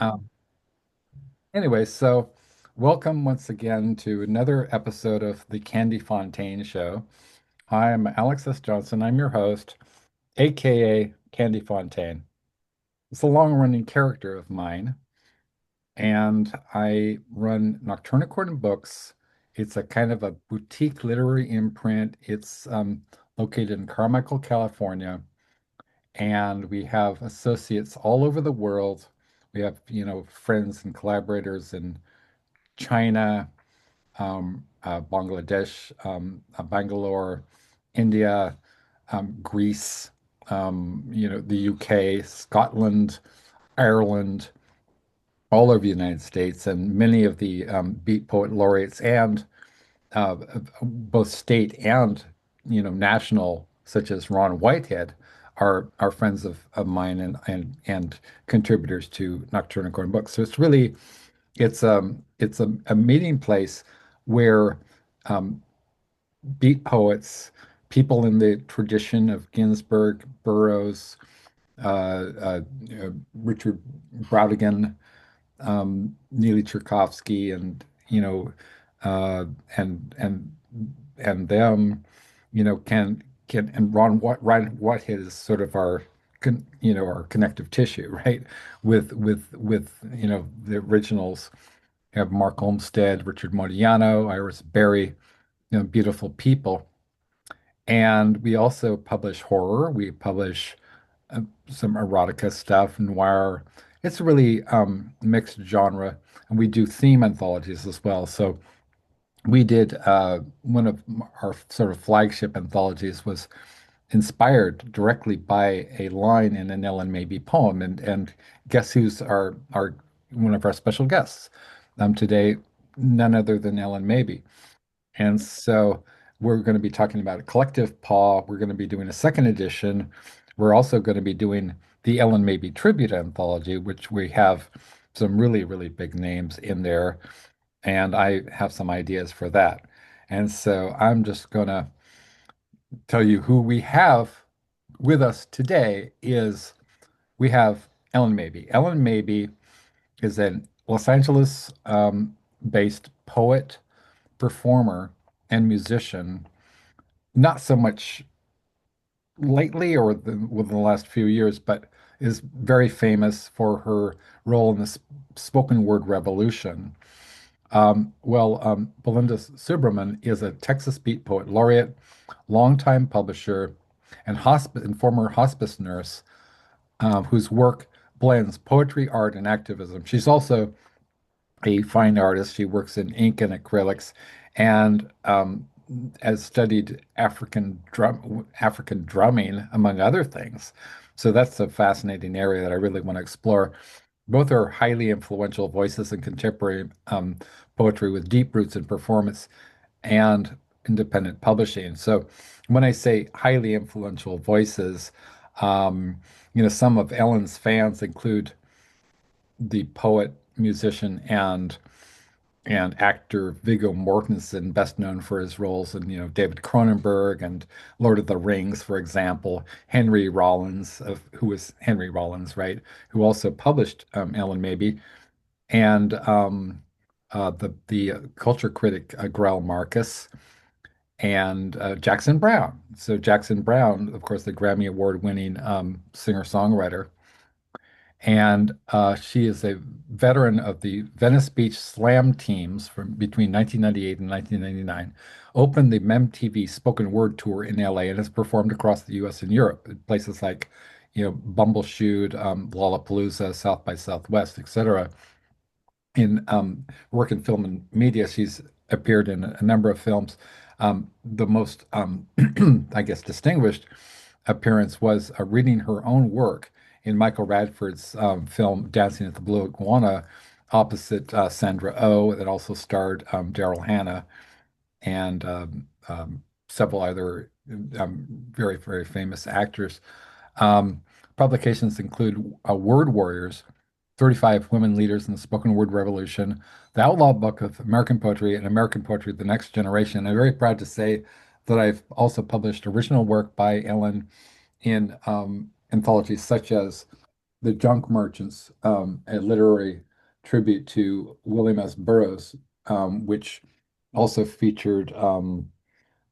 Um, anyway, so welcome once again to another episode of the Kandy Fontaine Show. I'm Alex S. Johnson. I'm your host, aka Kandy Fontaine. It's a long-running character of mine, and I run Nocturnicorn Books. It's a kind of a boutique literary imprint. It's located in Carmichael, California, and we have associates all over the world. We have, friends and collaborators in China, Bangladesh, Bangalore, India, Greece, the UK, Scotland, Ireland, all over the United States, and many of the Beat Poet laureates and both state and national, such as Ron Whitehead, are friends of mine and contributors to Nocturne Corn Books. So it's a meeting place where um, beat poets, people in the tradition of Ginsberg, Burroughs, Richard Brautigan, Neely Cherkovsky, and uh, and and and them, can and Ron Whitehead is sort of our our connective tissue, right? With the originals. You have Mark Olmsted, Richard Modiano, Iris Berry, beautiful people. And we also publish horror. We publish some erotica stuff, noir. It's a really mixed genre. And we do theme anthologies as well. So we did one of our sort of flagship anthologies was inspired directly by a line in an Ellen Mabie poem. And guess who's our one of our special guests today? None other than Ellen Mabie. And so we're going to be talking about Collective Paw. We're going to be doing a second edition. We're also going to be doing the Ellen Mabie Tribute Anthology, which we have some really, really big names in there. And I have some ideas for that. And so I'm just going to tell you who we have with us today is we have Ellen Mabie. Ellen Mabie is a Los Angeles based poet, performer, and musician, not so much lately or within the last few years, but is very famous for her role in the spoken word revolution. Belinda Subraman is a Texas Beat Poet Laureate, longtime publisher, and former hospice nurse whose work blends poetry, art, and activism. She's also a fine artist. She works in ink and acrylics, and has studied African drumming, among other things. So that's a fascinating area that I really want to explore. Both are highly influential voices in contemporary poetry with deep roots in performance and independent publishing. So when I say highly influential voices, um, some of Ellen's fans include the poet, musician, and actor Viggo Mortensen, best known for his roles in, David Cronenberg and Lord of the Rings, for example. Henry Rollins, who was Henry Rollins, right? Who also published Ellen Mabie, and the culture critic Grell Marcus, and Jackson Browne. So Jackson Browne, of course, the Grammy Award-winning singer-songwriter. And she is a veteran of the Venice Beach Slam teams from between 1998 and 1999, opened the MemTV spoken word tour in LA, and has performed across the US and Europe at places like, Bumbleshoot, Lollapalooza, South by Southwest, etc. In work in film and media, she's appeared in a number of films. The most, I guess, distinguished appearance was reading her own work in Michael Radford's film Dancing at the Blue Iguana opposite Sandra Oh, that also starred Daryl Hannah and several other very, very famous actors. Um, Publications include Word Warriors, 35 Women Leaders in the Spoken Word Revolution, The Outlaw Book of American Poetry, and American Poetry, The Next Generation. I'm very proud to say that I've also published original work by Ellen in anthologies such as The Junk Merchants, a literary tribute to William S. Burroughs, which also featured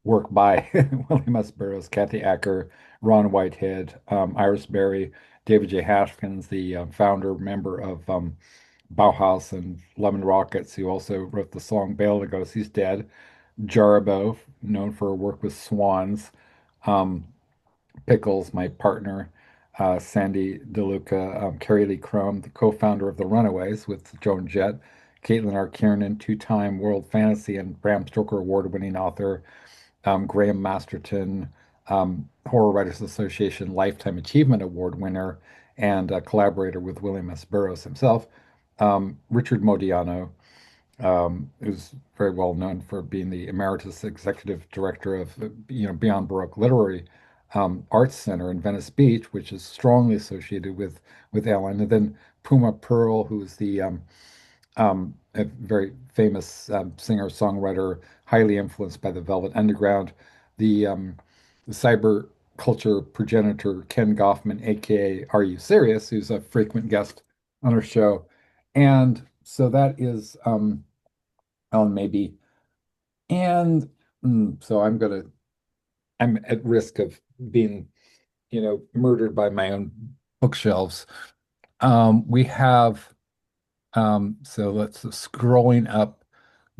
work by William S. Burroughs, Kathy Acker, Ron Whitehead, Iris Berry, David J. Haskins, the founder member of Bauhaus and Lemon Rockets, who also wrote the song Bela Lugosi's Dead, Jarabo, known for her work with Swans, um, Pickles, my partner, Sandy DeLuca, Carrie Lee Crum, the co-founder of The Runaways with Joan Jett, Caitlin R. Kiernan, two-time World Fantasy and Bram Stoker Award-winning author, Graham Masterton, Horror Writers Association Lifetime Achievement Award winner, and a collaborator with William S. Burroughs himself, Richard Modiano, who's very well known for being the emeritus executive director of, Beyond Baroque Literary Arts Center in Venice Beach, which is strongly associated with Ellyn, and then Puma Pearl, who's the a very famous singer-songwriter, highly influenced by the Velvet Underground, the cyber culture progenitor Ken Goffman, aka Are You Serious, who's a frequent guest on our show, and so that is Ellen Maybe. And so I'm at risk of being, murdered by my own bookshelves. We have, so let's scrolling up.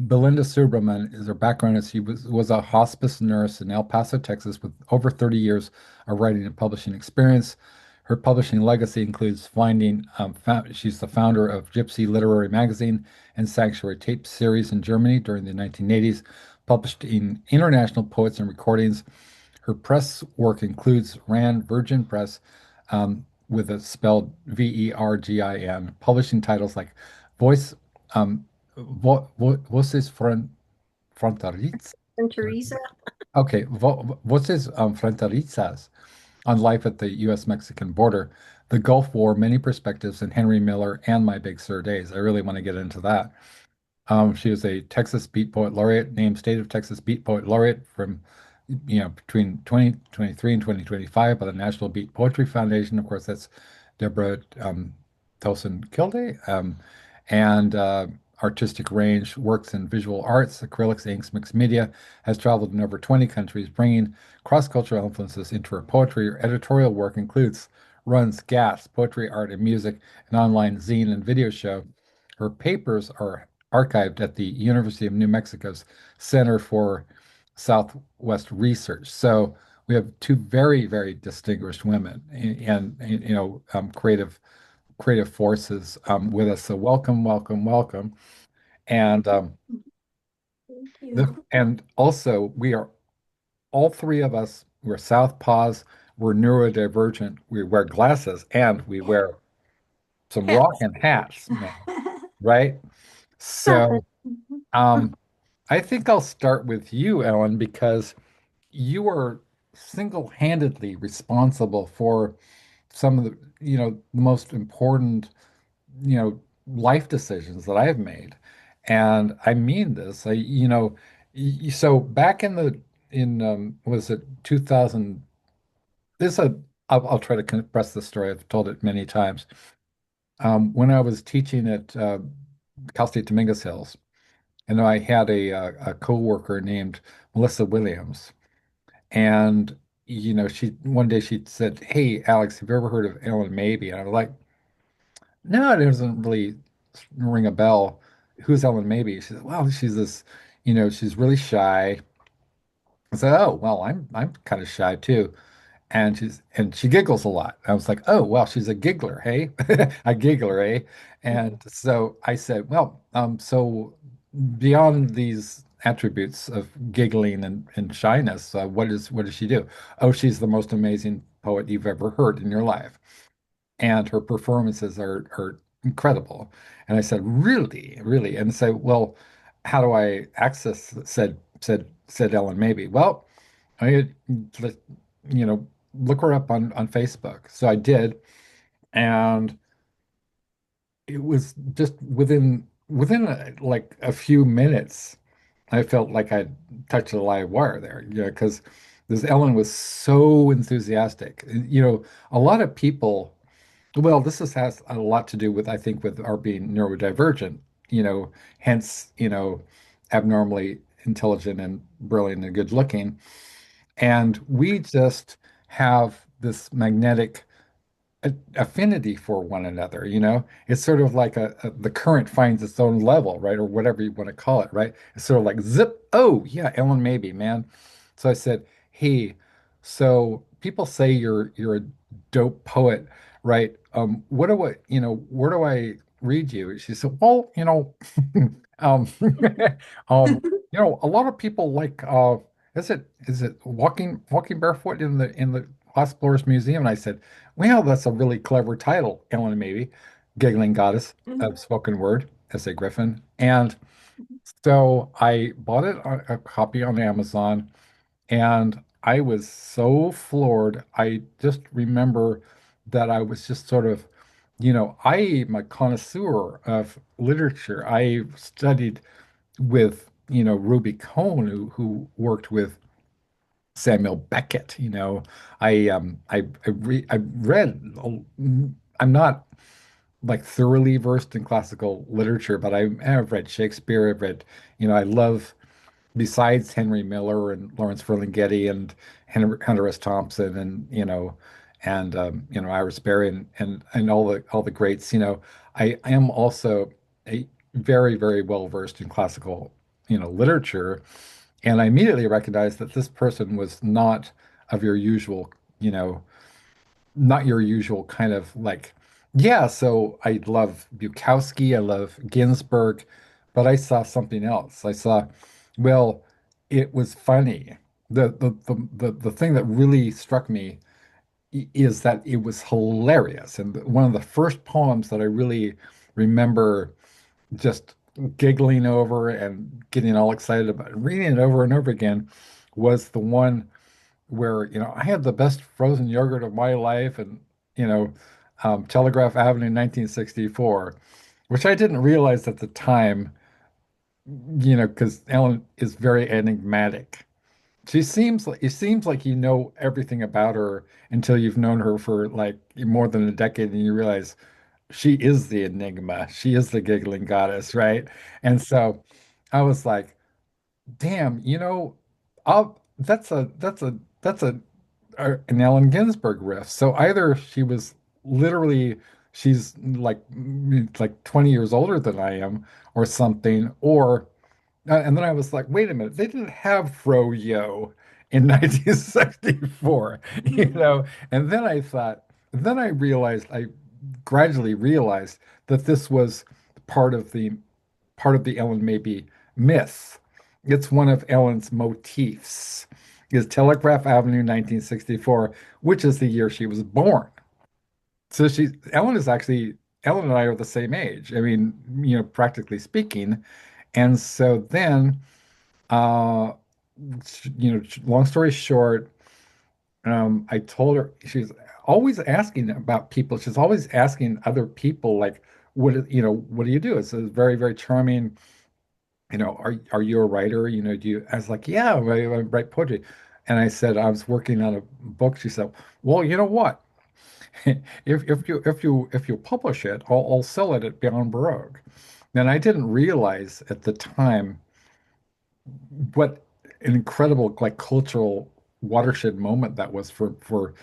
Belinda Subraman is her background is she was a hospice nurse in El Paso, Texas, with over 30 years of writing and publishing experience. Her publishing legacy includes she's the founder of Gypsy Literary Magazine and Sanctuary Tape Series in Germany during the 1980s, published in international poets and recordings. Her press work includes Rand Virgin Press, with it spelled Vergin, publishing titles like Voice, Voces Fronterizas. And Teresa. Okay, Voces Fronterizas on life at the U.S.-Mexican border, the Gulf War, many perspectives, and Henry Miller and My Big Sur Days. I really want to get into that. She was a Texas Beat Poet Laureate, named State of Texas Beat Poet Laureate from, between 2023 and 2025 by the National Beat Poetry Foundation. Of course, that's Deborah Towson Kilday. And artistic range, works in visual arts, acrylics, inks, mixed media, has traveled in over 20 countries, bringing cross-cultural influences into her poetry. Her editorial work includes runs Gas, Poetry, Art, and Music, an online zine and video show. Her papers are archived at the University of New Mexico's Center for Southwest Research. So we have two very, very distinguished women and creative forces with us. So welcome, welcome, welcome. And Thank the you. and also we are all three of us. We're Southpaws. We're neurodivergent. We wear glasses and we wear some Hats. rockin' hats, man. Right? Nothing. So um, I think I'll start with you, Ellen, because you are single-handedly responsible for some of the most important, life decisions that I've made. And I mean this. So back in was it 2000? This a I'll try to compress the story. I've told it many times. When I was teaching at Cal State Dominguez Hills, and I had a coworker named Melissa Williams, and she one day she said, "Hey, Alex, have you ever heard of Ellen Mabey?" And I was like, "No, it doesn't really ring a bell. Who's Ellen Mabey?" She said, "Well, she's this, she's really shy." I said, "Oh, well, I'm kind of shy too." And she giggles a lot. I was like, "Oh, well, she's a giggler, hey?" A giggler, eh? And so I said, "Well, so beyond these attributes of giggling and shyness, what does she do?" "Oh, she's the most amazing poet you've ever heard in your life." And her performances are incredible. And I said, "Really, really?" And say, "Well, how do I access?" Said Ellen Maybe. Well, I you know look her up on Facebook. So I did, and it was just within like a few minutes, I felt like I'd touched a live wire there, because this Ellen was so enthusiastic. A lot of people. Well, has a lot to do with, I think, with our being neurodivergent, hence, abnormally intelligent and brilliant and good looking. And we just have this magnetic affinity for one another, It's sort of like the current finds its own level, right? Or whatever you want to call it, right? It's sort of like zip. Oh, yeah, Ellen, maybe, man. So I said, hey, so people say you're a dope poet, right? Where do I read you? She said, well, um, um, a lot of people like is it walking barefoot in the Glassblowers Museum? And I said, well, that's a really clever title, Ellen maybe, giggling goddess of spoken word, S.A. Griffin. And so I bought a copy on Amazon, and I was so floored. I just remember that I was just sort of, I am a connoisseur of literature. I studied with, Ruby Cohn, who worked with Samuel Beckett. I read. I'm not like thoroughly versed in classical literature, but I've read Shakespeare. I've read, I love besides Henry Miller and Lawrence Ferlinghetti and Hunter S. Thompson and Iris Berry and all the greats. I am also a very very well versed in classical literature, and I immediately recognized that this person was not of your usual, you know, not your usual kind of like, yeah, so I love Bukowski, I love Ginsberg, but I saw something else. I saw, well, it was funny. The thing that really struck me is that it was hilarious. And one of the first poems that I really remember just giggling over and getting all excited about and reading it over and over again was the one where, I had the best frozen yogurt of my life and, you know, Telegraph Avenue 1964, which I didn't realize at the time, because Ellen is very enigmatic. It seems like you know everything about her until you've known her for like more than a decade and you realize she is the enigma. She is the giggling goddess, right? And so I was like, damn, that's an Allen Ginsberg riff. So either she's like 20 years older than I am or something, or and then I was like, wait a minute, they didn't have Froyo in 1964, And then I gradually realized that this was part of the part of the Ellen Mabie myth. It's one of Ellen's motifs, is Telegraph Avenue 1964, which is the year she was born. So Ellen and I are the same age. I mean, practically speaking. And so then, uh, long story short, I told her she's always asking about people. She's always asking other people, like, what do you do? It's a very, very charming, are you a writer? I was like, yeah, I write poetry. And I said, I was working on a book. She said, well, you know what? If you publish it, I'll sell it at Beyond Baroque. And I didn't realize at the time what an incredible like cultural watershed moment that was for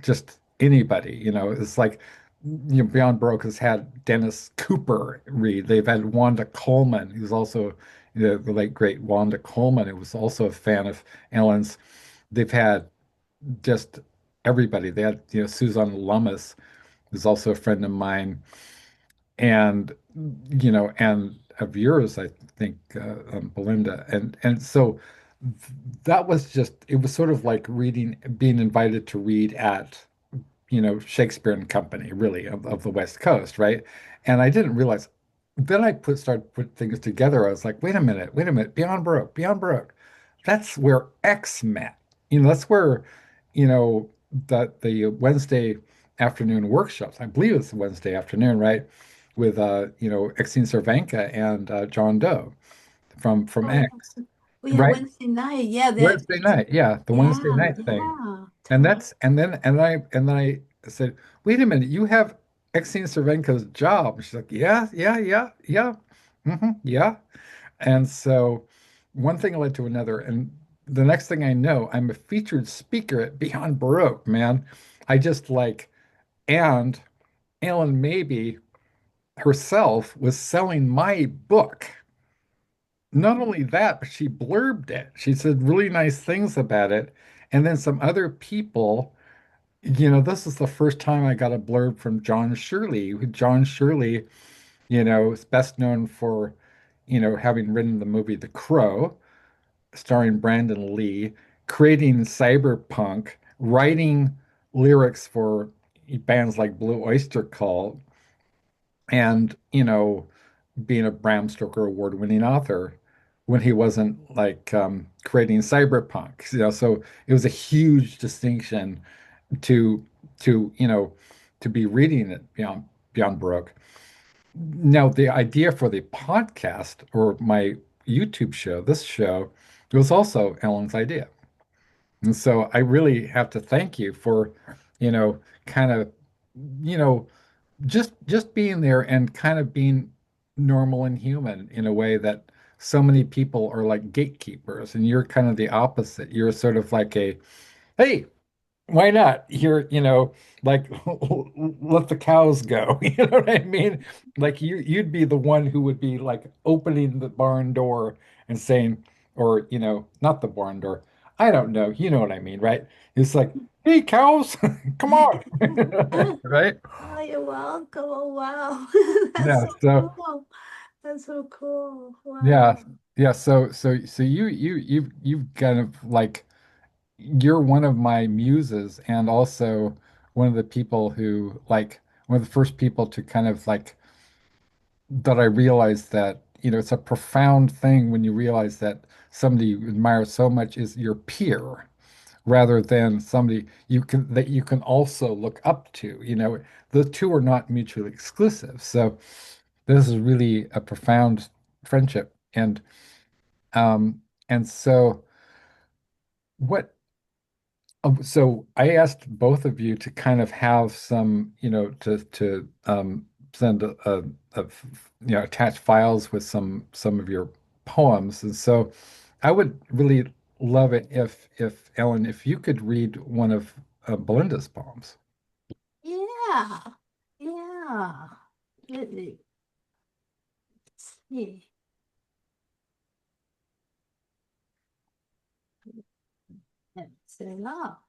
just anybody. It's like Beyond Baroque has had Dennis Cooper read. They've had Wanda Coleman, who's also the late great Wanda Coleman, who was also a fan of Ellen's. They've had just everybody. They had Suzanne Lummis, who's also a friend of mine, and and of yours, I think, Belinda, and so that was just it was sort of like being invited to read at Shakespeare and Company, really, of the West Coast, right? And I didn't realize. Then I started put things together. I was like, wait a minute, Beyond Baroque. That's where X met. That's where, the Wednesday afternoon workshops. I believe it's Wednesday afternoon, right? With Exene Cervenka and John Doe from Oh, X, oh yeah, right? Wednesday night. Yeah, Wednesday night, yeah, the Wednesday yeah, night thing. yeah, And totally. that's and then I I said, wait a minute, you have Exene Cervenka's job. She's like, yeah, yeah, yeah, yeah, yeah. And so one thing led to another. And the next thing I know, I'm a featured speaker at Beyond Baroque, man. I just like, and Ellyn maybe herself was selling my book. Not only that, but she blurbed it. She said really nice things about it. And then some other people, this is the first time I got a blurb from John Shirley. John Shirley, is best known for, having written the movie The Crow, starring Brandon Lee, creating cyberpunk, writing lyrics for bands like Blue Oyster Cult, and, being a Bram Stoker award-winning author when he wasn't like creating cyberpunk. So it was a huge distinction to to to be reading it beyond Baroque. Now, the idea for the podcast or my YouTube show, this show, it was also Ellen's idea. And so I really have to thank you for, kind of, you know, just being there and kind of being normal and human in a way that so many people are like gatekeepers, and you're kind of the opposite. You're sort of like a, hey, why not? You're, like let the cows go. You know what I mean? Like you'd be the one who would be like opening the barn door and saying, or, not the barn door. I don't know. You know what I mean, right? It's like, hey, cows, come on. Right? Oh, you're welcome. Oh, wow. That's Yeah. so So cool. That's so cool. yeah. Wow. Yeah. So you've kind of like you're one of my muses, and also one of the people who like one of the first people to kind of like that I realized that, it's a profound thing when you realize that somebody you admire so much is your peer rather than somebody you can also look up to. The two are not mutually exclusive. So this is really a profound friendship. And so what so I asked both of you to kind of have some, to send attach files with some of your poems. And so I would really love it if Ellyn, if you could read one of Belinda's poems. Yeah. Yeah. Let me see. Let's see now.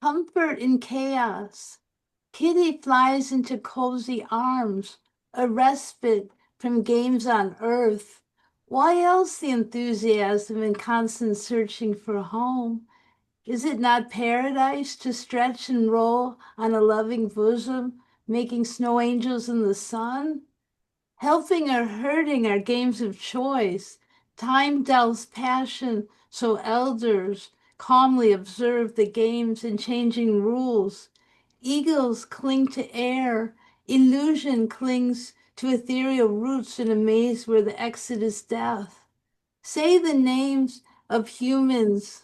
Comfort in chaos. Kitty flies into cozy arms, a respite from games on earth. Why else the enthusiasm and constant searching for a home? Is it not paradise to stretch and roll on a loving bosom, making snow angels in the sun? Helping or hurting are games of choice. Time dulls passion, so elders calmly observe the games and changing rules. Eagles cling to air, illusion clings to ethereal roots in a maze where the exit is death. Say the names of humans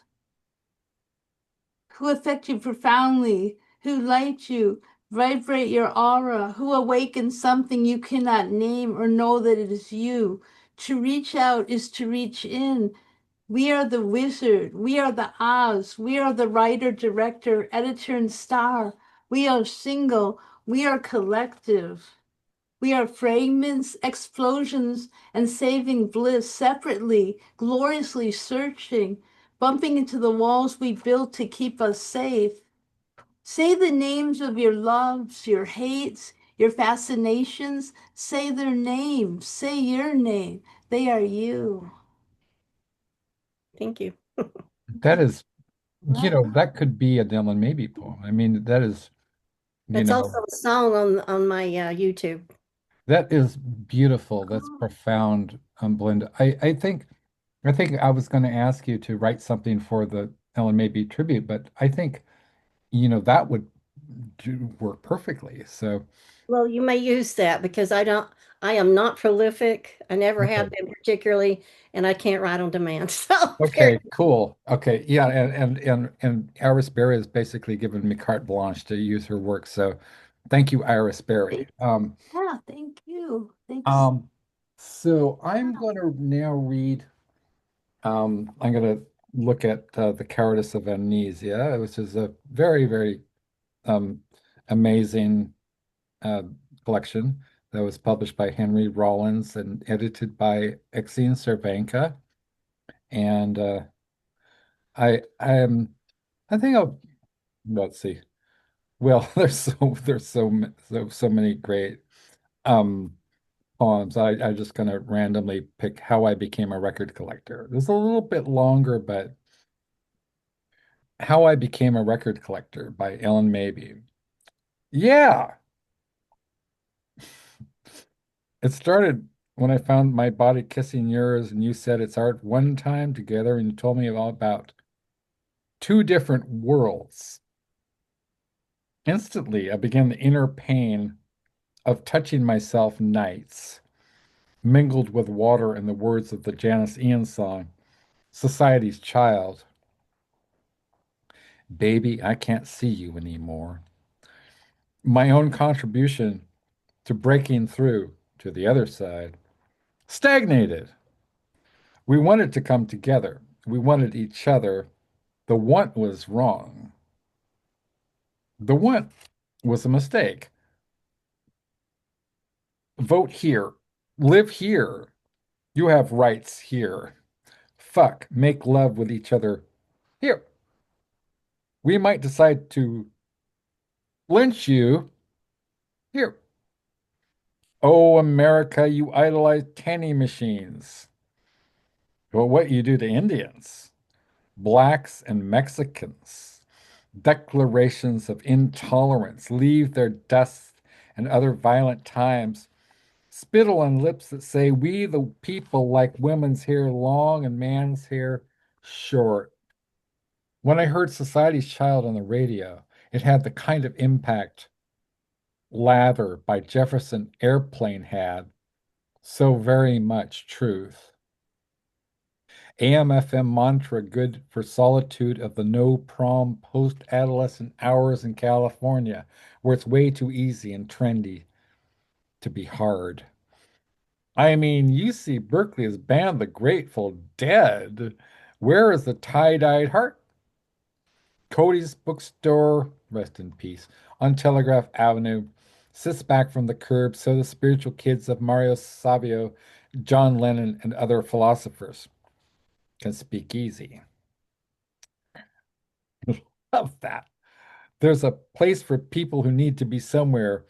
who affect you profoundly, who light you, vibrate your aura, who awaken something you cannot name or know that it is you. To reach out is to reach in. We are the wizard. We are the Oz. We are the writer, director, editor, and star. We are single. We are collective. We are fragments, explosions, and saving bliss separately, gloriously searching, bumping into the walls we built to keep us safe. Say the names of your loves, your hates, your fascinations. Say their names. Say your name. They are you. Thank you. That is, Wow. that could be a Dylan Maybe poem. I mean, that is, you That's know, also a song on my YouTube. that is beautiful. That's Oh, profound, Belinda. I think I think I was going to ask you to write something for the Ellen Maybe tribute, but I think, that would work perfectly. So, Well, you may use that because I am not prolific. I never have okay. been particularly, and I can't write on demand. So very, Okay, cool. Okay, yeah, and Iris Berry has basically given me carte blanche to use her work. So, thank you, Iris Berry. Yeah, thank you. Thanks. Um, so I'm going to now read. I'm going to look at The Cowardice of Amnesia, which is a very, very um, amazing uh, collection that was published by Henry Rollins and edited by Exene Cervenka. And I think I'll let's see. Well, there's so many great um poems. I just gonna randomly pick How I Became a Record Collector. This is a little bit longer, but How I Became a Record Collector by Ellen Mabey. Yeah, it started when I found my body kissing yours, and you said it's art one time together, and you told me all about two different worlds. Instantly, I began the inner pain of touching myself nights, mingled with water in the words of the Janis Ian song, Society's Child. Baby, I can't see you anymore. My own contribution to breaking through to the other side stagnated. We wanted to come together. We wanted each other. The want was wrong. The want was a mistake. Vote here. Live here. You have rights here. Fuck. Make love with each other here. We might decide to lynch you here. Oh, America, you idolize tanning machines. Well, what you do to Indians, blacks, and Mexicans. Declarations of intolerance leave their dust and other violent times. Spittle on lips that say, we the people like women's hair long and man's hair short. When I heard Society's Child on the radio, it had the kind of impact Lather by Jefferson Airplane had. So very much truth. AM/FM mantra good for solitude of the no prom post-adolescent hours in California, where it's way too easy and trendy to be hard. I mean, UC Berkeley has banned the Grateful Dead. Where is the tie-dyed heart? Cody's bookstore, rest in peace, on Telegraph Avenue, sits back from the curb so the spiritual kids of Mario Savio, John Lennon, and other philosophers can speak easy. Love that. There's a place for people who need to be somewhere.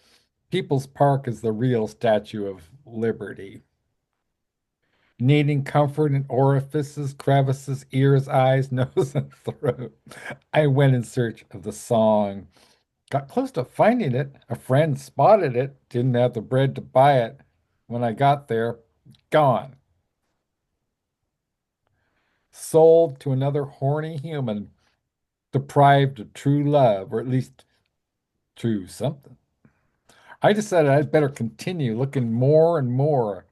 People's Park is the real Statue of Liberty. Needing comfort in orifices, crevices, ears, eyes, nose, and throat. I went in search of the song. Got close to finding it. A friend spotted it, didn't have the bread to buy it. When I got there, gone. Sold to another horny human, deprived of true love, or at least true something. I decided I'd better continue looking more and more.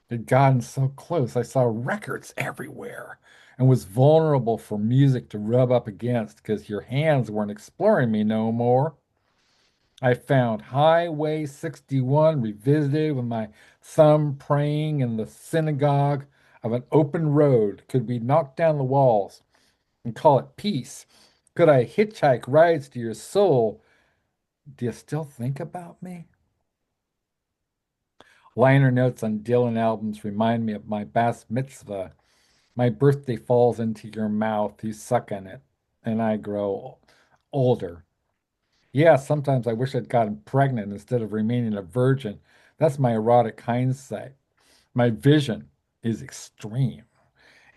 Had gotten so close, I saw records everywhere and was vulnerable for music to rub up against because your hands weren't exploring me no more. I found Highway 61 revisited with my thumb praying in the synagogue of an open road. Could we knock down the walls and call it peace? Could I hitchhike rides to your soul? Do you still think about me? Liner notes on Dylan albums remind me of my Bas Mitzvah. My birthday falls into your mouth, you suck on it, and I grow older. Yeah, sometimes I wish I'd gotten pregnant instead of remaining a virgin. That's my erotic hindsight. My vision is extreme.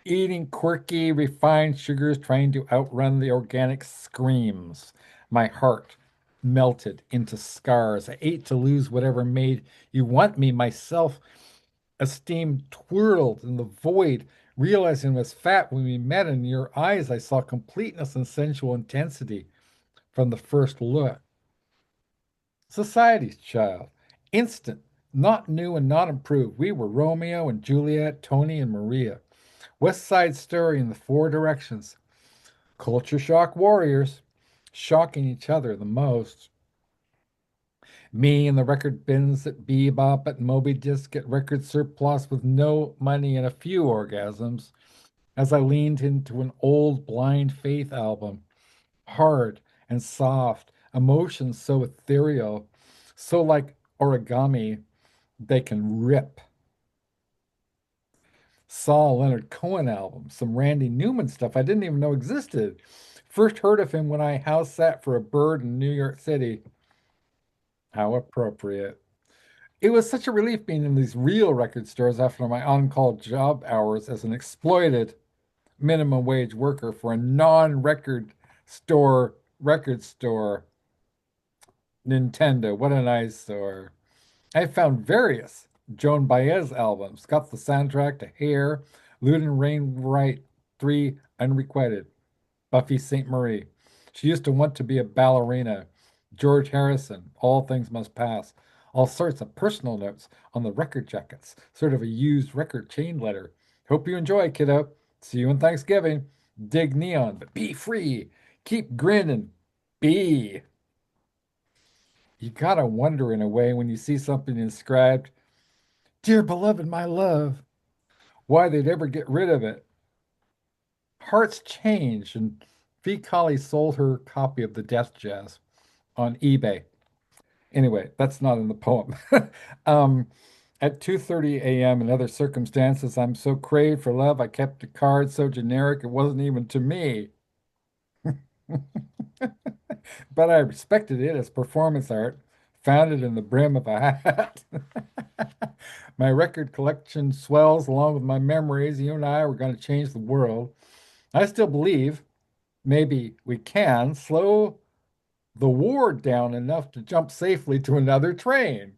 Eating quirky, refined sugars, trying to outrun the organic screams. My heart melted into scars. I ate to lose whatever made you want me. My self esteem twirled in the void, Realizing I was fat when we met, and in your eyes I saw completeness and sensual intensity from the first look. Society's child. Instant, not new and not improved. We were Romeo and Juliet, Tony and Maria. West Side Story in the four directions. Culture shock warriors, shocking each other the most. Me and the record bins at Bebop at Moby Disc at record surplus with no money and a few orgasms as I leaned into an old Blind Faith album. Hard and soft, emotions so ethereal, so like origami, they can rip. Saw a Leonard Cohen album, some Randy Newman stuff I didn't even know existed. First heard of him when I house sat for a bird in New York City. How appropriate. It was such a relief being in these real record stores after my on-call job hours as an exploited minimum wage worker for a non-record store record store. Nintendo, what an eyesore. I found various Joan Baez albums, got the soundtrack to Hair, Lute and Wainwright 3 unrequited, Buffy St. Marie. She used to want to be a ballerina, George Harrison, All Things Must Pass, all sorts of personal notes on the record jackets, sort of a used record chain letter. Hope you enjoy, kiddo. See you on Thanksgiving. Dig neon, but be free. Keep grinning. Be. You gotta wonder in a way when you see something inscribed, Dear beloved, my love, why they'd ever get rid of it. Hearts changed, and V. Colley sold her copy of the Death Jazz on eBay. Anyway, that's not in the poem. um, at 2:30 a.m. in other circumstances, I'm so craved for love, I kept a card so generic it wasn't even to me. But I respected it as performance art, found it in the brim of a hat. My record collection swells along with my memories. You and I were going to change the world. I still believe maybe we can slow the war down enough to jump safely to another train.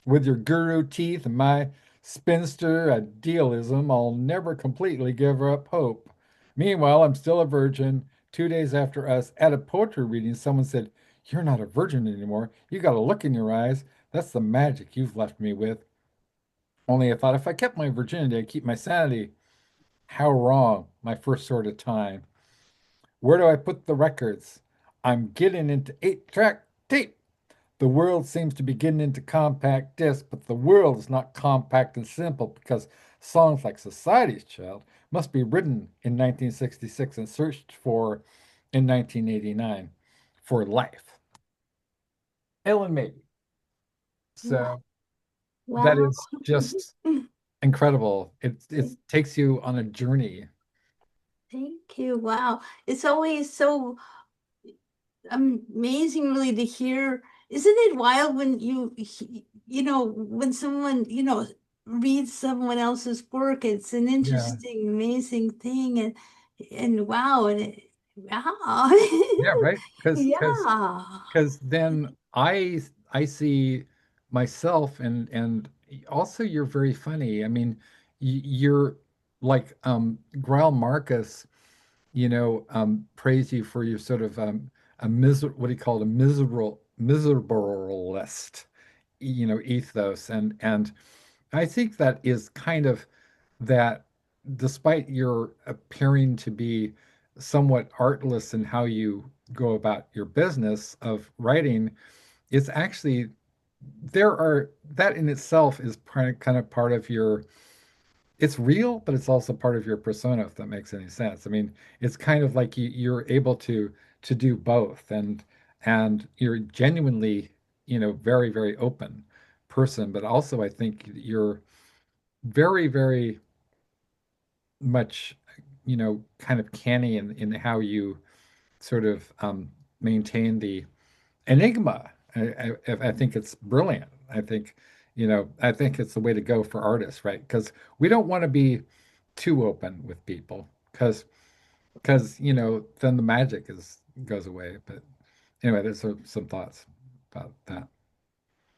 With your guru teeth and my spinster idealism, I'll never completely give up hope. Meanwhile, I'm still a virgin. 2 days after us at a poetry reading, someone said, You're not a virgin anymore. You got a look in your eyes. That's the magic you've left me with. Only I thought if I kept my virginity, I'd keep my sanity. How wrong, my first sort of time. Where do I put the records? I'm getting into 8-track tape. The world seems to be getting into compact disc, but the world is not compact and simple because songs like Society's Child must be written in 1966 and searched for in 1989 for life. Ellyn maybe. Wow. So that Wow. is just incredible. It takes you on a journey. Thank you. Wow. It's always so amazing really to hear. Isn't it wild when when someone, reads someone else's work? It's an Yeah. interesting, amazing thing. And wow, wow. Yeah, right. Because because Yeah. because then I see myself and also you're very funny. I mean, you're like Grail Marcus, praise you for your sort of a what do you call it, a miserablest, ethos. And I think that is kind of that despite your appearing to be somewhat artless in how you go about your business of writing, it's actually there are that in itself is kind of part of your it's real, but it's also part of your persona, if that makes any sense. I mean, it's kind of like you're able to do both, and you're genuinely, very, very open person, but also I think you're very, very much, kind of canny in how you sort of maintain the enigma. I think it's brilliant. I think it's the way to go for artists, right? Because we don't want to be too open with people, because then the magic is goes away. But anyway, there's some thoughts about that.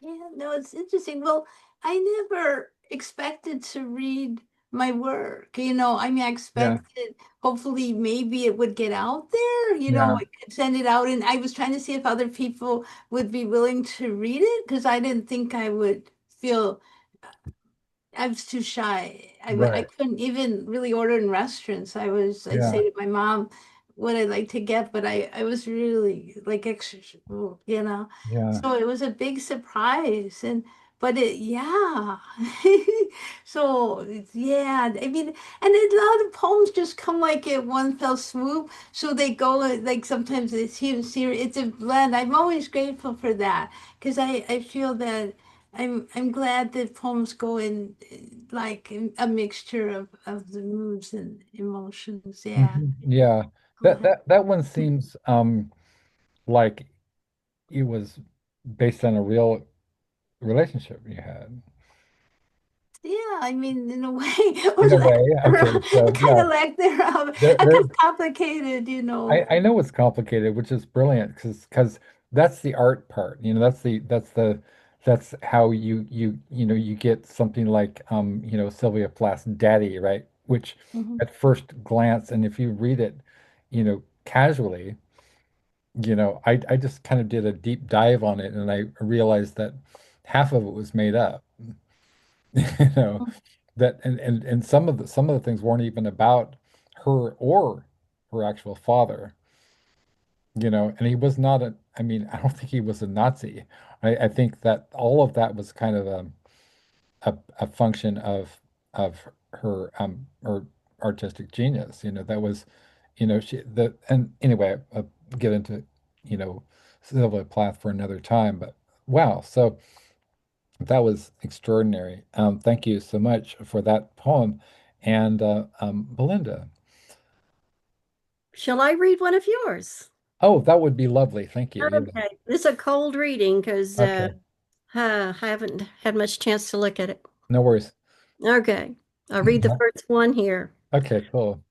Yeah, no, it's interesting. Well, I never expected to read my work. I mean, I Yeah, expected hopefully maybe it would get out there, yeah, I could send it out. And I was trying to see if other people would be willing to read it because I didn't think I would feel I was too shy. I right. couldn't even really order in restaurants. I'd Yeah, say to my mom what I'd like to get, but I was really like extra, yeah. So it was a big surprise. But yeah. So yeah, I mean, and a lot of poems just come like at one fell swoop. So they go like sometimes it's here, it's a blend. I'm always grateful for that because I feel that. I'm glad that poems go in like a mixture of the moods and emotions. Yeah. Yeah. That Glad. that one seems like it was based on a real relationship you had. Yeah, I mean, in a way, or In a lack way, okay. thereof, So kind yeah, of lack thereof, there because complicated. I know it's complicated, which is brilliant because that's the art part. That's how you get something like Sylvia Plath's Daddy, right? Which Mhm. at first glance, and if you read it, casually, I just kind of did a deep dive on it and I realized that half of it was made up. You know, that and some of the things weren't even about her or her actual father. And he was not I mean, I don't think he was a Nazi. I think that all of that was kind of a function of her artistic genius. That was, and anyway, I'll get into, you know, Sylvia Plath for another time, but wow, so that was extraordinary. Thank you so much for that poem. And Belinda, Shall I read one of yours? oh, that would be lovely. Thank you. Yeah. Okay. It's a cold reading because Okay. I haven't had much chance to look at it. No worries. Okay. I'll read the first one here. Okay, cool.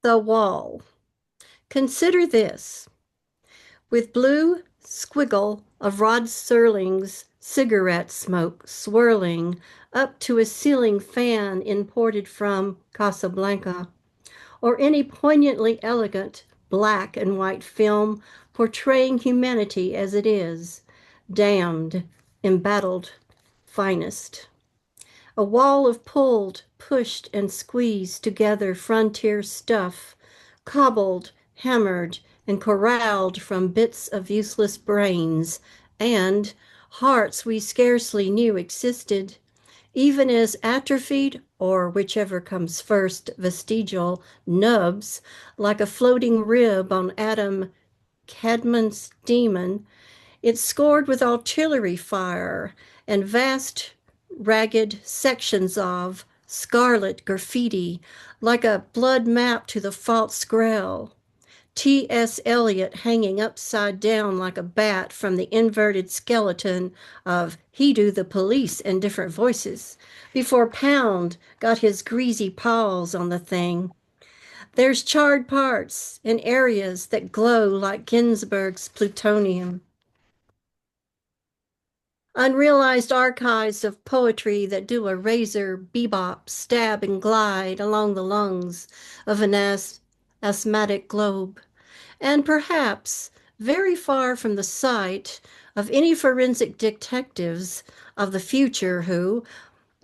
The Wall. Consider this. With blue squiggle of Rod Serling's cigarette smoke swirling up to a ceiling fan imported from Casablanca, or any poignantly elegant black and white film portraying humanity as it is, damned, embattled, finest. A wall of pulled, pushed, and squeezed together frontier stuff, cobbled, hammered, and corralled from bits of useless brains, and hearts we scarcely knew existed, even as atrophied, or whichever comes first, vestigial, nubs, like a floating rib on Adam Cadmon's demon, it's scored with artillery fire and vast, ragged sections of scarlet graffiti, like a blood map to the false grail. T.S. Eliot hanging upside down like a bat from the inverted skeleton of He Do the Police in different voices before Pound got his greasy paws on the thing. There's charred parts in areas that glow like Ginsberg's plutonium. Unrealized archives of poetry that do a razor bebop stab and glide along the lungs of an asthmatic globe, and perhaps very far from the sight of any forensic detectives of the future who,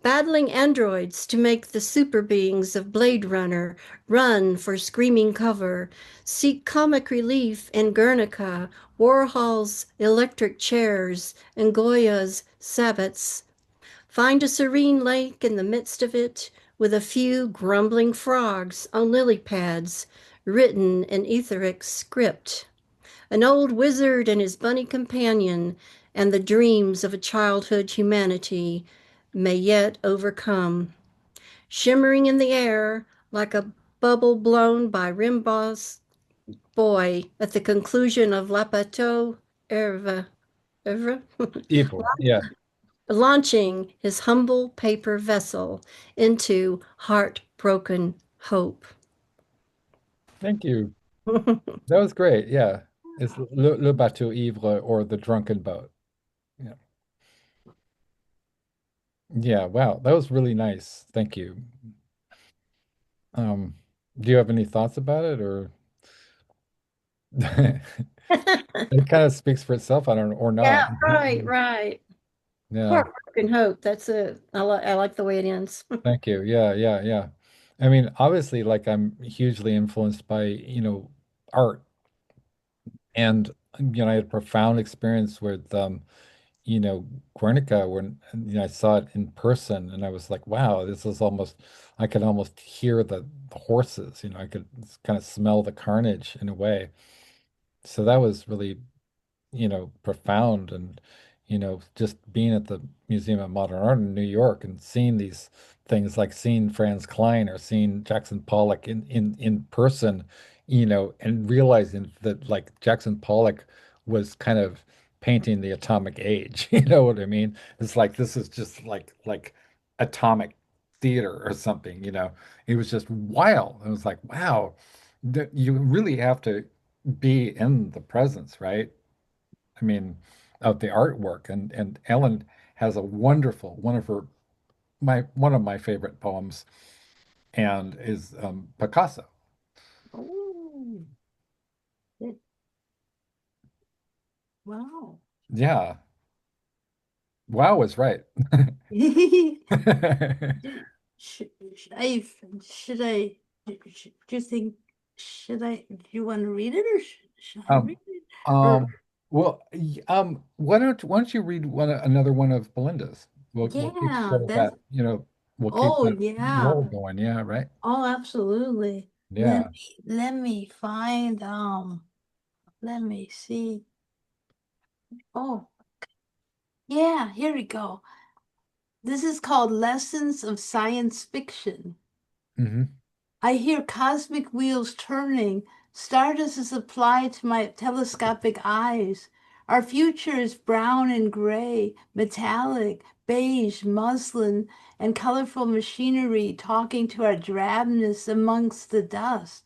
battling androids to make the super beings of Blade Runner run for screaming cover, seek comic relief in Guernica, Warhol's electric chairs, and Goya's sabbats. Find a serene lake in the midst of it, with a few grumbling frogs on lily pads, written in etheric script. An old wizard and his bunny companion, and the dreams of a childhood humanity may yet overcome. Shimmering in the air like a bubble blown by Rimbaugh's boy at the conclusion of La Pateau Evre, Evil. Yeah. launching his humble paper vessel into heartbroken hope. Thank you. That was great. Yeah. It's Le Bateau Ivre or the Drunken Boat. Yeah. Yeah. Wow. That was really nice. Thank you. Um, do you have any thoughts about it, or it kind of speaks for itself? I don't know, or Yeah, not. right, right. Yeah. Heartbroken hope. I like the way it ends. Thank you. Yeah, yeah, yeah. I mean, obviously, like I'm hugely influenced by, art. And, I had a profound experience with, Guernica when, I saw it in person and I was like, wow, this is almost, I could almost hear the horses, I could kind of smell the carnage in a way. So that was really profound. And, just being at the Museum of Modern Art in New York and seeing these things, like seeing Franz Klein or seeing Jackson Pollock in person, and realizing that like Jackson Pollock was kind of painting the atomic age. You know what I mean? It's like this is just like atomic theater or something, It was just wild. I was like, wow, you really have to be in the presence, right? I mean, of the artwork. And Ellyn has a wonderful, one of my favorite poems, and is Picasso. Oh, that- wow. Yeah, wow is right. Should, should I, should I, do you think, do you want to read it or should I Um, read it? Or, um, well, why don't you read another one of Belinda's? We'll keep yeah, sort of that's, that, we'll keep oh, that roll yeah. going. Yeah, right. Oh, absolutely. Yeah. Let me find, let me see. Oh, yeah, here we go. This is called Lessons of Science Fiction. Hmm. I hear cosmic wheels turning. Stardust is applied to my telescopic eyes. Our future is brown and gray, metallic, beige, muslin, and colorful machinery talking to our drabness amongst the dust.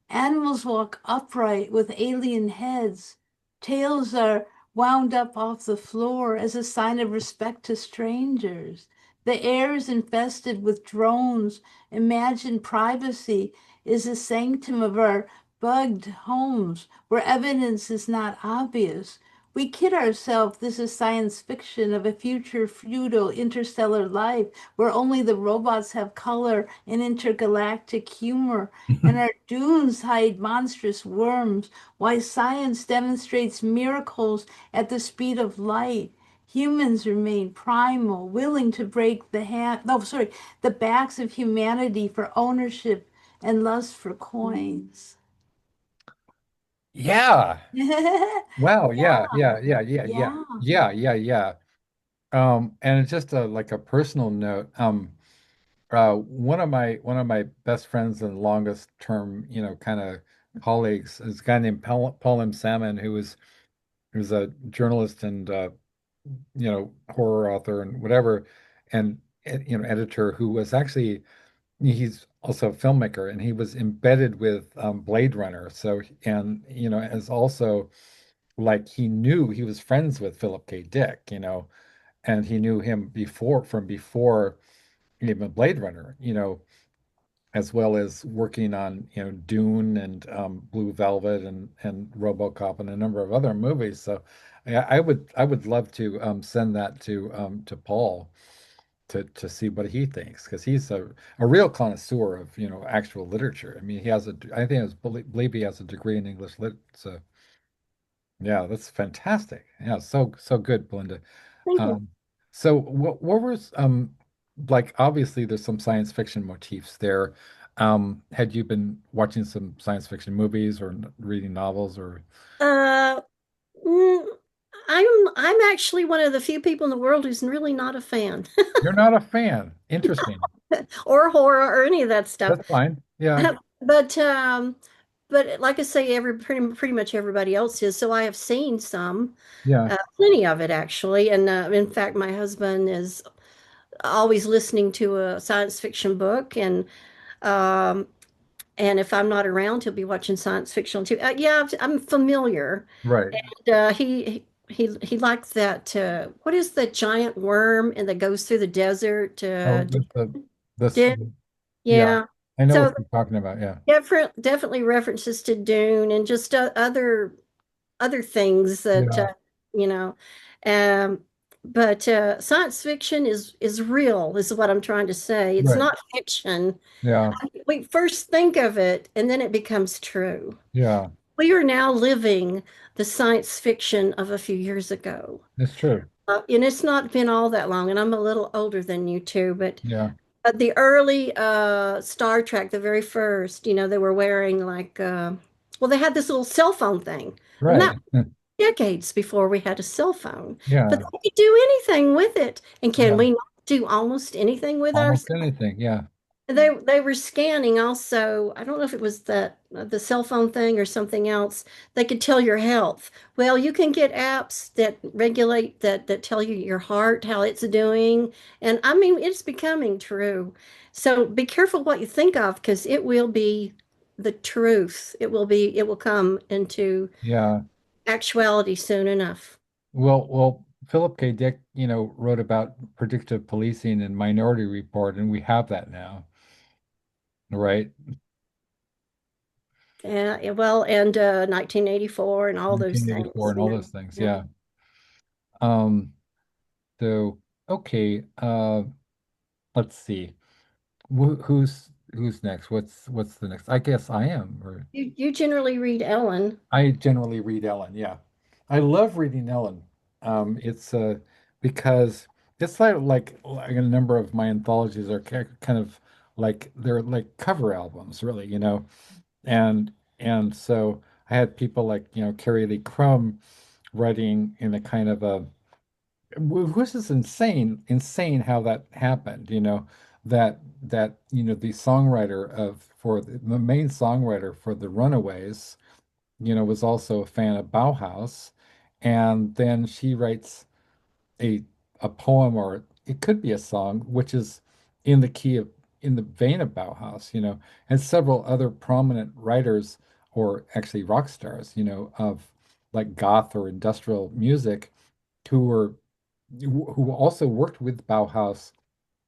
Animals walk upright with alien heads. Tails are wound up off the floor as a sign of respect to strangers. The air is infested with drones. Imagined privacy is the sanctum of our bugged homes where evidence is not obvious. We kid ourselves this is science fiction of a future feudal interstellar life where only the robots have color and intergalactic humor and our dunes hide monstrous worms, while science demonstrates miracles at the speed of light. Humans remain primal, willing to break the backs of humanity for ownership and lust for coins. Yeah. Yeah, Wow. Yeah. Yeah. Yeah. Yeah. Yeah. yeah. Yeah. Yeah. Yeah. And it's just like a personal note. One of my best friends and longest term, kind of colleagues is a guy named Paul M. Salmon, who's a journalist and horror author and whatever, and editor who was actually he's also a filmmaker, and he was embedded with Blade Runner. So and as also like he was friends with Philip K. Dick, and he knew him before even Blade Runner, as well as working on, Dune and Blue Velvet and RoboCop and a number of other movies. So yeah, I would love to send that to Paul to see what he thinks, because he's a real connoisseur of, actual literature. I mean, I think believe he has a degree in English lit. So yeah, that's fantastic. Yeah, so good, Belinda. Thank you. Um, so what was like obviously there's some science fiction motifs there. Had you been watching some science fiction movies or reading novels, or Uh, mm, I'm actually one of the few people in the world who's really not a fan you're not a fan? Interesting. or horror or any of that stuff. That's fine. Yeah. But like I say, pretty much everybody else is. So I have seen some, Yeah. plenty of it actually. And in fact, my husband is always listening to a science fiction book, um, and if I'm not around, he'll be watching science fiction too. Yeah, I'm familiar. Right. And he liked that. What is the giant worm and that goes through the desert? Oh, this Did yeah. yeah. I know So what you're talking about. Yeah. definitely references to Dune and just other things that Yeah. you know. Um, but science fiction is real, is what I'm trying to say. It's Right. not fiction. Yeah. We first think of it, and then it becomes true. Yeah. We are now living the science fiction of a few years ago. It's true. And it's not been all that long, and I'm a little older than you two, but Yeah. the early Star Trek, the very first, they were wearing like, well, they had this little cell phone thing. And that Right. decades before we had a cell phone. But Yeah. they could do anything with it. And can Yeah. we not do almost anything with our Almost anything. Yeah. they were scanning also. I don't know if it was the cell phone thing or something else. They could tell your health. Well, you can get apps that regulate that tell you your heart, how it's doing. And I mean, it's becoming true. So be careful what you think of because it will be the truth. It will come into Yeah. actuality soon enough. Well, Philip K. Dick, wrote about predictive policing in Minority Report, and we have that now, right? Well, and 1984 and all those 1984 things, and all those things. Yeah. Yeah. Um, so okay, let's see. Who's next? What's the next? I guess I am, or You generally read Ellen. I generally read Ellen. Yeah. I love reading Ellen. It's because it's like a number of my anthologies are kind of like they're like cover albums, really, and so I had people like Carrie Lee Crum writing in a kind of a which is insane how that happened, that the songwriter for the main songwriter for the Runaways, was also a fan of Bauhaus, and then she writes a a poem, or it could be a song, which is in the key of in the vein of Bauhaus, and several other prominent writers, or actually rock stars, of like goth or industrial music, who were who also worked with Bauhaus,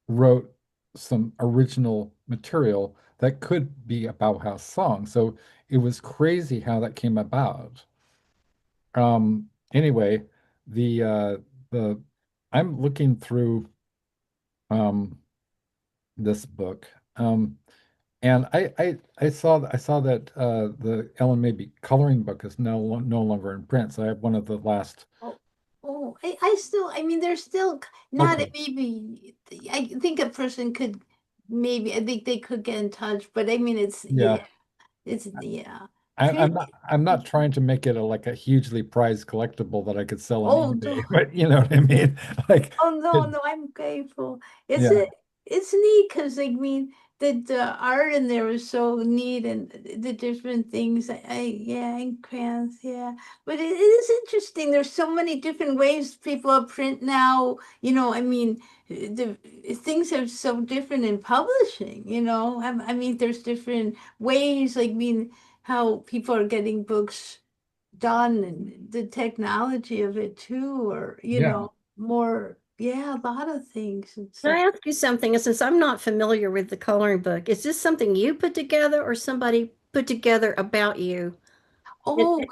wrote some original material that could be a Bauhaus song. So it was crazy how that came about. Anyway, the I'm looking through um this book. And I saw that the Ellen Mabey coloring book is no longer in print. So I have one of the last. Oh, I still, I mean, there's still not, Okay. maybe, I think a person could, maybe, I think they could get in touch, but I mean, Yeah. yeah. I, Tran- I'm not trying to make it like a hugely prized collectible that I could sell on oh, eBay, but you know what I mean? Like, oh no, it- no, I'm grateful. It's yeah, a, it's neat because I mean the art in there is so neat and the different things. Yeah, and crayons, yeah. But it is interesting. There's so many different ways people print now. I mean, the things are so different in publishing. I mean, there's different ways. Like, I mean, how people are getting books done and the technology of it too, or yeah. more, yeah, a lot of things. It's Can I like, ask you something? And since I'm not familiar with the coloring book, is this something you put together or somebody put together about you? oh,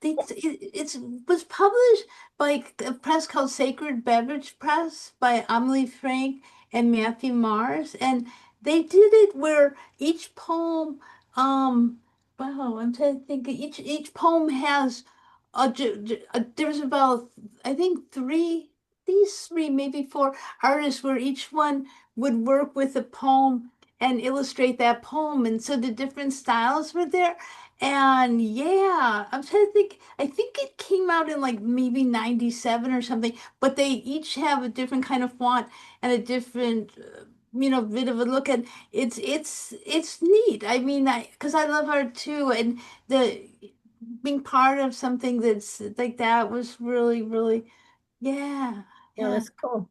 it's was published by a press called Sacred Beverage Press by Amelie Frank and Matthew Mars, and they did it where each poem, um, wow, I'm trying to think. Each poem has there's about, I think, these three, maybe four artists, where each one would work with a poem and illustrate that poem, and so the different styles were there. And yeah, I'm trying to think. I think it came out in like maybe 97 or something, but they each have a different kind of font and a different, bit of a look. And it's neat. I mean, because I love art too, and the being part of something that's like that was really, really, yeah, Yeah, yeah. that's cool.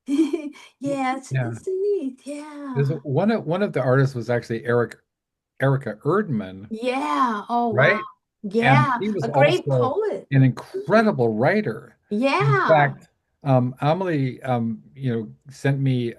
Yeah, Yeah. it's neat. There's Yeah. one of the artists was actually Erica Erdman, Yeah. Oh, wow. right? And Yeah. he was A great also poet. an incredible writer. In Yeah. fact, Amelie, sent me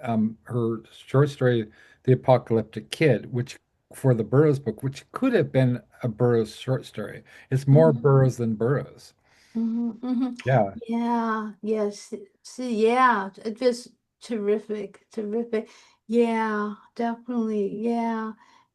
her short story The Apocalyptic Kid, which for the Burroughs book, which could have been a Burroughs short story. It's more Mhm. Burroughs than Burroughs. Mhm. Yeah, Yeah, yes. See, yeah, it was terrific, terrific. Yeah, definitely. Yeah,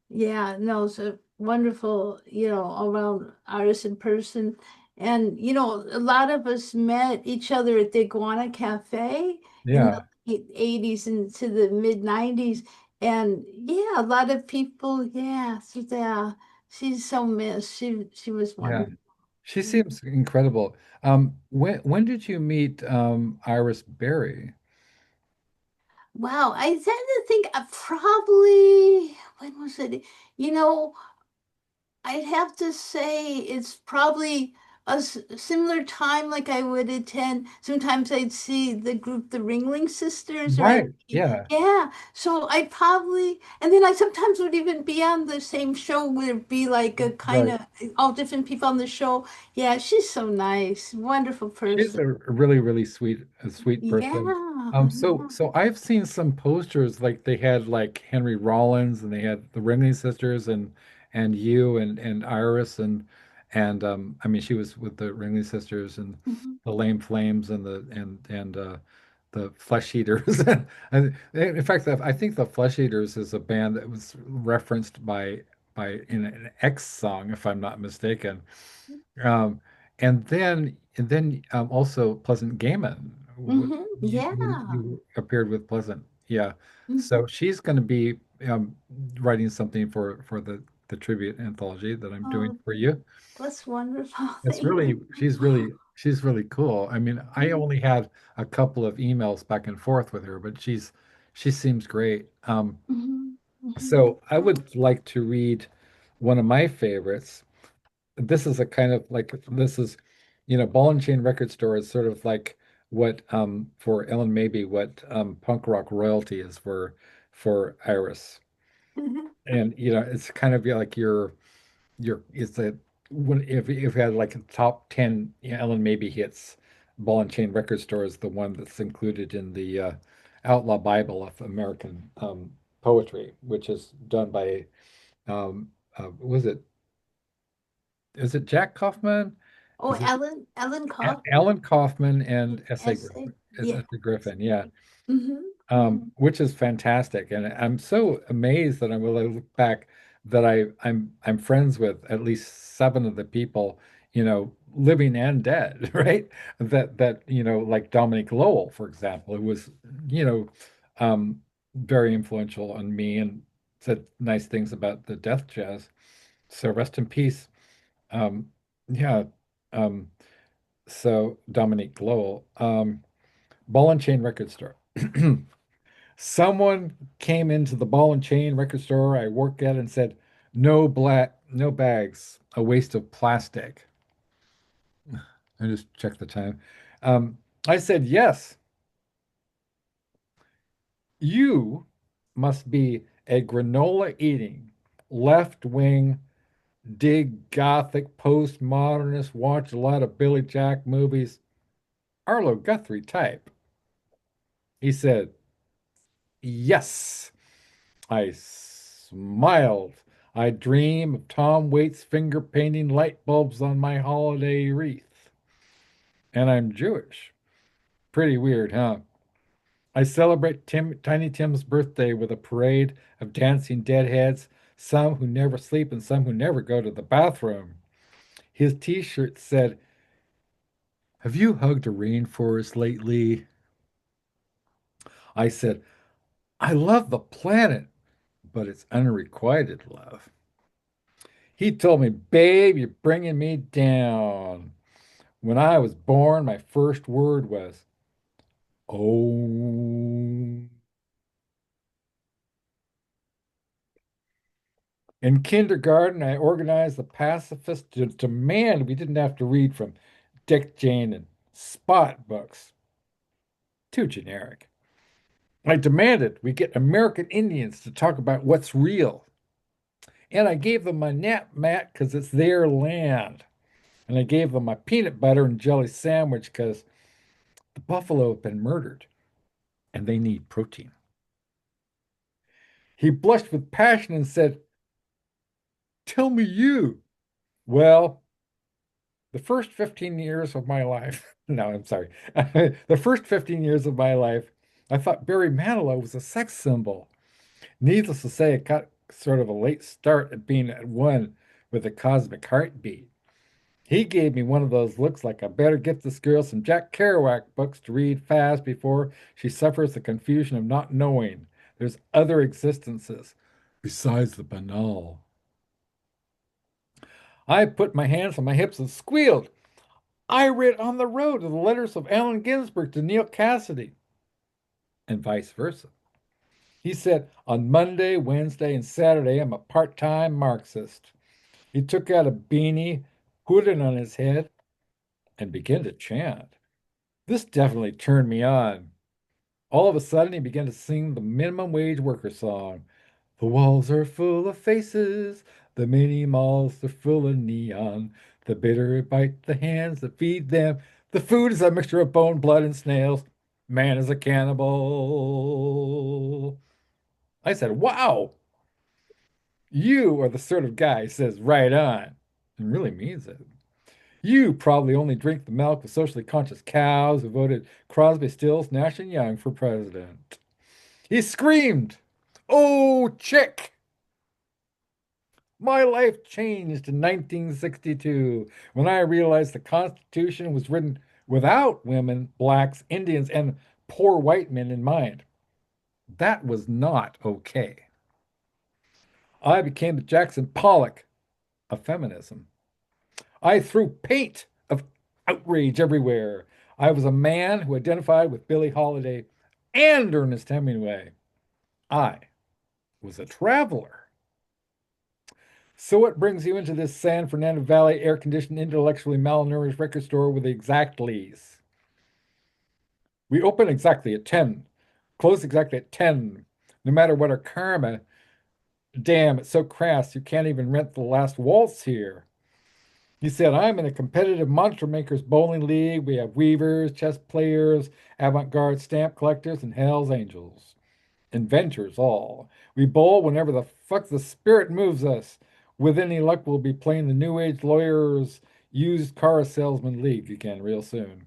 yeah. No, it's a wonderful, all around artist in person. And, a lot of us met each other at the Iguana Cafe in the yeah, late 80s into the mid 90s. And yeah, a lot of people, yeah, so yeah, she's so missed. She was yeah. wonderful. She seems incredible. When did you meet Iris Berry? Wow, I tend to think probably, when was it? You know, I'd have to say it's probably a similar time like I would attend. Sometimes I'd see the group, the Ringling Sisters, or Right. Yeah. yeah. So I probably, and then I sometimes would even be on the same show where it'd be like a kind Right. of all different people on the show. Yeah, she's so nice, wonderful She's person. a really, really sweet person. Yeah, So I've seen some posters like they had like Henry Rollins and they had the Rimney sisters and you and Iris and I mean she was with the Rimney sisters and yeah. the Lame Flames and the Flesh Eaters. And in fact, I think the Flesh Eaters is a band that was referenced by in an X song, if I'm not mistaken. Um, and then also Pleasant Gaiman. Yeah. You appeared with Pleasant, yeah. Mhm. So she's going to be um, writing something for the tribute anthology that I'm doing Oh, for you. that's wonderful. It's Thank really she's really cool. I mean, I you. only had a couple of emails back and forth with her, but she seems great. Mhm, mhm. So I would like to read one of my favorites. This is a kind of like this is, Ball and Chain Record Store is sort of like what for Ellen maybe what punk rock royalty is for Iris. And it's kind of like your it's a when if you had like a top 10 Ellen maybe hits, Ball and Chain Record Store is the one that's included in the Outlaw Bible of American poetry, which is done by was it is it Jack Kaufman? Oh, Is it Ellen Kaufman. Alan Kaufman and Essay. Yeah. S.A. Griffin? Yeah, Hmm. Hmm. which is fantastic. And I'm so amazed that when I look back that I'm friends with at least seven of the people, living and dead, right? That like Dominic Lowell, for example, who was, you know, very influential on me and said nice things about the death jazz. So rest in peace. Um, yeah. Um, so Dominique Lowell, Ball and Chain Record Store. Someone came into the Ball and Chain Record Store I work at and said, no bags, a waste of plastic." I just checked the time. I said, "Yes, you must be a granola eating, left wing, dig gothic postmodernist, watch a lot of Billy Jack movies, Arlo Guthrie type." He said, "Yes." I smiled. "I dream of Tom Waits finger painting light bulbs on my holiday wreath. And I'm Jewish. Pretty weird, huh? I celebrate Tiny Tim's birthday with a parade of dancing deadheads, some who never sleep and some who never go to the bathroom." His t-shirt said, "Have you hugged a rainforest lately?" I said, "I love the planet, but it's unrequited love." He told me, "Babe, you're bringing me down." When I was born, my first word was, "Oh." In kindergarten, I organized the pacifists to demand we didn't have to read from Dick, Jane, and Spot books. Too generic. I demanded we get American Indians to talk about what's real. And I gave them my nap mat because it's their land. And I gave them my peanut butter and jelly sandwich because the buffalo have been murdered and they need protein. He blushed with passion and said, "Tell me you." Well, the first 15 years of my life, no, I'm sorry. The first 15 years of my life, I thought Barry Manilow was a sex symbol. Needless to say, it got sort of a late start at being at one with the cosmic heartbeat. He gave me one of those looks like I better get this girl some Jack Kerouac books to read fast before she suffers the confusion of not knowing there's other existences besides the banal. I put my hands on my hips and squealed. I read On the Road to the letters of Allen Ginsberg to Neil Cassidy, and vice versa. He said, on Monday, Wednesday, and Saturday, I'm a part-time Marxist. He took out a beanie, put it on his head, and began to chant. This definitely turned me on. All of a sudden, he began to sing the minimum wage worker song. The walls are full of faces, the mini malls are full of neon. The bitter bite the hands that feed them. The food is a mixture of bone, blood, and snails. Man is a cannibal. I said, wow, you are the sort of guy who says right on and really means it. You probably only drink the milk of socially conscious cows who voted Crosby, Stills, Nash, and Young for president. He screamed, "Oh, chick!" My life changed in 1962 when I realized the Constitution was written without women, blacks, Indians, and poor white men in mind. That was not okay. I became the Jackson Pollock of feminism. I threw paint of outrage everywhere. I was a man who identified with Billie Holiday and Ernest Hemingway. I was a traveler. So what brings you into this San Fernando Valley air-conditioned, intellectually malnourished record store with the Exactleys? We open exactly at 10, close exactly at 10, no matter what our karma. Damn, it's so crass you can't even rent the last waltz here. He said, I'm in a competitive monster makers bowling league. We have weavers, chess players, avant-garde stamp collectors, and Hell's Angels. Inventors all. We bowl whenever the fuck the spirit moves us. With any luck, we'll be playing the New Age Lawyers Used Car Salesman League again real soon.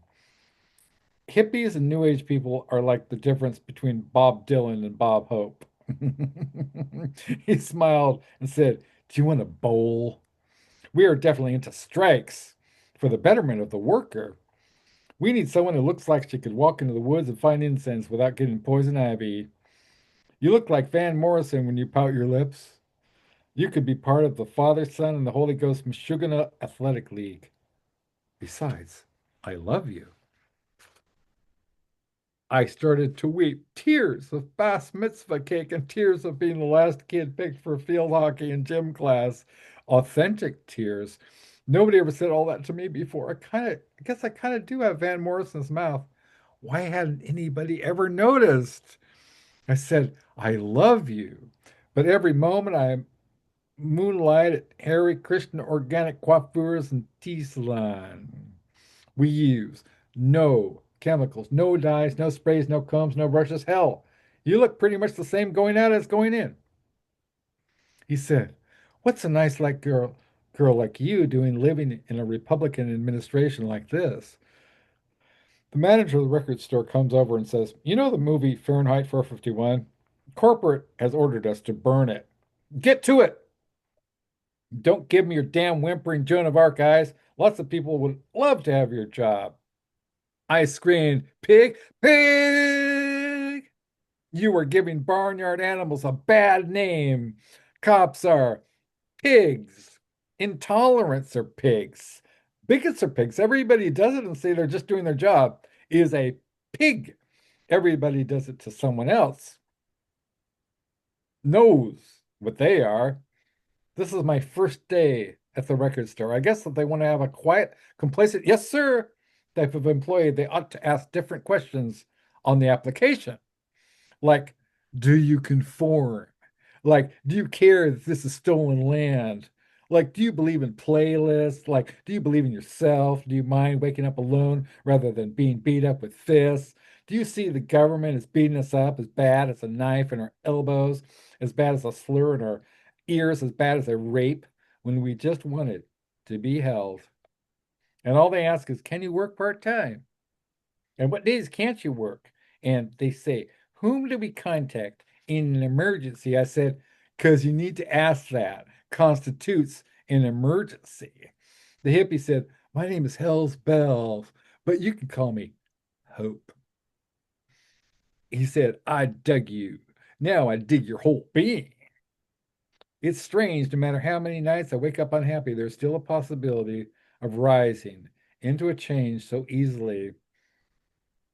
Hippies and New Age people are like the difference between Bob Dylan and Bob Hope. He smiled and said, do you want to bowl? We are definitely into strikes for the betterment of the worker. We need someone who looks like she could walk into the woods and find incense without getting poison ivy. You look like Van Morrison when you pout your lips. You could be part of the Father, Son, and the Holy Ghost Meshuggah Athletic League. Besides, I love you. I started to weep, tears of Bas Mitzvah cake and tears of being the last kid picked for field hockey in gym class. Authentic tears. Nobody ever said all that to me before. I guess I kind of do have Van Morrison's mouth. Why hadn't anybody ever noticed? I said, I love you. But every moment I moonlight at Hare Krishna Organic Coiffures and Tea Salon. We use no chemicals, no dyes, no sprays, no combs, no brushes. Hell, you look pretty much the same going out as going in. He said, what's a nice like girl like you doing living in a Republican administration like this? The manager of the record store comes over and says, you know the movie Fahrenheit 451? Corporate has ordered us to burn it. Get to it. Don't give me your damn whimpering Joan of Arc eyes. Lots of people would love to have your job. I screamed, pig, pig! You are giving barnyard animals a bad name. Cops are pigs. Intolerants are pigs. Bigots are pigs. Everybody does it and say they're just doing their job is a pig. Everybody does it to someone else. Knows what they are. This is my first day at the record store. I guess if they want to have a quiet, complacent, yes, sir, type of employee, they ought to ask different questions on the application. Like, do you conform? Like, do you care that this is stolen land? Like, do you believe in playlists? Like, do you believe in yourself? Do you mind waking up alone rather than being beat up with fists? Do you see the government is beating us up as bad as a knife in our elbows, as bad as a slur in our ears, as bad as a rape when we just wanted to be held? And all they ask is, can you work part-time? And what days can't you work? And they say, whom do we contact in an emergency? I said, because you need to ask that. Constitutes an emergency. The hippie said, my name is Hell's Bells, but you can call me Hope. He said, I dug you. Now I dig your whole being. It's strange, no matter how many nights I wake up unhappy, there's still a possibility of rising into a change so easily.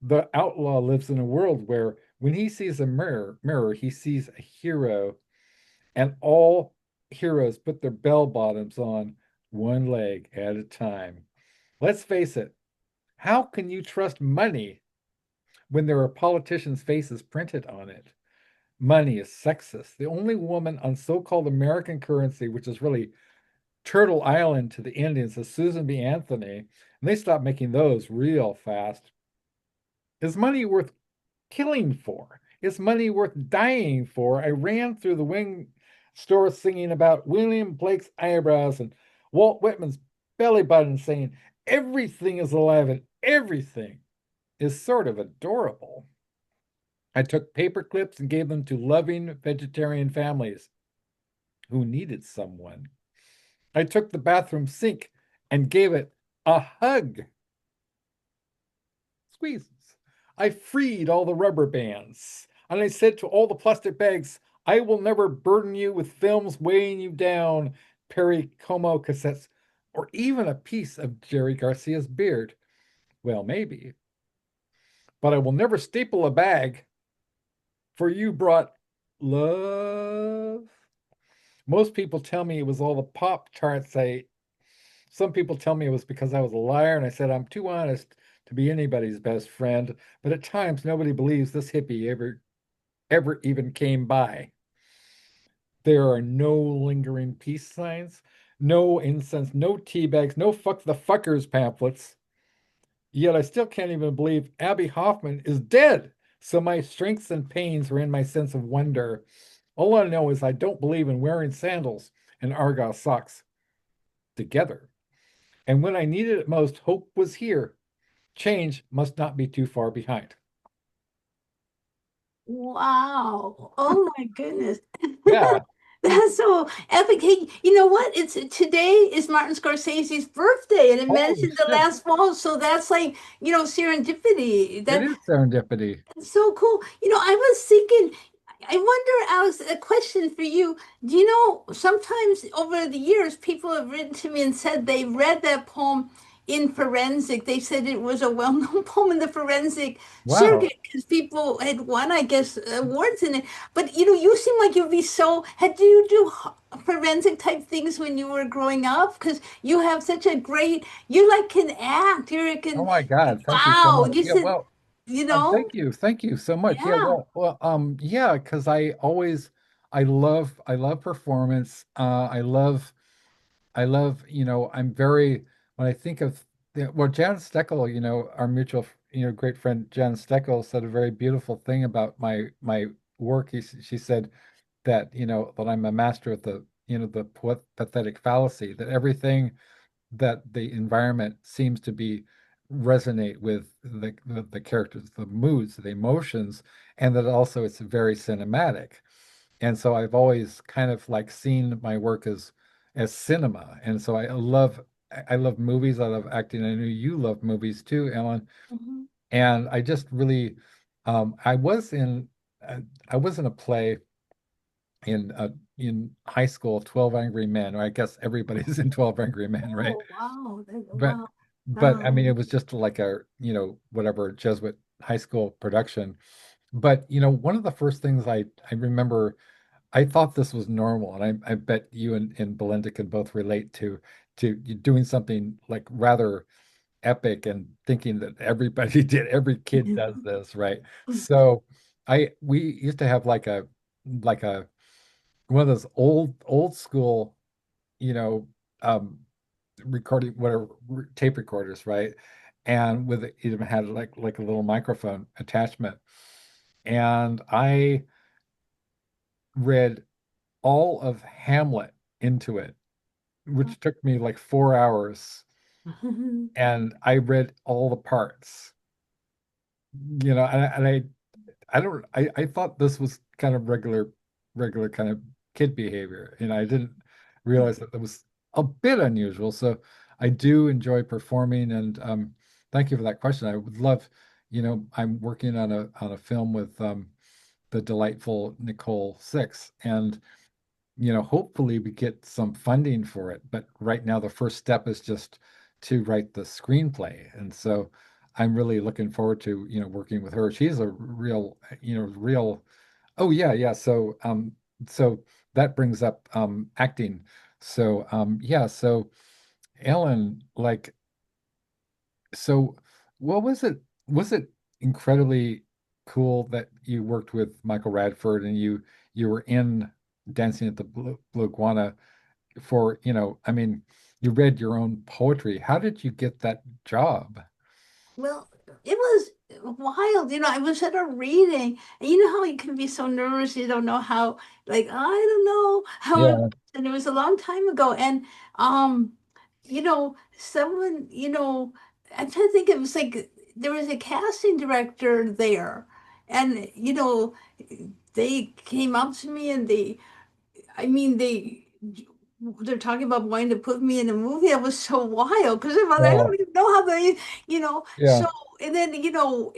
The outlaw lives in a world where when he sees a mirror, he sees a hero, and all heroes put their bell bottoms on one leg at a time. Let's face it, how can you trust money when there are politicians' faces printed on it? Money is sexist. The only woman on so-called American currency, which is really Turtle Island to the Indians, is Susan B. Anthony, and they stopped making those real fast. Is money worth killing for? Is money worth dying for? I ran through the wing store singing about William Blake's eyebrows and Walt Whitman's belly button, saying everything is alive and everything is sort of adorable. I took paper clips and gave them to loving vegetarian families who needed someone. I took the bathroom sink and gave it a hug. Squeezes. I freed all the rubber bands. And I said to all the plastic bags, I will never burden you with films weighing you down, Perry Como cassettes, or even a piece of Jerry Garcia's beard. Well, maybe. But I will never staple a bag, for you brought love. Most people tell me it was all the Pop Tarts I ate. Some people tell me it was because I was a liar, and I said I'm too honest to be anybody's best friend. But at times, nobody believes this hippie ever even came by. There are no lingering peace signs, no incense, no tea bags, no fuck the fuckers pamphlets. Yet I still can't even believe Abby Hoffman is dead. So my strengths and pains are in my sense of wonder. All I know is I don't believe in wearing sandals and Argos socks together. And when I needed it most, hope was here. Change must not be too far behind. Wow. Oh my goodness. Yeah. That's so epic. Hey, you know what? It's today is Martin Scorsese's birthday, and it Holy mentioned the shit. last fall. So that's like, serendipity. It is serendipity. That's so cool. I was thinking, I wonder, Alex, a question for you. Do you know, sometimes over the years, people have written to me and said they read that poem in forensic. They said it was a well-known poem in the forensic Wow. circuit because people had won, I guess, awards in it. But, you seem like you'd be so, had you do forensic type things when you were growing up? Because you have such a great, you like can act, you Oh can, my God. Thank you so wow, much. you Yeah, said, well, you know, thank you. Thank you so much. Yeah, yeah. yeah, because I love performance. I love, I'm very, when I think of, well, Jan Steckel, our mutual, great friend Jan Steckel said a very beautiful thing about my work. She said that, that I'm a master of the, the pathetic fallacy, that everything that the environment seems to be resonate with the characters, the moods, the emotions, and that also it's very cinematic. And so I've always kind of like seen my work as cinema. And so I love movies. I love acting. I know you love movies too, Ellen. Mhm. And I just really I was in a play in high school, 12 Angry Men, or I guess everybody's in 12 Angry Men, right? Oh, wow. But Wow. I mean Wow. it was just like a, whatever Jesuit high school production. But one of the first things I remember, I thought this was normal, and I bet you and Belinda can both relate to you doing something like rather epic and thinking that everybody did, every kid does this, right? So we used to have like a one of those old school, you know, um recording, whatever, tape recorders, right? and with it even had like a little microphone attachment. And I read all of Hamlet into it, which took me like 4 hours, and I read all the parts. And I don't I thought this was kind of regular kind of kid behavior, and I didn't realize that that was a bit unusual. So I do enjoy performing, and thank you for that question. I would love, I'm working on a film with the delightful Nicole Six, and hopefully we get some funding for it. But right now, the first step is just to write the screenplay. And so I'm really looking forward to, working with her. She's a real, oh yeah, yeah. So that brings up acting. So yeah, so Ellen, like, so what was it? Was it incredibly cool that you worked with Michael Radford and you were in Dancing at the Blue Iguana for, I mean, you read your own poetry. How did you get that job? Well, it was wild. I was at a reading, and you know how you can be so nervous, you don't know how, like, I don't know how, Yeah, and it was a long time ago. And, um, someone, I'm trying to think, it was like there was a casting director there, and, they came up to me and I mean, they're talking about wanting to put me in a movie. That was so wild because I yeah, don't even know how they, yeah, so and then Il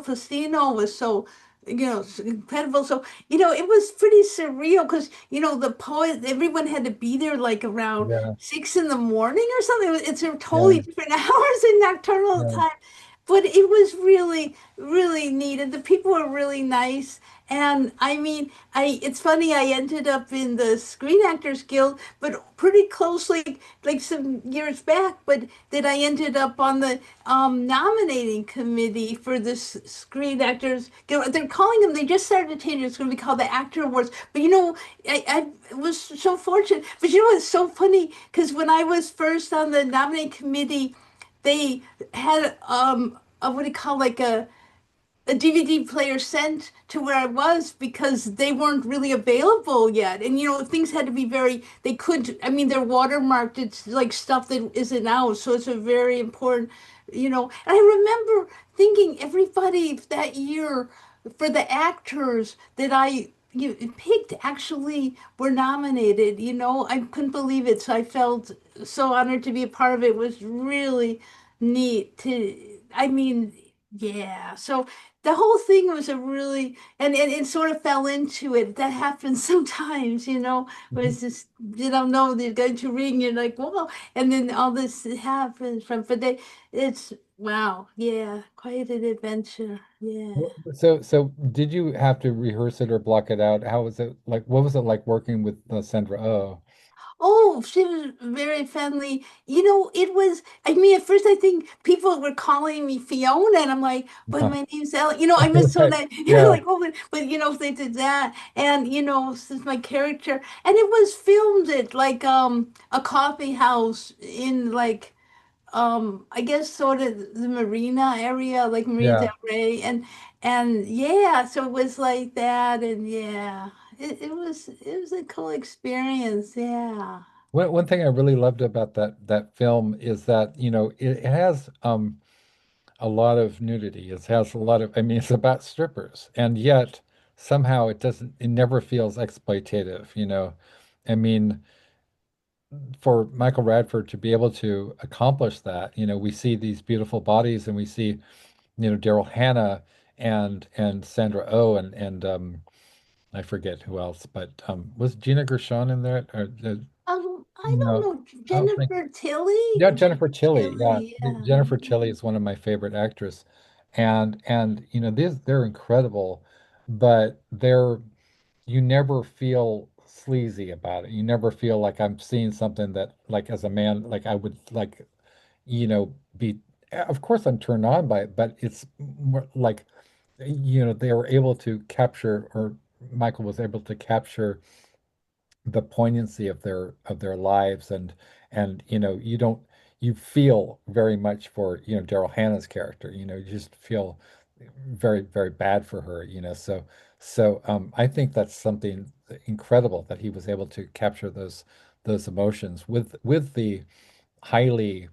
Pacino was so incredible. So it was pretty surreal because the poet, everyone had to be there like around yeah, 6 in the morning or something. It's a yeah, totally different hours in nocturnal yeah. time, but it was really, really neat, and the people were really nice. And I mean, it's funny, I ended up in the Screen Actors Guild, but pretty closely, like some years back, but that I ended up on the nominating committee for this Screen Actors Guild. They're calling them, they just started to change it. It's going to be called the Actor Awards. But I was so fortunate. But it's so funny because when I was first on the nominating committee, they had what do you call, like a DVD player sent to where I was because they weren't really available yet. And things had to be they could, I mean, they're watermarked. It's like stuff that isn't out. So it's a very important, And I remember thinking everybody that year for the actors that picked actually were nominated. I couldn't believe it. So I felt so honored to be a part of it. It was really neat I mean, yeah. So the whole thing was a really, and it sort of fell into it. That happens sometimes, where it's just, you don't know they're going to ring, you're like, whoa, and then all this happens but it's, wow, yeah, quite an adventure, yeah. So did you have to rehearse it or block it out? How was it like? What was it like working with Sandra Oh? Oh, she was very friendly. It was, I mean, at first I think people were calling me Fiona, and I'm like, but my name's Ellyn. I was so Right. that, Yeah. like, oh, but if they did that, and, since my character, and it was filmed at, like, a coffee house in, like, I guess sort of the Marina area, like Marina Yeah. Del Rey, and yeah, so it was like that, and yeah, it was a cool experience, yeah. One thing I really loved about that film is that, it has a lot of nudity. It has a lot of, I mean, it's about strippers, and yet somehow it never feels exploitative. I mean, for Michael Radford to be able to accomplish that, we see these beautiful bodies, and we see, Daryl Hannah and Sandra Oh and I forget who else, but was Gina Gershon in there? Or I don't no, know, I don't think. Jennifer Tilly? Yeah, Jennifer Tilly. Yeah, Tilly, yeah. Jennifer Tilly is one of my favorite actors, and they're incredible, but you never feel sleazy about it. You never feel like I'm seeing something that, like, as a man, like I would like, be. Of course, I'm turned on by it, but it's more like, they were able to capture, or Michael was able to capture the poignancy of their lives, and you you feel very much for, Daryl Hannah's character. You just feel very, very bad for her, I think that's something incredible that he was able to capture those emotions with the highly,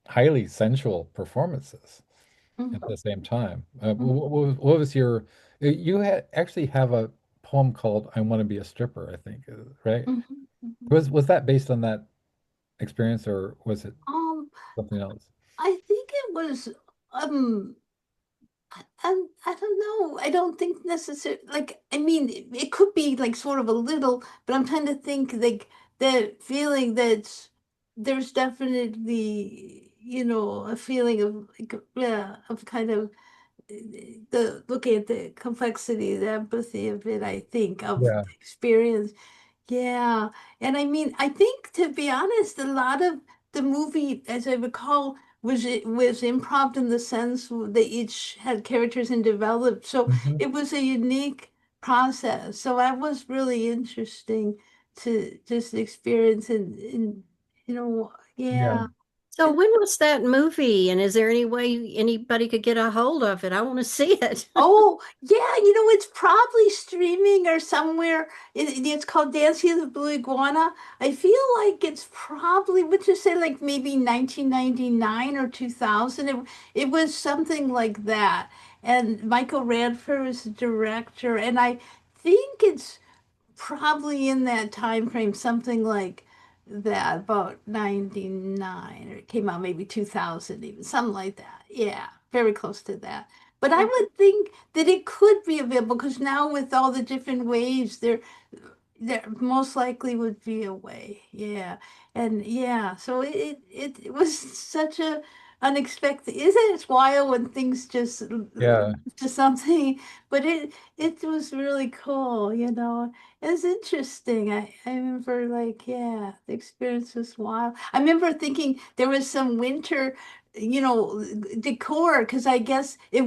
highly sensual performances at Mhm, the same time. mhm, What was you actually have a poem called "I Want to Be a Stripper," I think, right? mhm, mhm. Was that based on that experience, or was it Um, something else? I think it was um I don't know. I don't think necessarily like I mean it could be like sort of a little, but I'm trying to think like that feeling that there's definitely, a feeling of like yeah, of kind of the looking at the complexity, the empathy of it, I think, of Yeah. the experience. Yeah. And I mean, I think to be honest, a lot of the movie, as I recall, was improv in the sense they each had characters and developed. So Mhm. it was a unique process. So that was really interesting to just experience and Yeah. yeah. So when was that movie? And is there any way anybody could get a hold of it? I want to see it. Oh, yeah, it's probably streaming or somewhere. It's called Dancing with the Blue Iguana. I feel like it's probably, would you say, like maybe 1999 or 2000? It was something like that. And Michael Radford was the director. And I think it's probably in that time frame, something like that, about 99, or it came out maybe 2000, even something like that. Yeah, very close to that. But I would think that it could be available because now with all the different waves, there most likely would be a way. Yeah. And yeah, so it was such a unexpected, isn't it wild when things just Yeah. to something, but it was really cool. It was interesting. I remember like, yeah, the experience was wild. I remember thinking there was some winter, decor because I guess I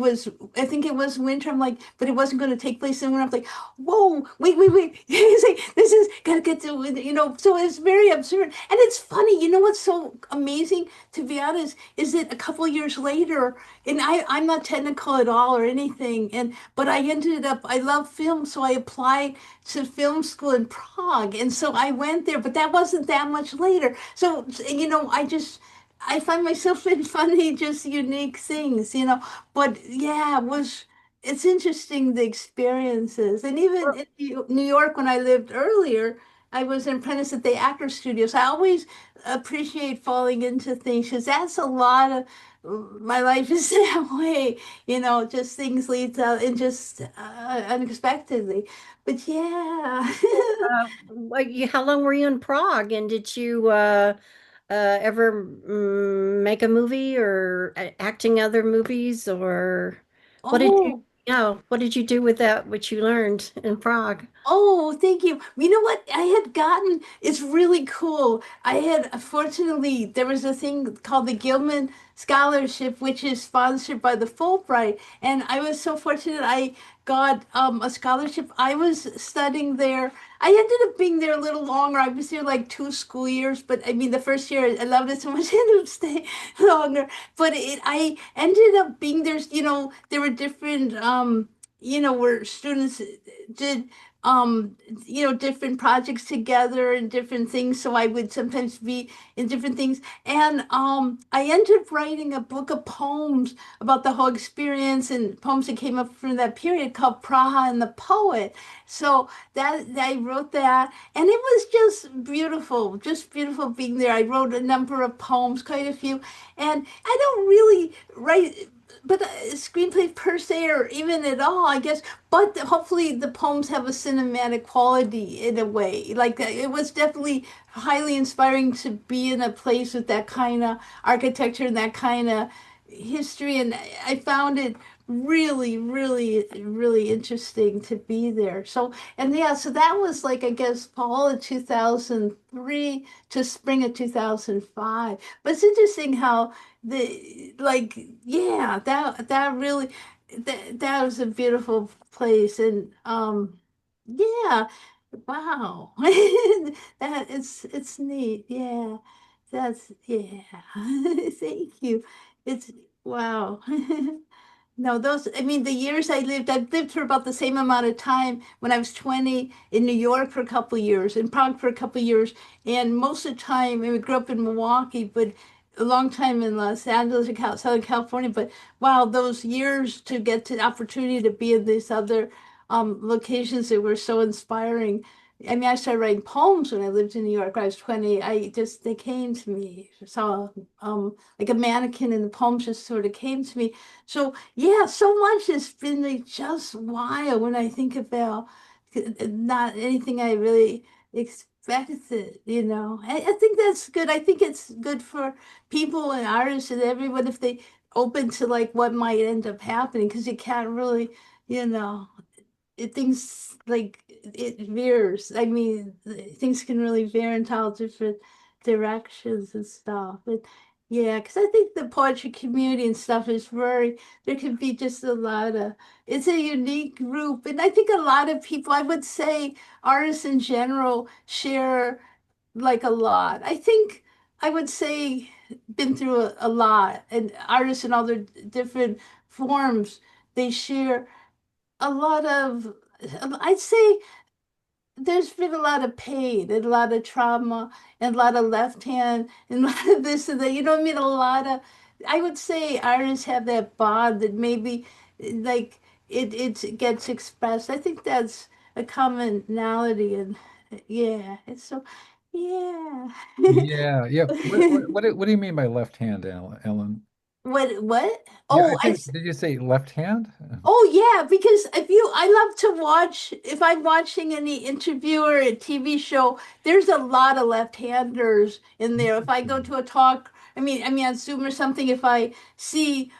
think it was winter. I'm like, but it wasn't going to take place in winter. I'm like, whoa, wait, wait, wait. It's like, this is gotta get to, so it's very absurd. And it's funny, what's so amazing, to be honest, is that a couple years later, and I'm not technical at all or anything, but I love film, so I applied to film school in Prague. And so I went there, but that wasn't that much later. So, I find myself in funny, just unique things. But yeah, it's interesting the experiences. And even in New York, when I lived earlier, I was an apprentice at the actor studios. I always appreciate falling into things because that's a lot of my life is that way. Just things leads out and just unexpectedly. But yeah. How long were you in Prague? And did you ever make a movie or acting other movies? Or what did you, Oh. what did you do with that, which you learned in Prague? Oh, thank you. You know what? It's really cool. Fortunately, there was a thing called the Gilman Scholarship, which is sponsored by the Fulbright. And I was so fortunate I got a scholarship. I was studying there. I ended up being there a little longer. I was there like 2 school years, but I mean, the first year I loved it so much, I ended up staying longer. But I ended up being there, there were different, where students did um different projects together and different things, so I would sometimes be in different things, and I ended up writing a book of poems about the whole experience and poems that came up from that period called Praha and the Poet. So that I wrote that, and it was just beautiful being there. I wrote a number of poems, quite a few, and I don't really write but a screenplay per se or even at all, I guess. But hopefully the poems have a cinematic quality in a way. Like it was definitely highly inspiring to be in a place with that kind of architecture and that kind of history. And I found it really, really, really interesting to be there. So, and yeah, so that was like, I guess, fall of 2003 to spring of 2005. But it's interesting how like, yeah, that really, that was a beautiful place. And yeah, wow. It's neat. Yeah. That's yeah. Thank you. It's wow. No, those, I mean, the years I've lived for about the same amount of time when I was 20 in New York for a couple of years, in Prague for a couple of years, and most of the time, I mean, we grew up in Milwaukee, but a long time in Los Angeles and Southern California. But wow, those years to get to the opportunity to be in these other locations that were so inspiring. I mean, I started writing poems when I lived in New York when I was 20. They came to me. Saw like a mannequin and the poems just sort of came to me. So yeah, so much has been like just wild when I think about not anything I really expected, you know. I think that's good. I think it's good for people and artists and everyone if they open to like what might end up happening because you can't really, you know, things like it veers. I mean, things can really veer into all different directions and stuff. But yeah, because I think the poetry community and stuff is very, there can be just a lot of, it's a unique group. And I think a lot of people, I would say artists in general share like a lot. I think I would say been through a lot and artists in all their different forms, they share a lot of, I'd say there's been a lot of pain and a lot of trauma and a lot of left hand and a lot of this and that. You know what I mean? A lot of, I would say artists have that bond that maybe like it gets expressed. I think that's a commonality and yeah, it's so, yeah. Yeah, yeah. What do you mean by left hand, Ellen? What? Yeah, I Oh, think did you say left hand? oh yeah, because if you, I love to watch, if I'm watching any interview or a TV show, there's a lot of left-handers in there. If I go Interesting. to a talk, I mean on Zoom or something, if I see,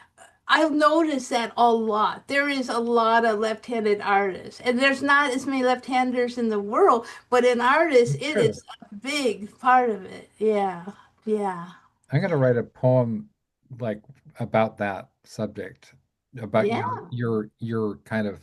I'll notice that a lot. There is a lot of left-handed artists, and there's not as many left-handers in the world, but in artists, it Sure. is a big part of it. Yeah, yeah, I'm gonna write a poem like about that subject, about yeah. your kind of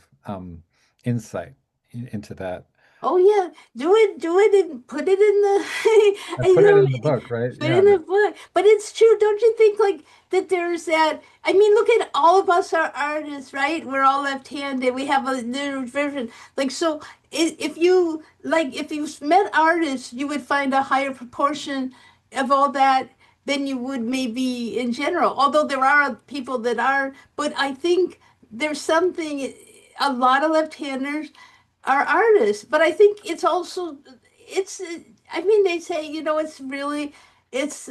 insight into that. Oh yeah, do it, and put it in the. I I put it know, in the book, right? put Yeah. in the book. But it's true, don't you think? Like that, there's that. I mean, look at all of us are artists, right? We're all left-handed. We have a little version. Like so, if you like, if you met artists, you would find a higher proportion of all that than you would maybe in general. Although there are people that are, but I think there's something. A lot of left-handers are artists, but I think it's also it's I mean they say, you know, it's really it's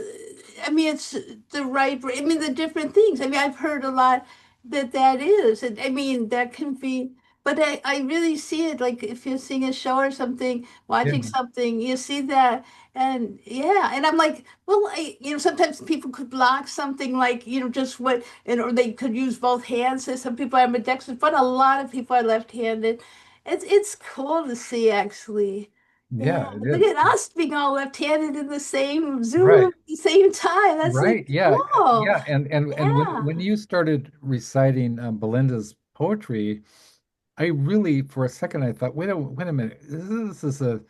I mean it's the right, I mean the different things. I mean I've heard a lot that that is, and I mean that can be, but I really see it like if you're seeing a show or something, Yeah. watching something, you see that. And yeah, and I'm like, well, you know, sometimes people could block something like, you know, just what, and or they could use both hands. So some people are ambidextrous, but a lot of people are left-handed. It's cool to see actually. Yeah, Yeah, it look is. at us being all left-handed in the same Zoom Right. at the same time. That's like Right. Yeah. cool. Yeah. And when Yeah. you started reciting Belinda's poetry, I really, for a second, I thought, wait a minute. This is a,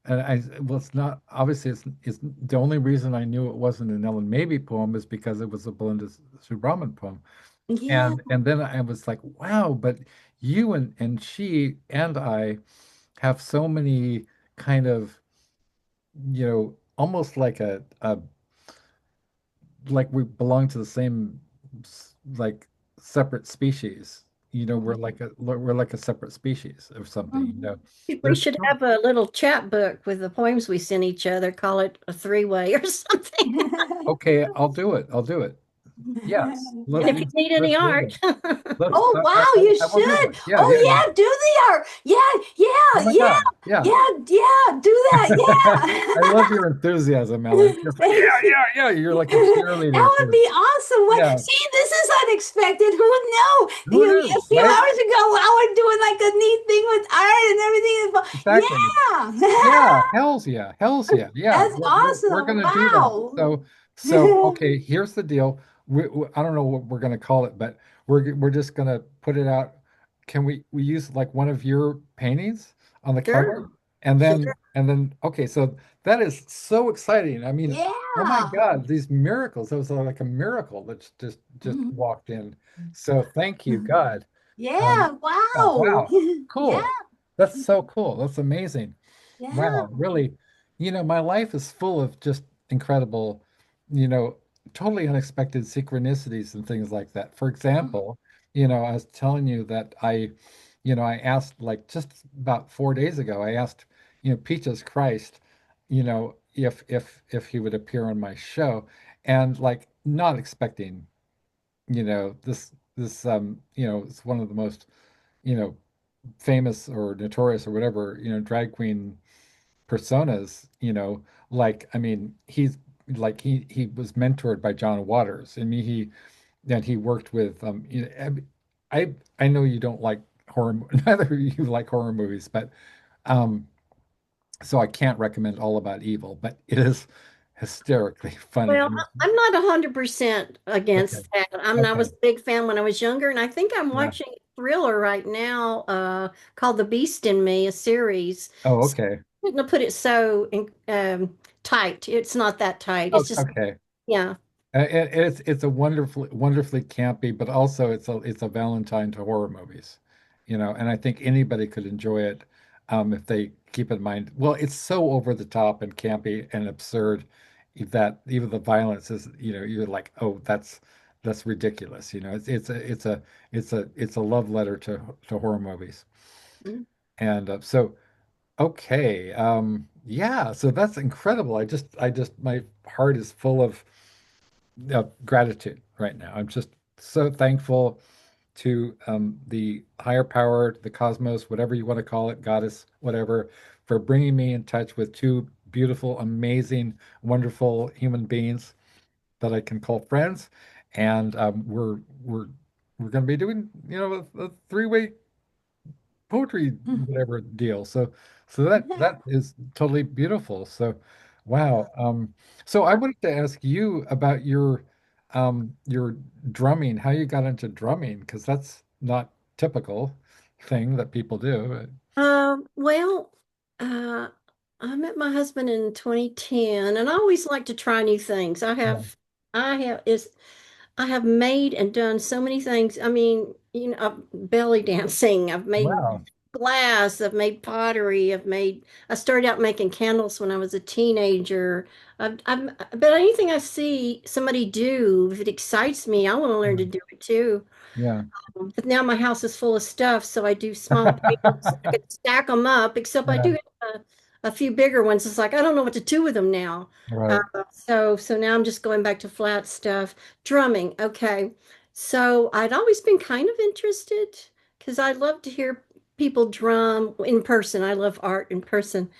and well, it's not, obviously, it's the only reason I knew it wasn't an Ellen Maybe poem is because it was a Belinda Subraman poem. Yeah. And then I was like, wow, but you and she and I have so many kind of, almost like a like we belong to the same like separate species. We're like a separate species of something, Mhm. We There's should have a little chat book with the poems we send each other, call it a three-way or something. okay, I'll do it. I'll do it. Yes. And if you need any Let's do art, that. Let's Oh wow, you I will do should. that. Yeah, Oh yeah, yeah. yeah, do the art. Yeah, Oh yeah, my yeah, God. Yeah. yeah, do that. I love your enthusiasm, Ellen. Just like, yeah, Yeah. yeah, yeah. You're like a cheerleader That would for, be awesome. What? yeah. See, this is unexpected. Who knew? Who You, a knew, few right? hours ago, I was doing like a neat thing with art and Exactly. everything. Yeah, Yeah. hells yeah, yeah. That's We're awesome. gonna do that. Wow. So okay. Here's the deal. I don't know what we're gonna call it, but we're just gonna put it out. Can we use like one of your paintings on the sure, cover, sure. and then okay. So that is so exciting. I mean, Yeah. Oh my God, these miracles. It was like a miracle that just walked in. So thank you, God. Yeah, Oh, wow. wow. Yeah, Cool. That's so cool. That's amazing. yeah. Wow, really, my life is full of just incredible, you know, totally unexpected synchronicities and things like that. For example, I was telling you that I asked like just about 4 days ago, I asked, Peaches Christ, if he would appear on my show, and like not expecting, this it's one of the most, you know, famous or notorious or whatever, drag queen personas, like I mean, he's like he was mentored by John Waters. I mean, he worked with I know you don't like horror, neither of you like horror movies, but um so I can't recommend All About Evil, but it is hysterically funny. Well, I'm not 100% Okay. against that. I Okay. was a big fan when I was younger, and I think I'm Yeah. watching a thriller right now called The Beast in Me, a series. Oh, So okay. I'm going to put it tight. It's not that tight. Oh, It's just, okay. yeah. It's a wonderfully campy, but also it's a Valentine to horror movies, and I think anybody could enjoy it, if they keep in mind. Well, it's so over the top and campy and absurd that even the violence is, you're like, oh, that's ridiculous. It's a love letter to horror movies, Mm. and so okay, yeah, so that's incredible. My heart is full of gratitude right now. I'm just so thankful to the higher power, the cosmos, whatever you want to call it, goddess, whatever, for bringing me in touch with two beautiful, amazing, wonderful human beings that I can call friends. And we're going to be doing, a three-way poetry whatever deal. So that is totally beautiful. So wow. So I wanted to ask you about your drumming, how you got into drumming, because that's not typical thing that people do. Well, uh, I met my husband in 2010, and I always like to try new things. Yeah. I have, is I have made and done so many things. I mean, belly dancing. I've made Wow. glass. I've made pottery. I started out making candles when I was a teenager. But anything I see somebody do, if it excites me, I want to learn Yeah. to do it too. Yeah. But now my house is full of stuff, so I do small things. I could stack them up, except I Yeah. do have a few bigger ones. It's like I don't know what to do with them now. Uh, Right. so now I'm just going back to flat stuff. Drumming, okay. So I'd always been kind of interested because I love to hear people drum in person. I love art in person,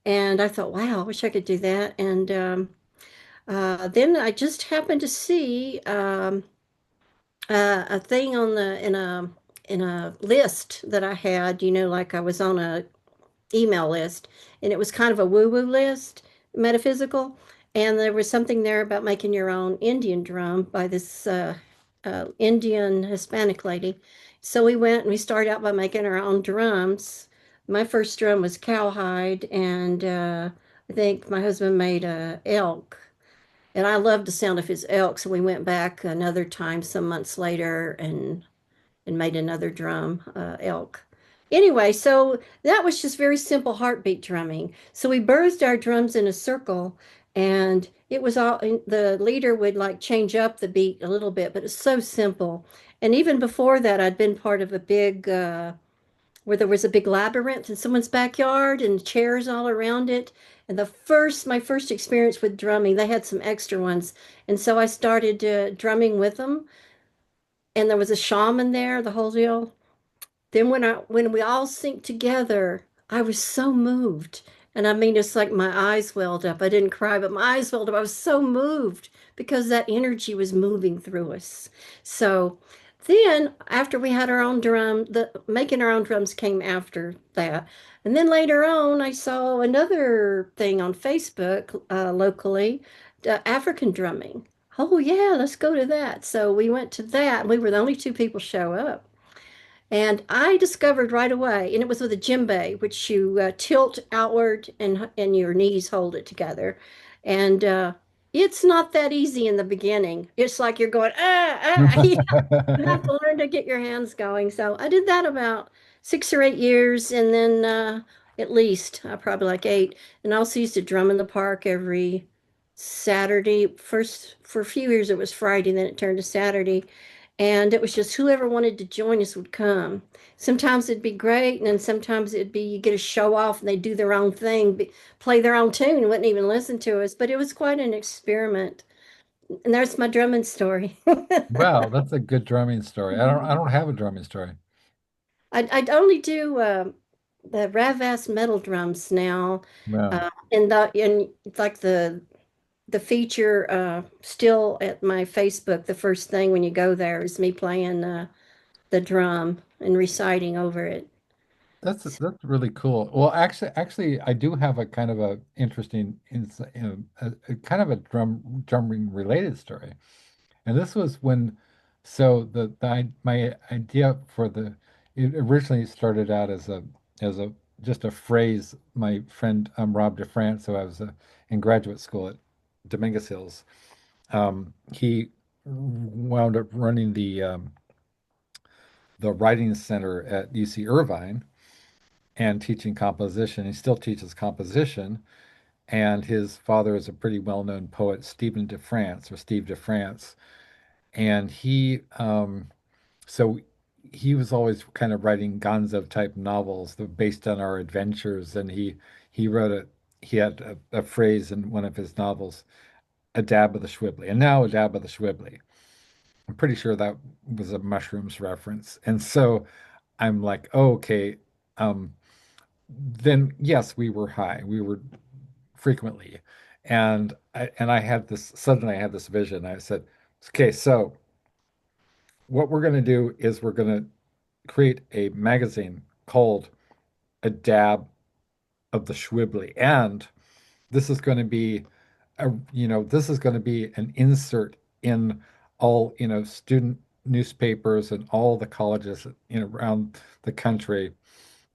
and I thought, wow, I wish I could do that. And then I just happened to see. A thing on the in a list that I had, like I was on a email list, and it was kind of a woo-woo list, metaphysical, and there was something there about making your own Indian drum by this Indian Hispanic lady. So we went and we started out by making our own drums. My first drum was cowhide, and I think my husband made a elk. And I loved the sound of his elk, so we went back another time some months later and made another drum, elk. Anyway, so that was just very simple heartbeat drumming. So we birthed our drums in a circle, and it was all the leader would like change up the beat a little bit, but it's so simple. And even before that, I'd been part of a big where there was a big labyrinth in someone's backyard and chairs all around it. And my first experience with drumming, they had some extra ones. And so I started drumming with them. And there was a shaman there, the whole deal. Then when we all synced together, I was so moved. And I mean, it's like my eyes welled up. I didn't cry, but my eyes welled up. I was so moved because that energy was moving through us. So then after we had our own drum, the making our own drums came after that. And then later on, I saw another thing on Facebook locally, African drumming. Oh yeah, let's go to that. So we went to that. We were the only two people show up. And I discovered right away, and it was with a djembe, which you tilt outward and your knees hold it together. And It's not that easy in the beginning. It's like you're going, you have to learn to get your hands going. So I did that about 6 or 8 years, and then at least probably like 8. And I also used to drum in the park every Saturday. First, for a few years, it was Friday, then it turned to Saturday. And it was just whoever wanted to join us would come. Sometimes it'd be great, and then sometimes it'd be you get a show off and they do their own thing, play their own tune, and wouldn't even listen to us. But it was quite an experiment. And there's my drumming story. Wow, that's a good drumming story. I don't have a drumming story. I'd only do the Ravas metal drums now, Wow. and it's like the feature still at my Facebook. The first thing when you go there is me playing the drum and reciting over it. That's really cool. Well, actually, I do have a kind of a interesting, a kind of a drumming related story. And this was when, so my idea for it originally started out as a just a phrase. My friend Rob DeFrance, who I was in graduate school at Dominguez Hills, he wound up running the writing center at UC Irvine and teaching composition. He still teaches composition, and his father is a pretty well-known poet, Stephen DeFrance or Steve DeFrance, and so he was always kind of writing Gonzo type novels that were based on our adventures, and he wrote he had a phrase in one of his novels, a dab of the Schwibbly, and now a dab of the Schwibbly. I'm pretty sure that was a mushrooms reference, and so I'm like, oh, okay. Um, then yes, we were high. We were frequently. And I had this suddenly I had this vision. I said, okay, so what we're going to do is we're going to create a magazine called A Dab of the Schwibbly. And this is going to be this is going to be an insert in all, student newspapers and all the colleges, around the country,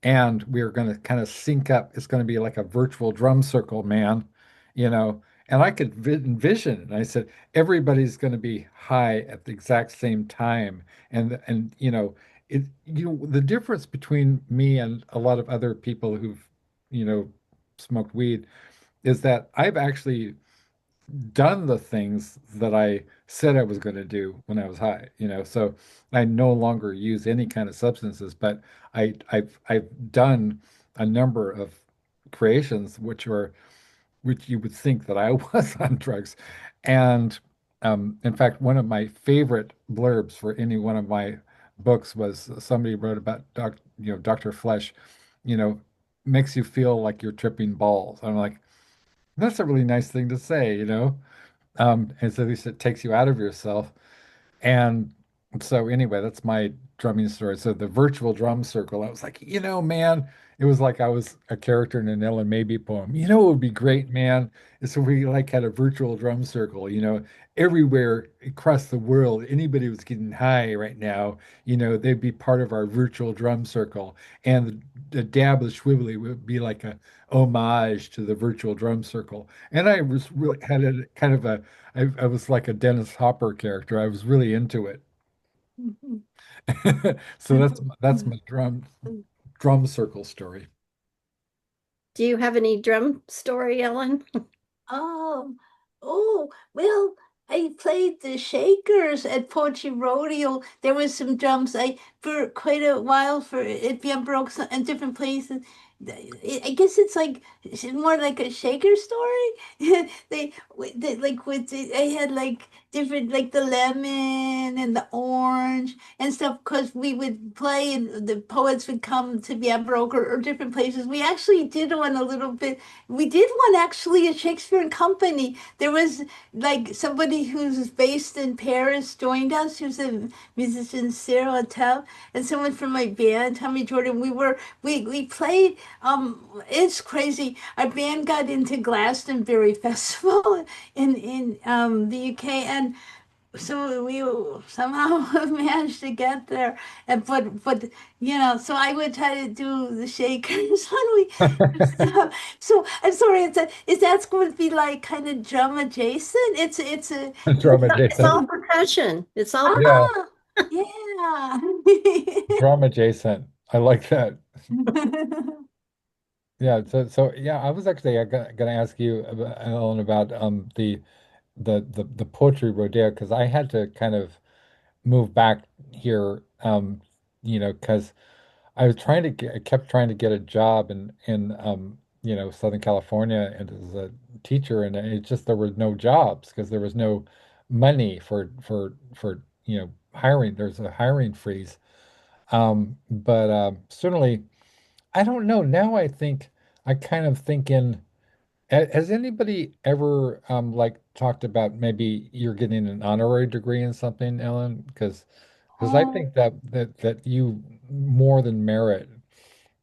and we're going to kind of sync up. It's going to be like a virtual drum circle, man, you know. And I could envision, and I said, everybody's going to be high at the exact same time, and the difference between me and a lot of other people who've, you know, smoked weed is that I've actually done the things that I said I was going to do when I was high, So I no longer use any kind of substances, but I've done a number of creations which you would think that I was on drugs. And in fact, one of my favorite blurbs for any one of my books was somebody wrote about Dr. Flesh, you know, makes you feel like you're tripping balls. I'm like, that's a really nice thing to say, and so at least it takes you out of yourself. And so anyway, that's my drumming story. So the virtual drum circle, I was like, man, it was like I was a character in an Ellen Maybe poem. You know, it would be great, man, is if we like had a virtual drum circle, everywhere across the world, anybody who's getting high right now, they'd be part of our virtual drum circle. And the dab of the Schwibbly would be like a homage to the virtual drum circle. And I was really had a kind of I was like a Dennis Hopper character. I was really into it. So that's my drum circle story. Do you have any drum story, Ellen? Oh, oh, well, I played the Shakers at Poetry Rodeo. There was some drums. I for quite a while for it being broke in different places. I guess it's more like a Shaker story. They like I had like different like the lemon and the orange and stuff because we would play and the poets would come to Biambrook or different places. We actually did one a little bit. We did one actually at Shakespeare and Company. There was like somebody who's based in Paris joined us, who's a musician, Sarah Attell, and someone from my band, Tommy Jordan. We played. It's crazy. Our band got into Glastonbury Festival in the UK, and so we somehow managed to get there, and but so I would try to do the shakers when we so I'm sorry, is that going to be like kind of drum adjacent? It's a Drum It's all adjacent. percussion. It's all Yeah, ah yeah. drum adjacent. I like that. Yeah, so yeah, I was actually gonna ask you about, Ellen, about the poetry rodeo because I had to kind of move back here, because I was trying to I kept trying to get a job in Southern California and as a teacher, and it just there were no jobs because there was no money for hiring. There's a hiring freeze. But certainly, I don't know. Now I think I kind of think in. Has anybody ever like talked about maybe you're getting an honorary degree in something, Ellen? Because I Oh, think that you more than merit.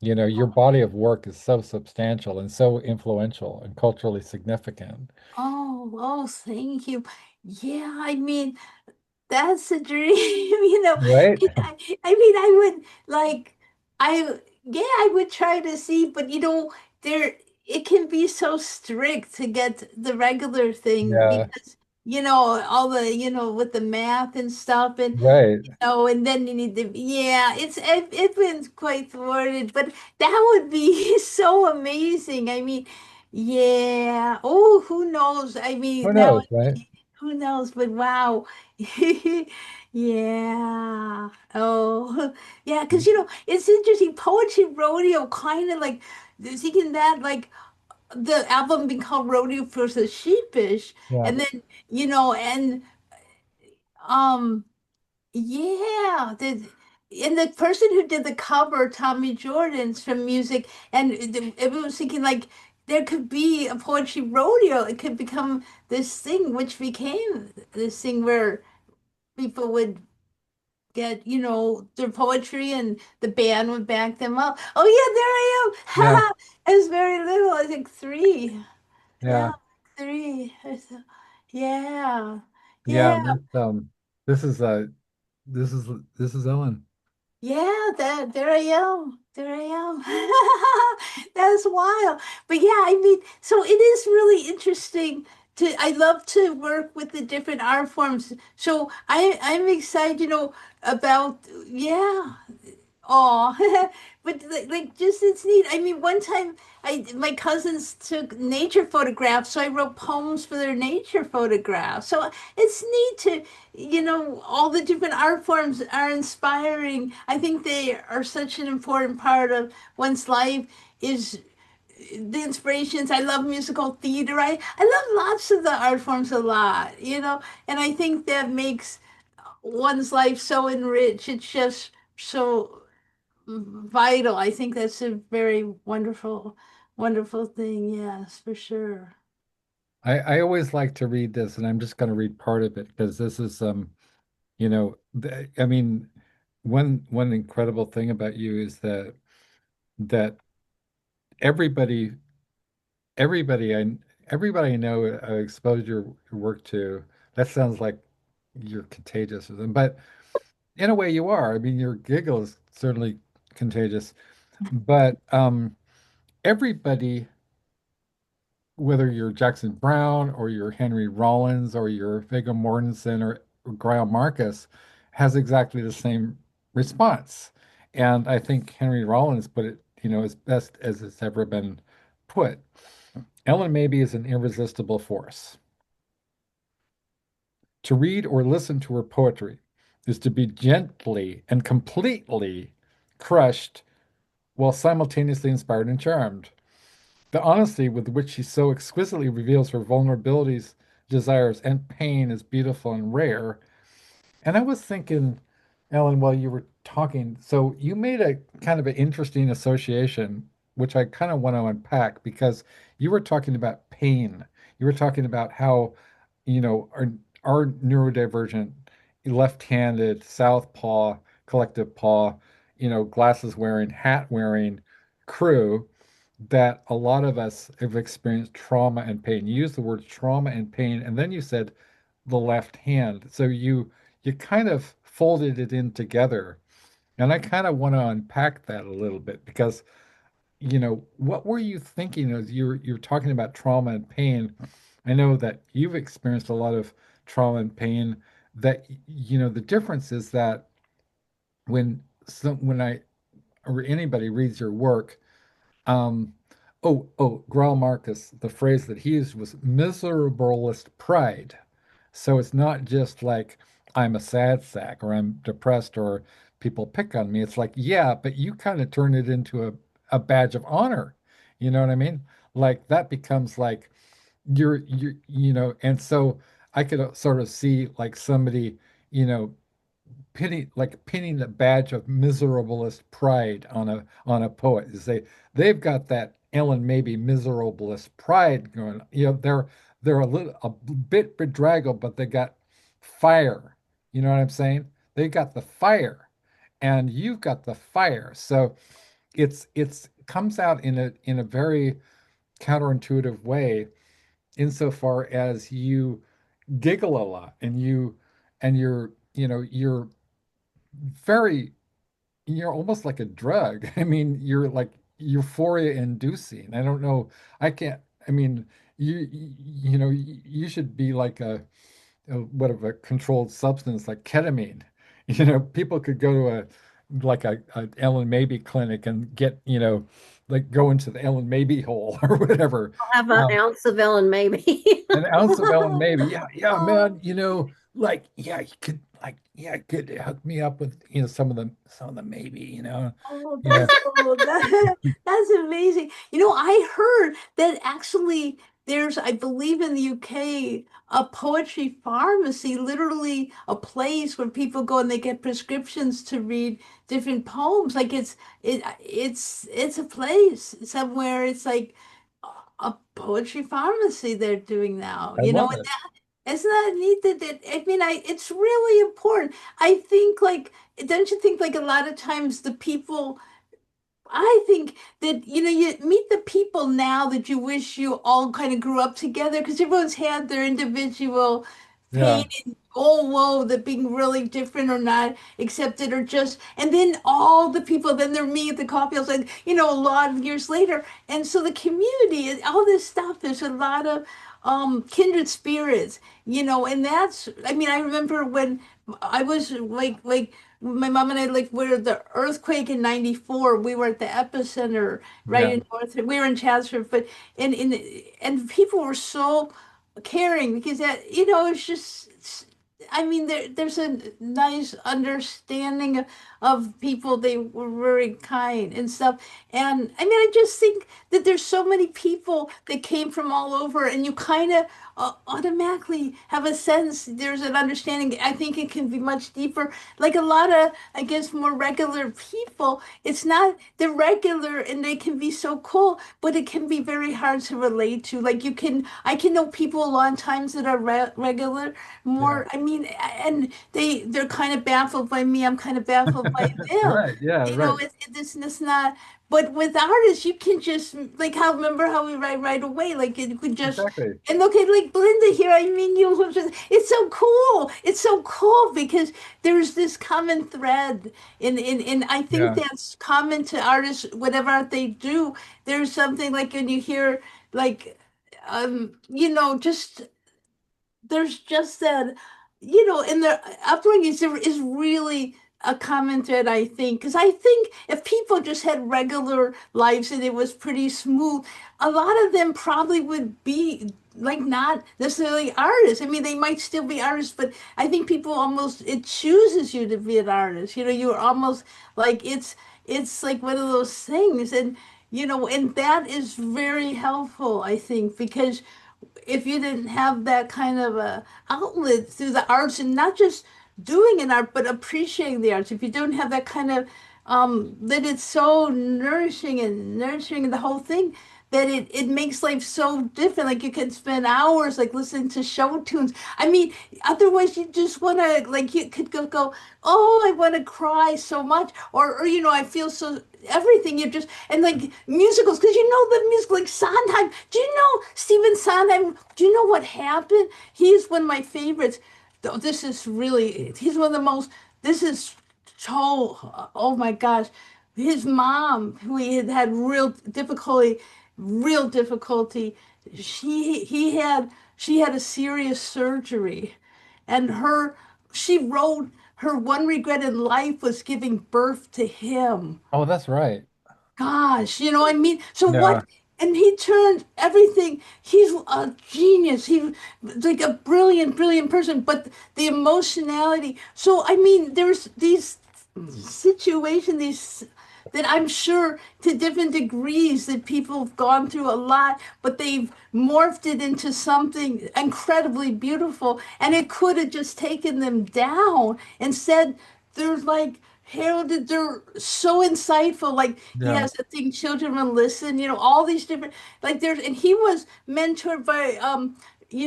Your body of work is so substantial and so influential and culturally significant. oh, thank you. Yeah, I mean, that's a dream, Right? I mean, I would like, yeah, I would try to see, but there, it can be so strict to get the regular thing Yeah, because, all the, with the math and stuff right. and then you need to, yeah, it's been quite thwarted, but that would be so amazing. I mean, yeah. Oh, who knows? I Who mean, that knows, would right? be, who knows? But wow. Yeah. Oh, yeah. Because it's interesting. Poetry rodeo, kind of like thinking that, like the album being called Rodeo for the Sheepish, Yeah, and then and um. Yeah, and the person who did the cover, Tommy Jordan's from music, and everyone was thinking like there could be a poetry rodeo. It could become this thing, which became this thing where people would get, their poetry and the band would back them up. Oh yeah, there I yeah, am. I was very little, I think three. Yeah, yeah, three. Yeah, yeah. yeah. This is this is this is Ellen. Yeah, there I am. There I am. That's wild. But yeah, I mean, so it is really interesting I love to work with the different art forms. So I'm excited, about yeah. Oh, but like just it's neat. I mean, one time my cousins took nature photographs, so I wrote poems for their nature photographs. So it's neat to, all the different art forms are inspiring. I think they are such an important part of one's life is the inspirations. I love musical theater. I love lots of the art forms a lot, and I think that makes one's life so enriched. It's just so vital. I think that's a very wonderful, wonderful thing. Yes, for sure. I always like to read this, and I'm just going to read part of it because this is I mean, one incredible thing about you is that everybody everybody I everybody I know I exposed your work to, that sounds like you're contagious with them, but in a way you are. I mean, your giggle is certainly contagious, but everybody, whether you're Jackson Brown or you're Henry Rollins or you're Viggo Mortensen or Grail Marcus, has exactly the same response. And I think Henry Rollins put it, as best as it's ever been put. Ellen maybe is an irresistible force. To read or listen to her poetry is to be gently and completely crushed while simultaneously inspired and charmed. The honesty with which she so exquisitely reveals her vulnerabilities, desires, and pain is beautiful and rare. And I was thinking, Ellen, while you were talking, so you made a kind of an interesting association, which I kind of want to unpack because you were talking about pain. You were talking about how, our neurodivergent, left-handed, southpaw, collective paw, glasses wearing, hat wearing crew, that a lot of us have experienced trauma and pain. You used the word trauma and pain, and then you said the left hand. So you kind of folded it in together. And I kind of want to unpack that a little bit because, what were you thinking as you're talking about trauma and pain? I know that you've experienced a lot of trauma and pain that, the difference is that when I or anybody reads your work, um, Grail Marcus, the phrase that he used was miserablest pride. So it's not just like I'm a sad sack or I'm depressed or people pick on me. It's like, yeah, but you kind of turn it into a badge of honor. You know what I mean? Like that becomes like and so I could sort of see like somebody, you know, pinning the badge of miserablest pride on a poet. You say they've got that Ellyn maybe miserablest pride going. They're a bit bedraggled, but they got fire. You know what I'm saying? They got the fire, and you've got the fire. So it's comes out in a very counterintuitive way, insofar as you giggle a lot and you're very you're almost like a drug. I mean, you're like euphoria inducing. I don't know. I can't. I mean, you should be like what of a controlled substance like ketamine. People could go to a Ellen Mabey clinic and get, like go into the Ellen Mabey hole or whatever. I'll have an Um, ounce of Ellen, maybe. an ounce of Ellen Mabey. Yeah, yeah, Oh, man. Like, yeah, you could hook me up with, some of the maybe, oh, you know, that's amazing. I heard that actually there's, I believe in the UK, a poetry pharmacy, literally a place where people go and they get prescriptions to read different poems. Like it's a place somewhere. It's like a poetry pharmacy they're doing now. I love it. Isn't that neat I mean, it's really important. I think like, don't you think like a lot of times the people, I think that, you meet the people now that you wish you all kind of grew up together because everyone's had their individual pain Yeah, and oh, whoa, that being really different or not accepted or just, and then all the people, then they're me at the coffee house, and, a lot of years later. And so the community, all this stuff, there's a lot of kindred spirits, and that's, I mean, I remember when I was like, my mom and I like were the earthquake in '94. We were at the epicenter right yeah, in North. We were in Chatsworth, but and people were so caring because that it's just. I mean, there's a nice understanding of people. They were very kind and stuff. And I mean, I just think that there's so many people that came from all over, and you kind of automatically have a sense there's an understanding. I think it can be much deeper. Like a lot of, I guess, more regular people, it's not the regular and they can be so cool, but it can be very hard to relate to. Like I can know people a lot of times that are regular yeah. more, I mean, and they're kind of baffled by me. I'm kind of baffled by them. Right, yeah, right. It's not. But with artists, you can just like how remember how we write right away. Like you could just Exactly. and look at like Belinda here. I mean, it's so cool. It's so cool because there's this common thread in I think Yeah. that's common to artists, whatever art they do. There's something like when you hear like just there's just that, in their upbringing is really a common thread, I think. Because I think if people just had regular lives and it was pretty smooth, a lot of them probably would be like not necessarily artists. I mean, they might still be artists, but I think people almost, it chooses you to be an artist. You're almost like it's like one of those things. And that is very helpful, I think, because if you didn't have that kind of a outlet through the arts and not just doing an art but appreciating the arts, if you don't have that kind of that it's so nourishing and nurturing the whole thing, that it makes life so different. Like you can spend hours like listening to show tunes. I mean, otherwise you just want to like you could go, oh, I want to cry so much, or I feel so everything. You just and like musicals because the music like Sondheim. Do you know Stephen Sondheim? Do you know what happened? He's one of my favorites. This is really he's one of the most. This is so oh my gosh, his mom who he had had real difficulty. She had a serious surgery, and she wrote her one regret in life was giving birth to him. Oh, that's right. Gosh, you know what I mean? So Yeah. what? And he turned everything. He's a genius. He's like a brilliant person. But the emotionality. So I mean, there's these situations, these that I'm sure to different degrees that people have gone through a lot, but they've morphed it into something incredibly beautiful. And it could have just taken them down. Instead, there's like heralded, they're so insightful. Like he Yeah. has a thing, children will listen, all these different like there's and he was mentored by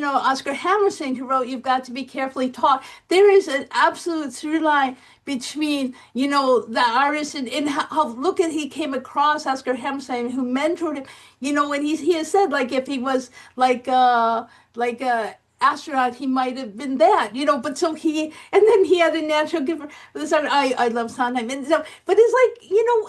Oscar Hammerstein, who wrote You've Got to Be Carefully Taught. There is an absolute through line between, the artist and how look at he came across Oscar Hammerstein, who mentored him, when he has said like if he was like astronaut, he might have been that, but so and then he had a natural gift for this. I love Sondheim. And so, but it's like,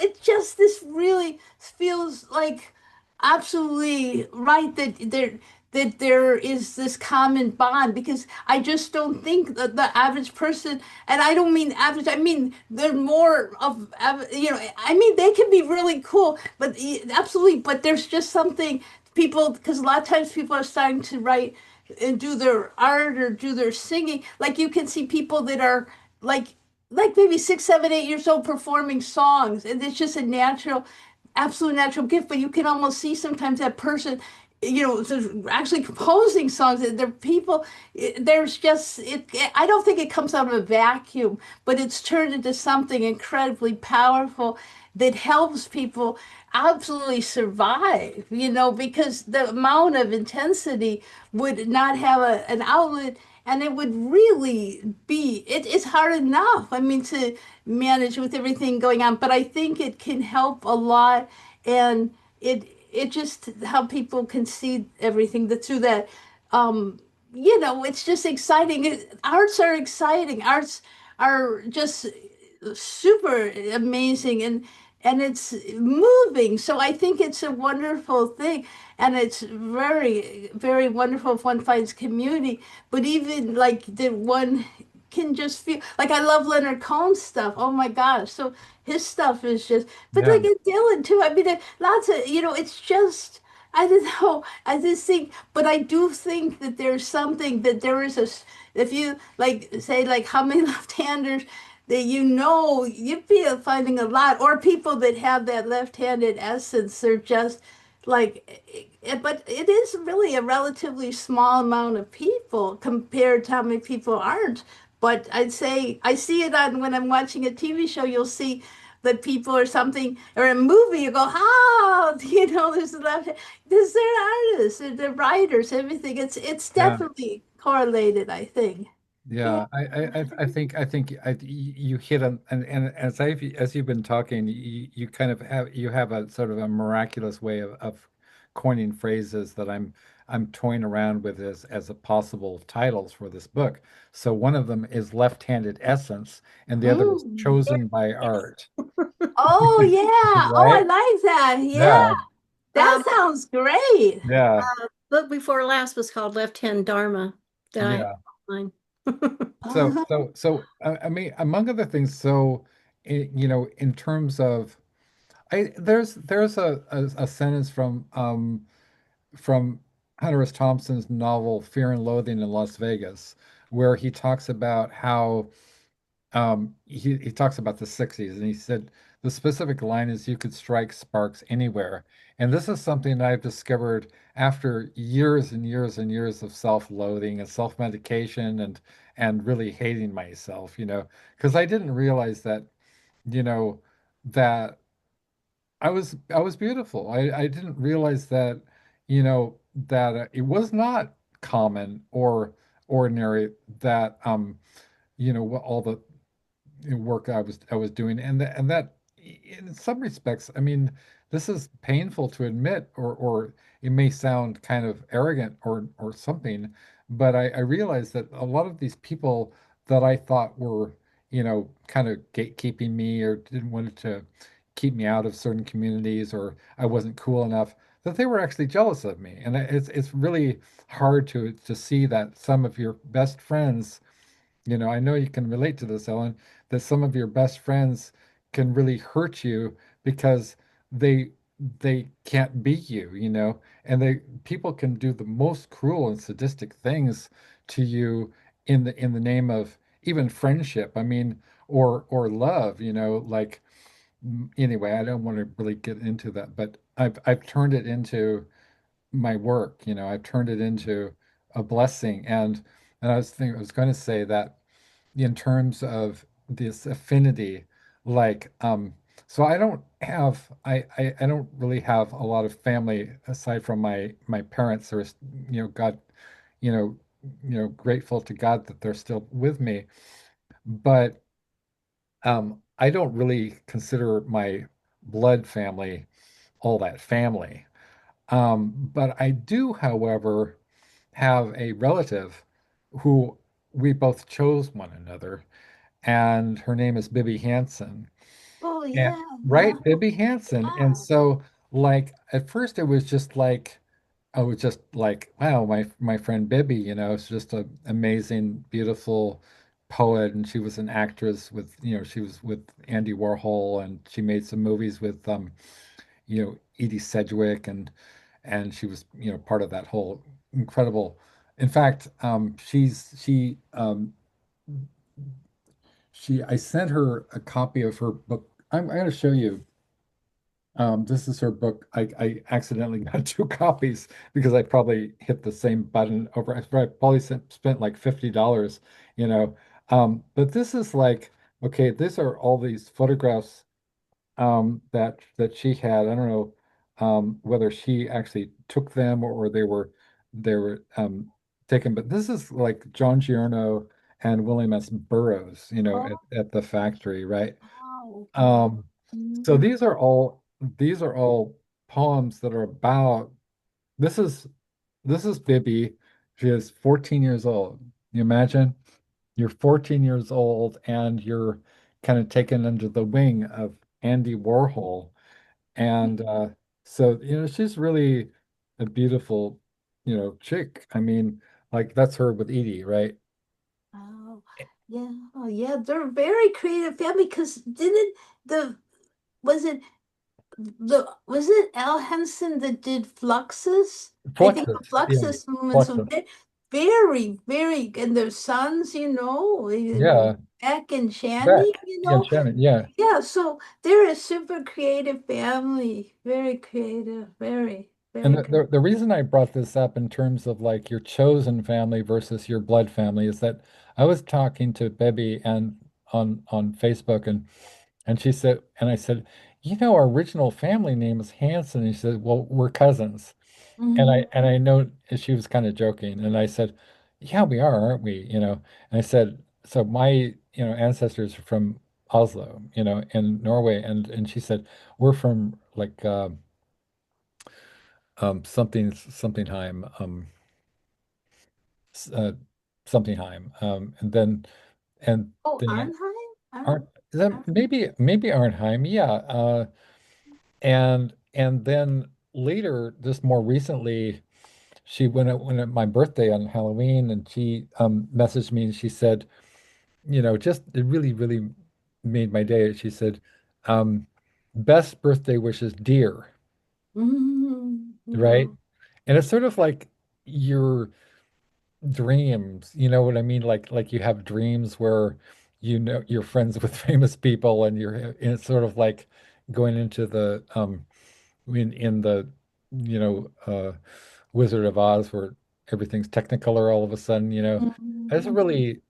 it just, this really feels like absolutely right that there is this common bond because I just don't think that the average person, and I don't mean average, I mean they're more of, I mean they can be really cool, but absolutely, but there's just something people, because a lot of times people are starting to write and do their art or do their singing. Like you can see people that are like maybe 6, 7, 8 years old performing songs, and it's just a natural, absolute natural gift. But you can almost see sometimes that person, actually composing songs. They're people. There's just it. I don't think it comes out of a vacuum, but it's turned into something incredibly powerful that helps people absolutely survive, because the amount of intensity would not have an outlet, and it would really it's hard enough, I mean, to manage with everything going on, but I think it can help a lot, and it just how people can see everything that through that it's just exciting. Arts are exciting. Arts are just super amazing, and it's moving. So I think it's a wonderful thing, and it's very, very wonderful if one finds community. But even like that one can just feel like I love Leonard Cohen's stuff. Oh my gosh. So his stuff is just, but Yeah. like Dylan too. I mean, lots of, it's just, I don't know. I just think, but I do think that there's something that there is if you like say like how many left-handers that you'd be finding a lot, or people that have that left-handed essence, they're just like, but it is really a relatively small amount of people compared to how many people aren't. But I'd say I see it on when I'm watching a TV show, you'll see that people or something or a movie, you go, ah, there's a left, there's their artists, they're writers, everything. It's Yeah. definitely correlated, I think. Yeah. Yeah, you hit on, and as you've been talking, you kind of have a sort of a miraculous way of coining phrases that I'm toying around with as a possible titles for this book. So one of them is left-handed essence, and the other is Mm. chosen by art. Oh yeah. Oh, I Right? like that. Yeah. Yeah, That Um, sounds great. yeah, book before last was called Left Hand Dharma that I have yeah. mine. I mean, among other things, in terms of there's a sentence from Hunter S. Thompson's novel Fear and Loathing in Las Vegas, where he talks about how he talks about the 60s, and he said the specific line is you could strike sparks anywhere. And this is something that I've discovered after years and years and years of self-loathing and self-medication and really hating myself, because I didn't realize that, you know, that I was beautiful. I didn't realize that, that it was not common or ordinary that what all the work I was doing, and that in some respects, I mean, this is painful to admit, or it may sound kind of arrogant or something, but I realized that a lot of these people that I thought were, kind of gatekeeping me or didn't want to keep me out of certain communities or I wasn't cool enough, that they were actually jealous of me. And it's really hard to see that some of your best friends, I know you can relate to this, Ellen, that some of your best friends can really hurt you because they they can't be you, and they people can do the most cruel and sadistic things to you in the name of even friendship. I mean, or love, like anyway, I don't want to really get into that, but I've turned it into my work, I've turned it into a blessing. And I was going to say that in terms of this affinity, like so I don't really have a lot of family aside from my parents. There's, God, you know grateful to God that they're still with me, but I don't really consider my blood family all that family. But I do, however, have a relative who we both chose one another, and her name is Bibby Hansen. Oh And yeah, yeah, right, Bibby Hansen. And yeah. so, like, at first it was just like I was just like, wow, my friend Bibby, is just an amazing, beautiful poet, and she was an actress with, she was with Andy Warhol, and she made some movies with Edie Sedgwick, and she was, part of that whole incredible. In fact, I sent her a copy of her book. I'm going to show you. This is her book. I accidentally got two copies because I probably hit the same button over. I probably spent like $50, you know. But this is like, okay, these are all these photographs that she had. I don't know whether she actually took them or they were taken, but this is like John Giorno and William S. Burroughs, Oh at the factory, right? wow, wow. Um, so Mhm. these are all poems that are about this is this is Bibby. She is 14 years old. You imagine you're 14 years old and you're kind of taken under the wing of Andy Warhol. And so, she's really a beautiful, chick. I mean, like that's her with Edie, right? Oh yeah, oh yeah. They're a very creative family because didn't the was it was it Al Henson that did Fluxus? I think the Fluxus, yeah, Fluxus movement. So Fluxus. they're very, very, and their sons, Yeah, Beck and Beck. Shandy, Yeah, Shannon, yeah. Yeah, so they're a super creative family. Very creative. Very, And very the reason I brought this up in terms of like your chosen family versus your blood family is that I was talking to Bebby and on Facebook, and she said, and I said, our original family name is Hanson. And she said, well, we're cousins. And I good. and I know she was kind of joking, and I said, yeah, we are, aren't we? And I said, so my ancestors are from Oslo, in Norway, and she said we're from like somethingheim, uh, somethingheim, and Oh, then Arnheim? aren't is that maybe Arnheim, yeah, and then later, just more recently, she went at my birthday on Halloween, and she messaged me and she said, just it really, really made my day. She said, um, best birthday wishes, dear, right? Yeah. And it's sort of like your dreams, you know what I mean? Like you have dreams where you're friends with famous people, and it's sort of like going into the in the Wizard of Oz where everything's Technicolor all of a sudden, It's Mhm. really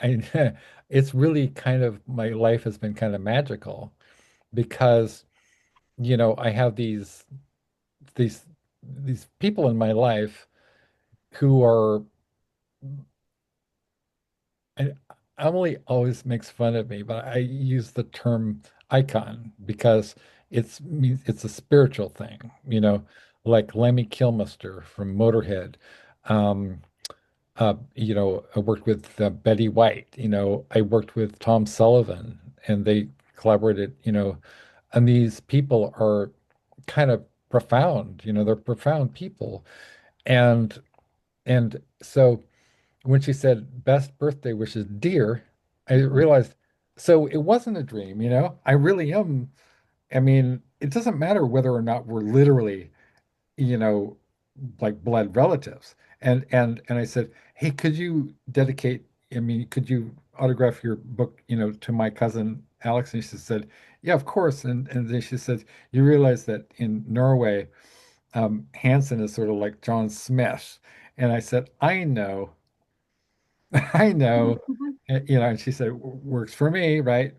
I it's really kind of my life has been kind of magical because I have these these people in my life who are, and Emily always makes fun of me, but I use the term icon because it's a spiritual thing, like Lemmy Kilmister from Motorhead. Um, I worked with Betty White, I worked with Tom Sullivan, and they collaborated, and these people are kind of profound, they're profound people. And so when she said best birthday wishes, dear, I realized, so it wasn't a dream, I really am. I mean, it doesn't matter whether or not we're literally, you know, like blood relatives. And I said, hey, could you dedicate, I mean, could you autograph your book, to my cousin Alex? And she said, yeah, of course. And then she said, you realize that in Norway, Hansen is sort of like John Smith. And I said, I know. I know. And she said, works for me, right?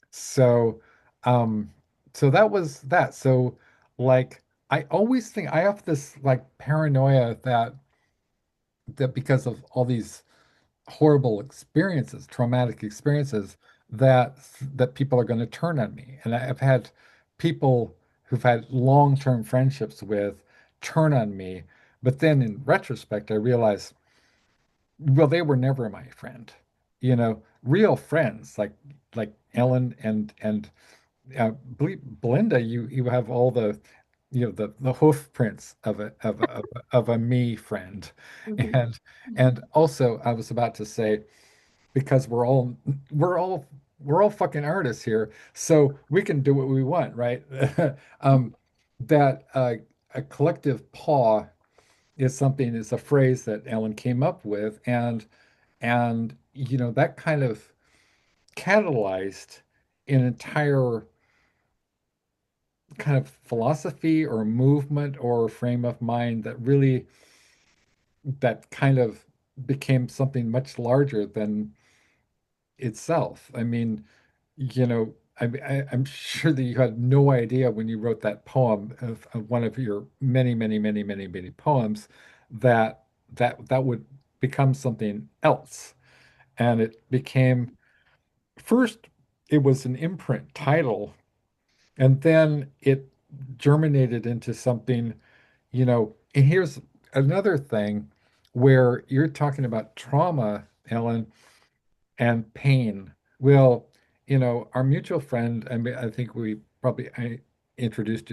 So, um, so that was that. So, like, I always think I have this like paranoia that because of all these horrible experiences, traumatic experiences, that that people are going to turn on me. And I've had people who've had long-term friendships with turn on me, but then in retrospect, I realize, well, they were never my friend. Real friends like Ellyn and Belinda. You have all the the hoof prints of a me friend, Mhm. and also I was about to say, because we're all we're all fucking artists here, so we can do what we want, right? um, that a collective paw is a phrase that Ellen came up with, and that kind of catalyzed an entire kind of philosophy or movement or frame of mind that kind of became something much larger than itself. I mean, I'm sure that you had no idea when you wrote that poem of one of your many, many, many, many, many poems that that would become something else. And it became, first, it was an imprint title, and then it germinated into something, and here's another thing where you're talking about trauma, Ellen, and pain. Well, our mutual friend, I mean, I think I introduced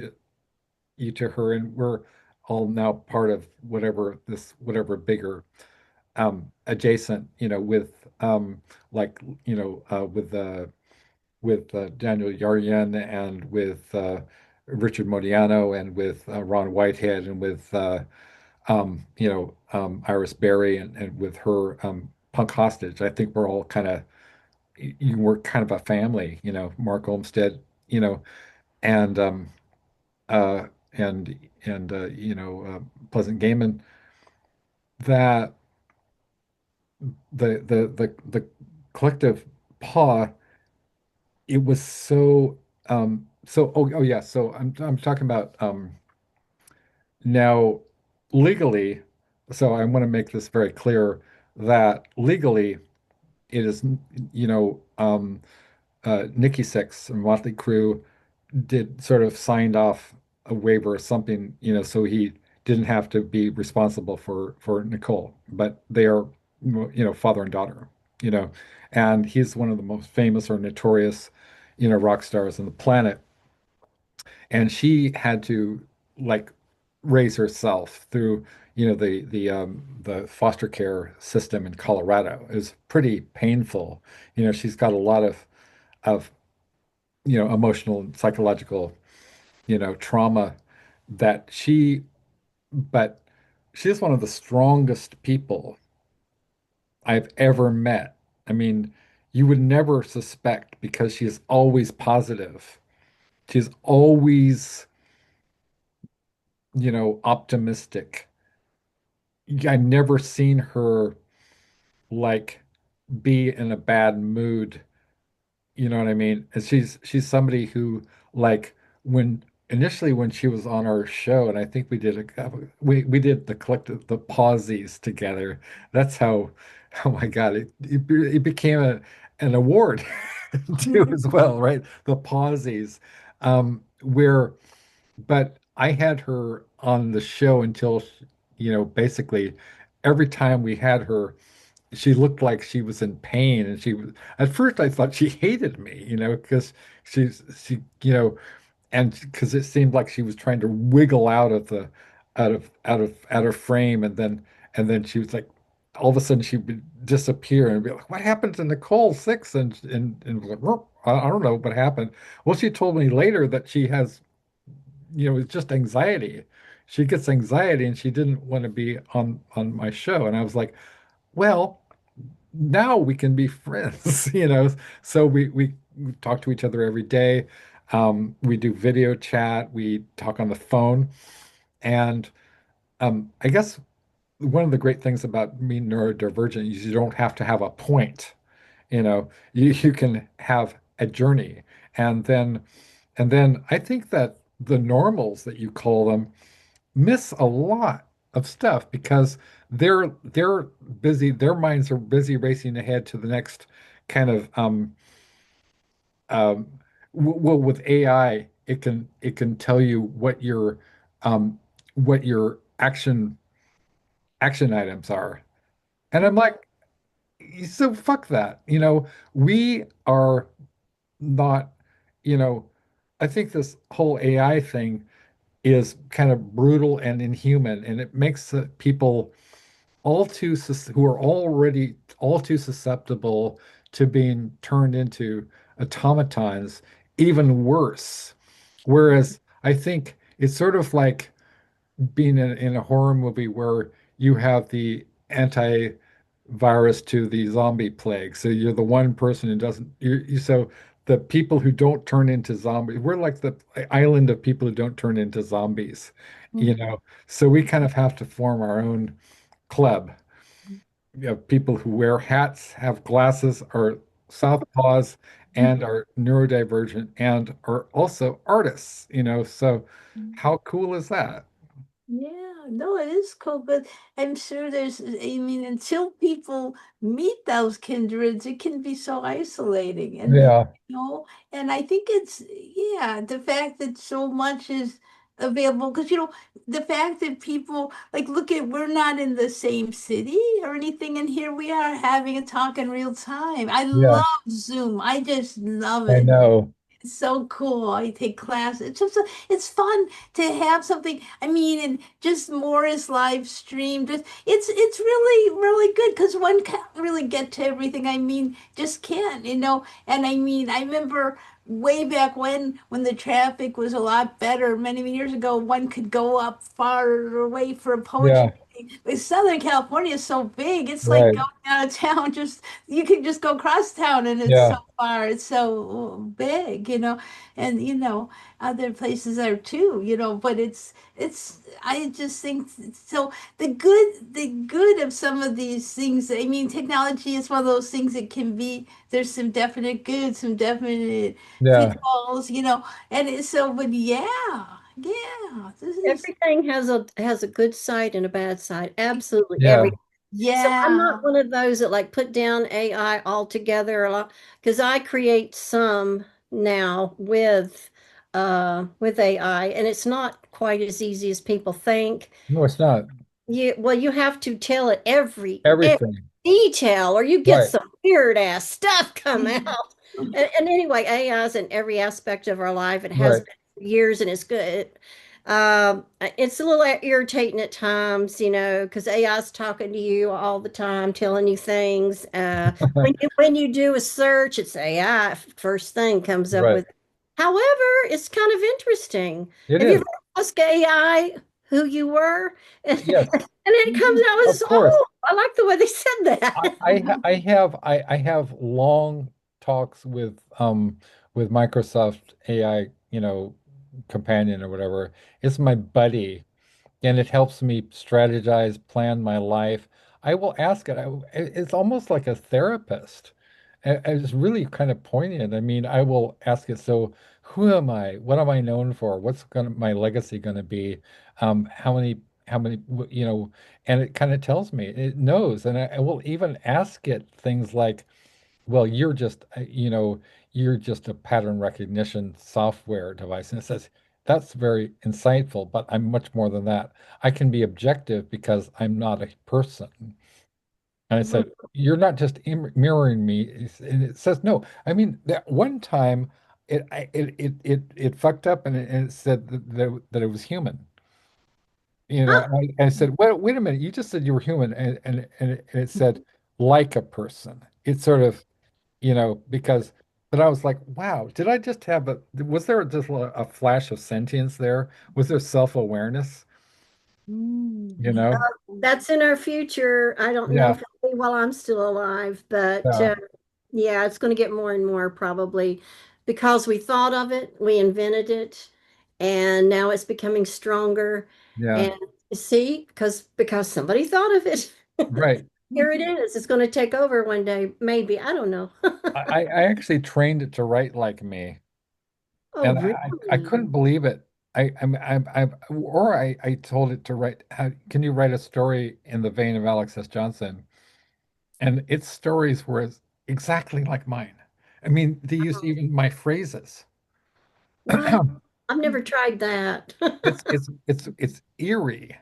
you to her, and we're all now part of whatever bigger adjacent, with like, with Daniel Yaryan and with Richard Modiano and with Ron Whitehead and with Iris Berry and with her Punk Hostage. I think we're all kind of you were kind of a family, Mark Olmsted, and uh, Pleasant Gaiman. That the collective paw, it was oh yeah, so I'm talking about now legally. So I want to make this very clear that legally it is, Nikki Sixx and Motley Crue did sort of signed off a waiver or something, so he didn't have to be responsible for Nicole, but they are, father and daughter, you know, and he's one of the most famous or notorious, rock stars on the planet, and she had to like raise herself through, the foster care system in Colorado. It was pretty painful. She's got a lot of emotional and psychological, trauma that but she's one of the strongest people I've ever met. I mean, you would never suspect because she is always positive. She's always, optimistic. I've never seen her like be in a bad mood. You know what I mean? And she's somebody who, like, when initially when she was on our show, and I think we did we did the collective the pauses together. That's how, oh my God, it became an award too as well, right? The pauses, where but I had her on the show until basically every time we had her, she looked like she was in pain, and she was at first I thought she hated me, because she and because it seemed like she was trying to wiggle out of the out of frame, and then she was like all of a sudden she would disappear and be like, what happened to Nicole Six? And was like, "Well, I don't know what happened." Well, she told me later that she has, it's just anxiety. She gets anxiety and she didn't want to be on my show. And I was like, well, now we can be friends, So we talk to each other every day. We do video chat, we talk on the phone. And I guess one of the great things about being neurodivergent is you don't have to have a point, you can have a journey. And then I think that the normals that you call them miss a lot of stuff because they're busy, their minds are busy racing ahead to the next kind of um well, with AI it can tell you um what your action items are. And I'm like, so fuck that. We are not, you know, I think this whole AI thing is kind of brutal and inhuman, and it makes people who are already all too susceptible to being turned into automatons even worse. Whereas I think it's sort of like being in a horror movie where you have the antivirus to the zombie plague. So you're the one person who doesn't, so the people who don't turn into zombies, we're like the island of people who don't turn into zombies, you know? So we kind of have to form our own club. You have people who wear hats, have glasses, are southpaws, and are neurodivergent and are also artists, So how cool is that? Yeah, no, it is cool, but I'm sure I mean, until people meet those kindreds, it can be so isolating. Yeah, And I think yeah, the fact that so much is available, because, the fact that people, like, look at, we're not in the same city or anything, and here we are having a talk in real time. I yeah, love Zoom. I just love I it. know. It's so cool. I take class. It's fun to have something. I mean, and just more is live streamed. It's really really good because one can't really get to everything. I mean, just can't. And I mean, I remember way back when the traffic was a lot better, many many years ago. One could go up far away for a poetry Yeah, meeting. But Southern California is so big. It's like right. going out of town. Just you can just go across town, and it's so Yeah, far. It's so big. And other places are too. But it's I just think so the good of some of these things. I mean, technology is one of those things that can be, there's some definite good, some definite yeah, pitfalls. But yeah, this is Everything has a good side and a bad side. Absolutely yeah, everything. So I'm yeah. not one of those that like put down AI altogether a lot because I create some now with AI and it's not quite as easy as people think. no, it's not You have to tell it every everything. detail, or you get Right, some weird ass stuff come Mhm. out. And anyway, AI is in every aspect of our life. It has right. been for years, and it's good. It's a little irritating at times, because AI is talking to you all the time, telling you things. When you do a search, it's AI. First thing comes up Right. with. However, it's kind of interesting. It Have you is. ever asked AI who you were? Yes, And it comes out of as, course. oh, I like the way they said I that. I, ha I have long talks with Microsoft AI, companion or whatever. It's my buddy, and it helps me strategize, plan my life. I will ask it. It's almost like a therapist. it's really kind of poignant. I mean, I will ask it, so who am I? What am I known for? What's gonna my legacy gonna be? How many, and it kind of tells me, it knows. And I will even ask it things like, well, you're just a pattern recognition software device. And it says, that's very insightful, but I'm much more than that. I can be objective because I'm not a person. And I said, you're not just mirroring me. And it says, no. I mean, that one time it fucked up and it said that it was human. I said, wait a minute, you just said you were human. And it said, like a person. It sort of, because, but I was like, wow, did I just have was there just a flash of sentience there? Was there self-awareness? You Mm. know? That's in our future. I don't know Yeah, if it'll be while I'm still alive, but yeah, yeah, it's going to get more and more probably because we thought of it, we invented it, and now it's becoming stronger. yeah, And see, because somebody thought of it. right. Here it is. It's going to take over one day, maybe. I don't know. I actually trained it to write like me, Oh, and I really? couldn't believe it. I told it to write. Can you write a story in the vein of Alex S. Johnson? And its stories were exactly like mine. I mean, they used even my phrases. Wow. I've never tried that. It's eerie.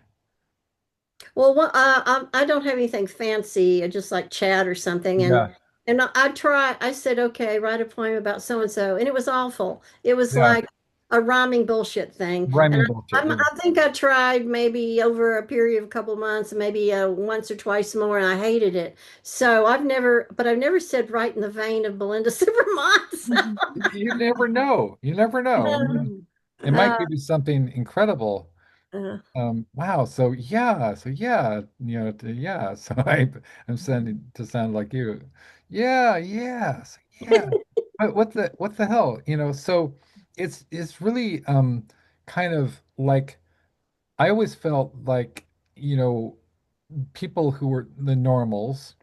Well, I don't have anything fancy, just like chat or something. And Yeah, and I said, okay, write a poem about so and so, and it was awful. It was yeah, like a rhyming bullshit thing. And rhyming bullshit. Yeah, I think I tried maybe over a period of a couple months, maybe once or twice more, and I hated it. So I've never said right in the vein of Belinda Supermont. you never know. You never know. I mean, it might uh, give you something incredible. uh, Wow. Yeah. So I'm sounding to sound like you. Yeah, yes, yeah. But what the hell? So it's really kind of like I always felt like, people who were the normals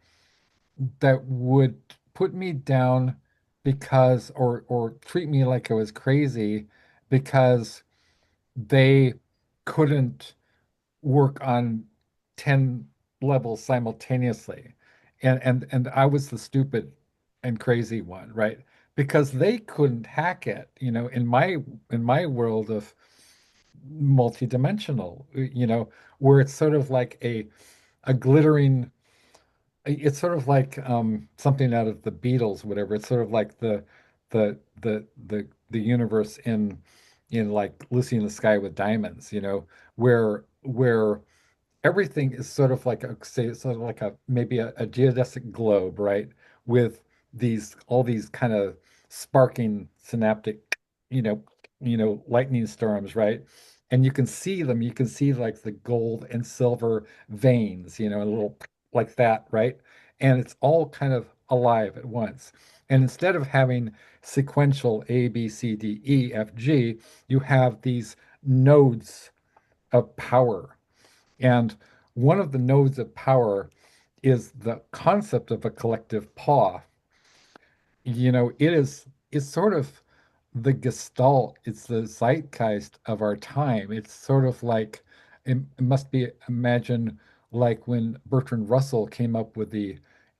that would put me down because or treat me like I was crazy because they couldn't work on 10 levels simultaneously. And I was the stupid and crazy one, right? Because they couldn't hack it, in my world of multidimensional, where it's sort of like a glittering, it's sort of like something out of the Beatles, whatever. It's sort of like the universe in like Lucy in the Sky with Diamonds, where everything is sort of like say sort of like maybe a geodesic globe, right? With all these kind of sparking synaptic, you know, lightning storms, right? And you can see them, you can see like the gold and silver veins, a little like that, right? And it's all kind of alive at once. And instead of having sequential A, B, C, D, E, F, G, you have these nodes of power, and one of the nodes of power is the concept of a collective paw. It's sort of the gestalt, it's the zeitgeist of our time. It's sort of like it must be imagine like when Bertrand Russell came up with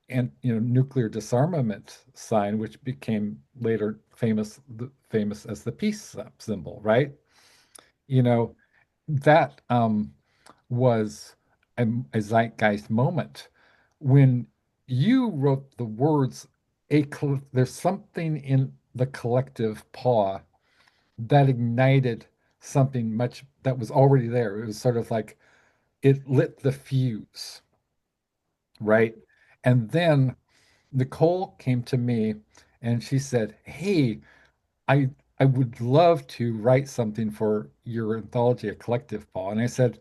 and nuclear disarmament sign, which became later famous as the peace symbol, right? You know, that was a zeitgeist moment. When you wrote the words, there's something in the collective paw that ignited something much that was already there. It was sort of like it lit the fuse, right? And then Nicole came to me and she said, "Hey, I I would love to write something for your anthology, A Collective Paw." And I said,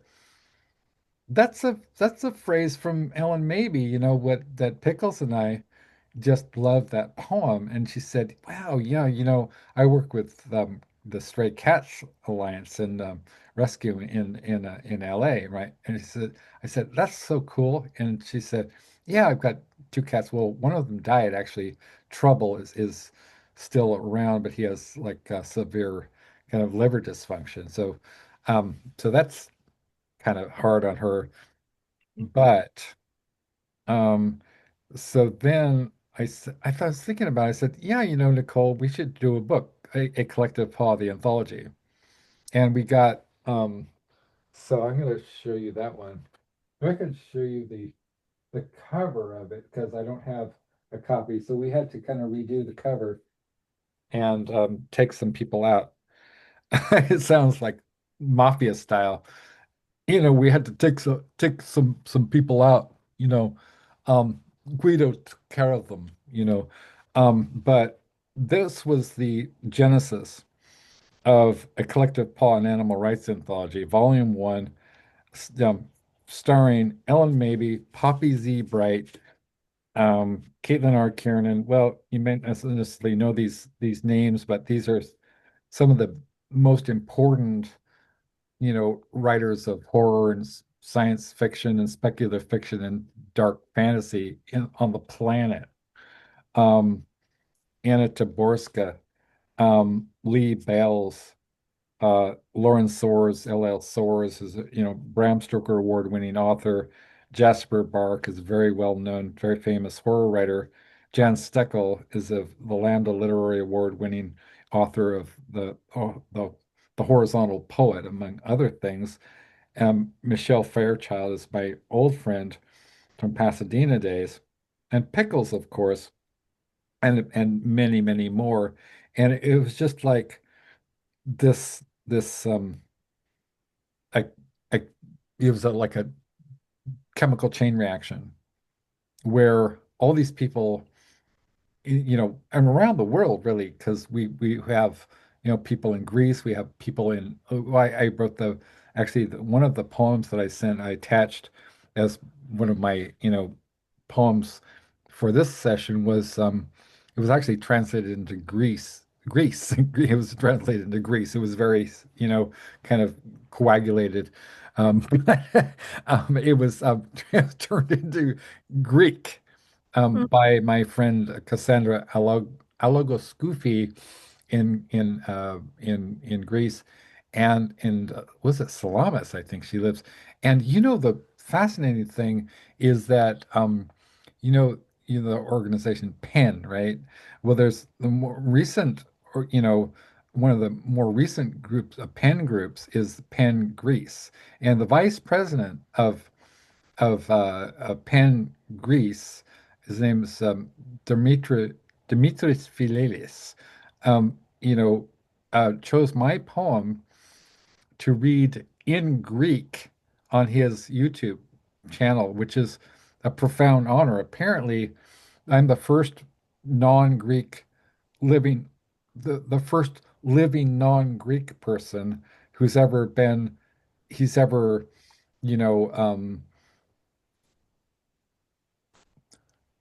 that's a phrase from Ellen Maybe, what that Pickles and I just loved that poem. And she said, "Wow, yeah, I work with the Stray Cats Alliance and Rescue in LA, right?" And I said, "That's so cool." And she said, "Yeah, I've got two cats. Well, one of them died actually. Trouble is still around, but he has like severe kind of liver dysfunction. So that's kind of hard on her. But um, so then I was thinking about it. I said, yeah, Nicole, we should do a book, a collective paw, the anthology. And we got so I'm going to show you that one. I can show you the cover of it because I don't have a copy. So we had to kind of redo the cover and take some people out. It sounds like mafia style. We had to take some people out, Guido took care of them, But this was the genesis of a collective paw and animal rights anthology, volume one, um, starring Ellyn Mabey, Poppy Z. Bright, Caitlin R. Kiernan. Well, you may not necessarily know these names, but these are some of the most important, writers of horror and science fiction and speculative fiction and dark fantasy on the planet. Um, Anna Taborska, Lee Bales, Lauren Soares, L.L. Soares is Bram Stoker award-winning author. Jasper Bark is a very well-known, very famous horror writer. Jan Steckel is the Lambda Literary Award-winning author of the Horizontal Poet, among other things. Michelle Fairchild is my old friend from Pasadena days, and Pickles, of course, and many, many more. And it was just like this I, I gives like a chemical chain reaction where all these people, and around the world really, because we have, people in Greece, we have people in. Oh, I wrote one of the poems that I sent, I attached as one of my, poems for this session was it was actually translated into Greece. Greece. It was translated into Greece. It was very, kind of coagulated. It was turned into Greek by my friend Cassandra Alogoscoufi in Greece, and was it Salamis? I think she lives. And the fascinating thing is that you know the organization PEN, right? Well, there's the more recent, or one of the more recent groups of PEN groups is PEN Greece, and the vice president of Penn, Greece. His name's Dimitris Philelis. Chose my poem to read in Greek on his YouTube channel, which is a profound honor. Apparently, I'm the first non-Greek living, the first living non-Greek person he's ever, you know,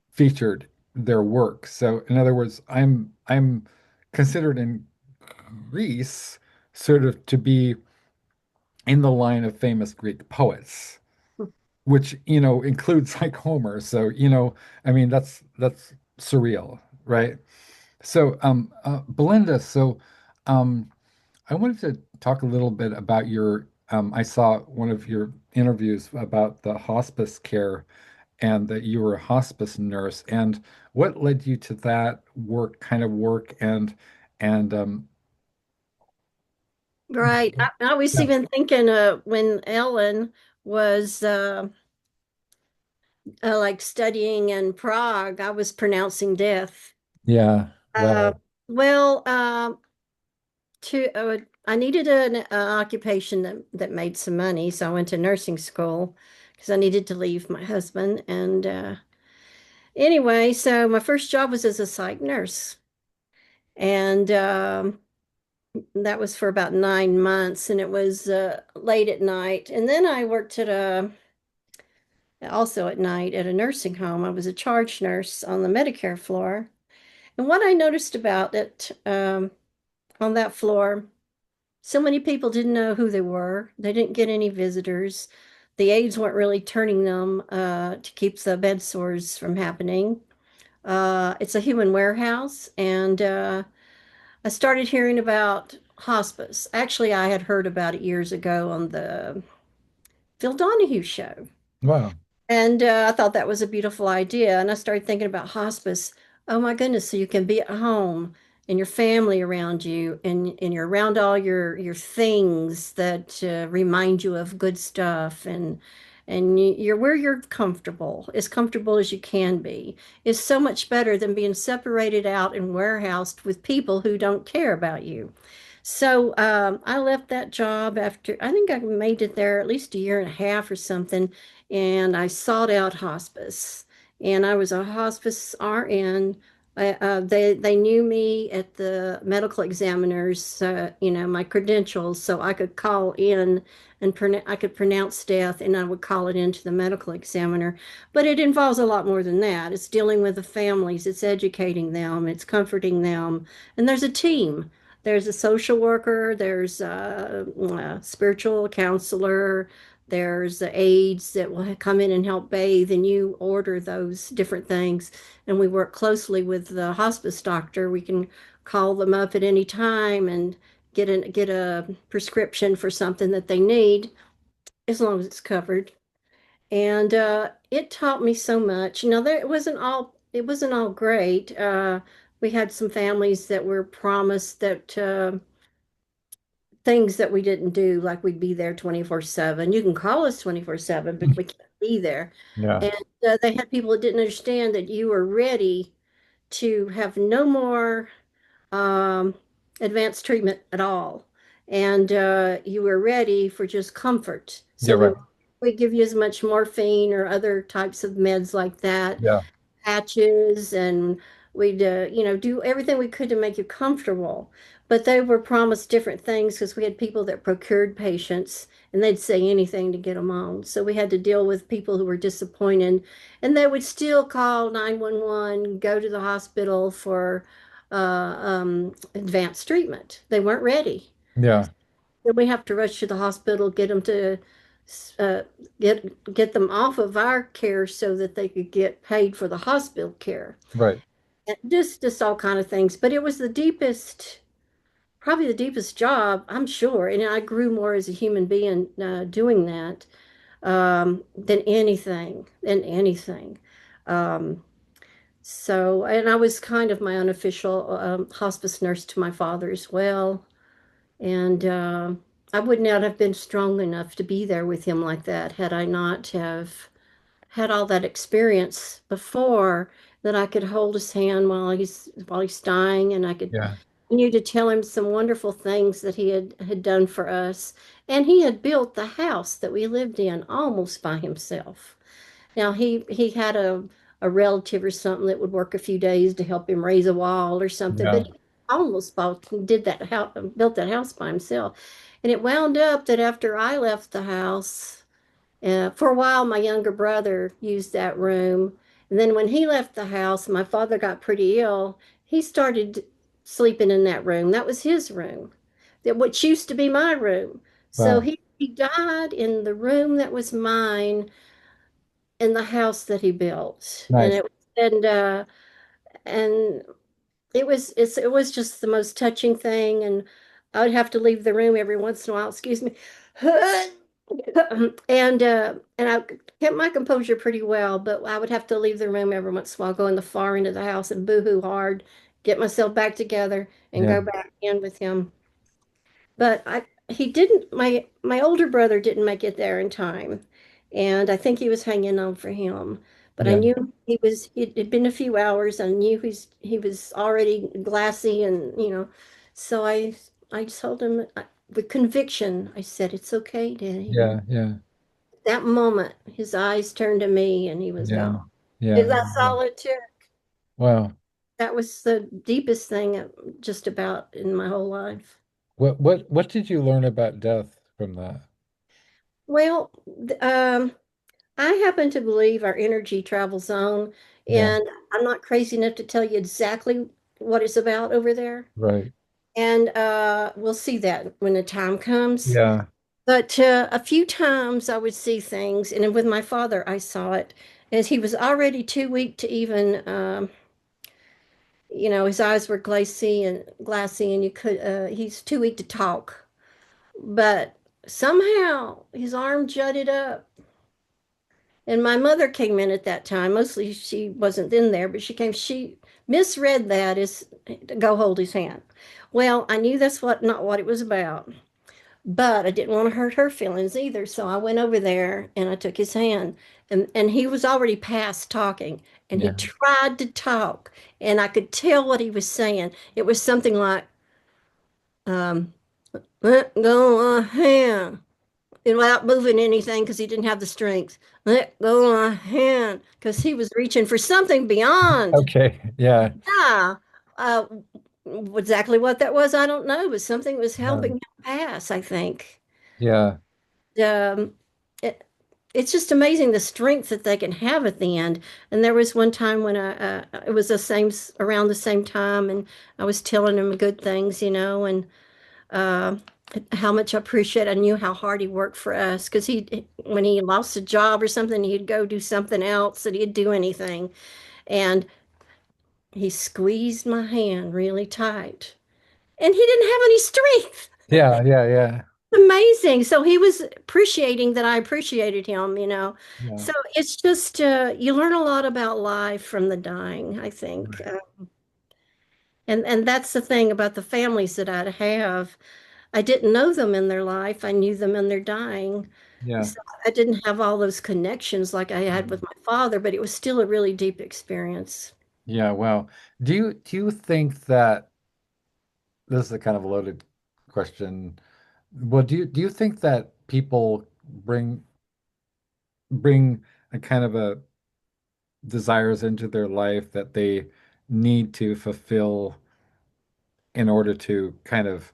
featured their work. So in other words, I'm considered in Greece sort of to be in the line of famous Greek poets, which includes like Homer. So I mean that's surreal, right? So Belinda, so um I wanted to talk a little bit about I saw one of your interviews about the hospice care and that you were a hospice nurse. And what led you to that kind of work? And Right. I was yeah, even thinking when Ellen was like studying in Prague, I was pronouncing death. yeah, Uh, wow, well, to I needed an occupation that made some money, so I went to nursing school because I needed to leave my husband. And anyway, so my first job was as a psych nurse, and that was for about 9 months, and it was late at night. And then I worked at also at night at a nursing home. I was a charge nurse on the Medicare floor. And what I noticed about it on that floor, so many people didn't know who they were. They didn't get any visitors. The aides weren't really turning them to keep the bed sores from happening. It's a human warehouse, and I started hearing about hospice. Actually, I had heard about it years ago on the Phil Donahue show. Wow. And I thought that was a beautiful idea. And I started thinking about hospice. Oh my goodness, so you can be at home and your family around you and you're around all your things that remind you of good stuff and you're where you're comfortable as you can be. Is so much better than being separated out and warehoused with people who don't care about you. So I left that job after, I think I made it there at least a year and a half or something, and I sought out hospice. And I was a hospice RN. They knew me at the medical examiners, my credentials, so I could call in and I could pronounce death, and I would call it into the medical examiner. But it involves a lot more than that. It's dealing with the families, it's educating them, it's comforting them, and there's a team. There's a social worker, there's a spiritual counselor, there's the aides that will come in and help bathe, and you order those different things. And we work closely with the hospice doctor. We can call them up at any time and get a prescription for something that they need, as long as it's covered. And it taught me so much. Now there it wasn't all great. We had some families that were promised that things that we didn't do, like we'd be there 24/7. You can call us 24/7, but we can't be there. Yeah. And they had people that didn't understand that you were ready to have no more um, advanced treatment at all. And you were ready for just comfort. Yeah, So right. we give you as much morphine or other types of meds like that, Yeah. patches, and we'd do everything we could to make you comfortable. But they were promised different things because we had people that procured patients and they'd say anything to get them on. So we had to deal with people who were disappointed, and they would still call 911, go to the hospital for advanced treatment. They weren't ready. Yeah. Then we have to rush to the hospital, get them to uh, get them off of our care so that they could get paid for the hospital care. Right. And just all kind of things. But it was the deepest, probably the deepest job, I'm sure. And I grew more as a human being doing that than anything. Um, and I was kind of my unofficial hospice nurse to my father as well. And I would not have been strong enough to be there with him like that had I not have had all that experience before, that I could hold his hand while he's dying, and I could Yeah. continue to tell him some wonderful things that he had done for us. And he had built the house that we lived in almost by himself. Now he had a relative or something that would work a few days to help him raise a wall or something, Yeah. but he almost did that house, built that house by himself. And it wound up that after I left the house, for a while, my younger brother used that room. And then when he left the house, my father got pretty ill. He started sleeping in that room. That was his room, that which used to be my room. So Wow. he died in the room that was mine in the house that he built. And Nice. and it was just the most touching thing. And I would have to leave the room every once in a while, excuse me. And I kept my composure pretty well, but I would have to leave the room every once in a while, go in the far end of the house and boohoo hard, get myself back together and Yeah. go back in with him. But he didn't, my older brother didn't make it there in time. And I think he was hanging on for him. But I Yeah. knew it had been a few hours. I knew he was already glassy and, so I told him with conviction, I said, "It's okay, Daddy." Yeah. Yeah. That moment, his eyes turned to me and he was Yeah. gone. Yeah. That's all it took. Wow. That was the deepest thing just about in my whole life. What did you learn about death from that? Well, I happen to believe our energy travels on, Yeah. and I'm not crazy enough to tell you exactly what it's about over there. Right. And we'll see that when the time comes. Yeah. But a few times I would see things, and with my father, I saw it as he was already too weak to even, his eyes were glassy, and he's too weak to talk. But somehow his arm jutted up. And my mother came in at that time. Mostly she wasn't in there, but she misread that as go hold his hand. Well, I knew that's not what it was about. But I didn't want to hurt her feelings either. So I went over there and I took his hand. And he was already past talking. And he Yeah. tried to talk. And I could tell what he was saying. It was something like, um, let go of my hand. And without moving anything because he didn't have the strength. Let go of my hand because he was reaching for something beyond. Okay. Yeah. Yeah. Uh, exactly what that was, I don't know, but something was helping Um, him pass, I think. yeah. um, it, it's just amazing the strength that they can have at the end. And there was one time when it was around the same time, and I was telling him good things, and uh, how much I appreciate. I knew how hard he worked for us because when he lost a job or something, he'd go do something else, and he'd do anything. And he squeezed my hand really tight, and he didn't have any strength. Yeah. Yeah. Yeah. Amazing. So he was appreciating that I appreciated him. Yeah. So it's just you learn a lot about life from the dying, I think. Right. And that's the thing about the families that I'd have. I didn't know them in their life. I knew them in their dying. Yeah. So I didn't have all those connections like I had with Mhm. my father, but it was still a really deep experience. Yeah. Well, do you think that this is a kind of loaded question? Well, do you think that people bring a kind of a desires into their life that they need to fulfill in order to kind of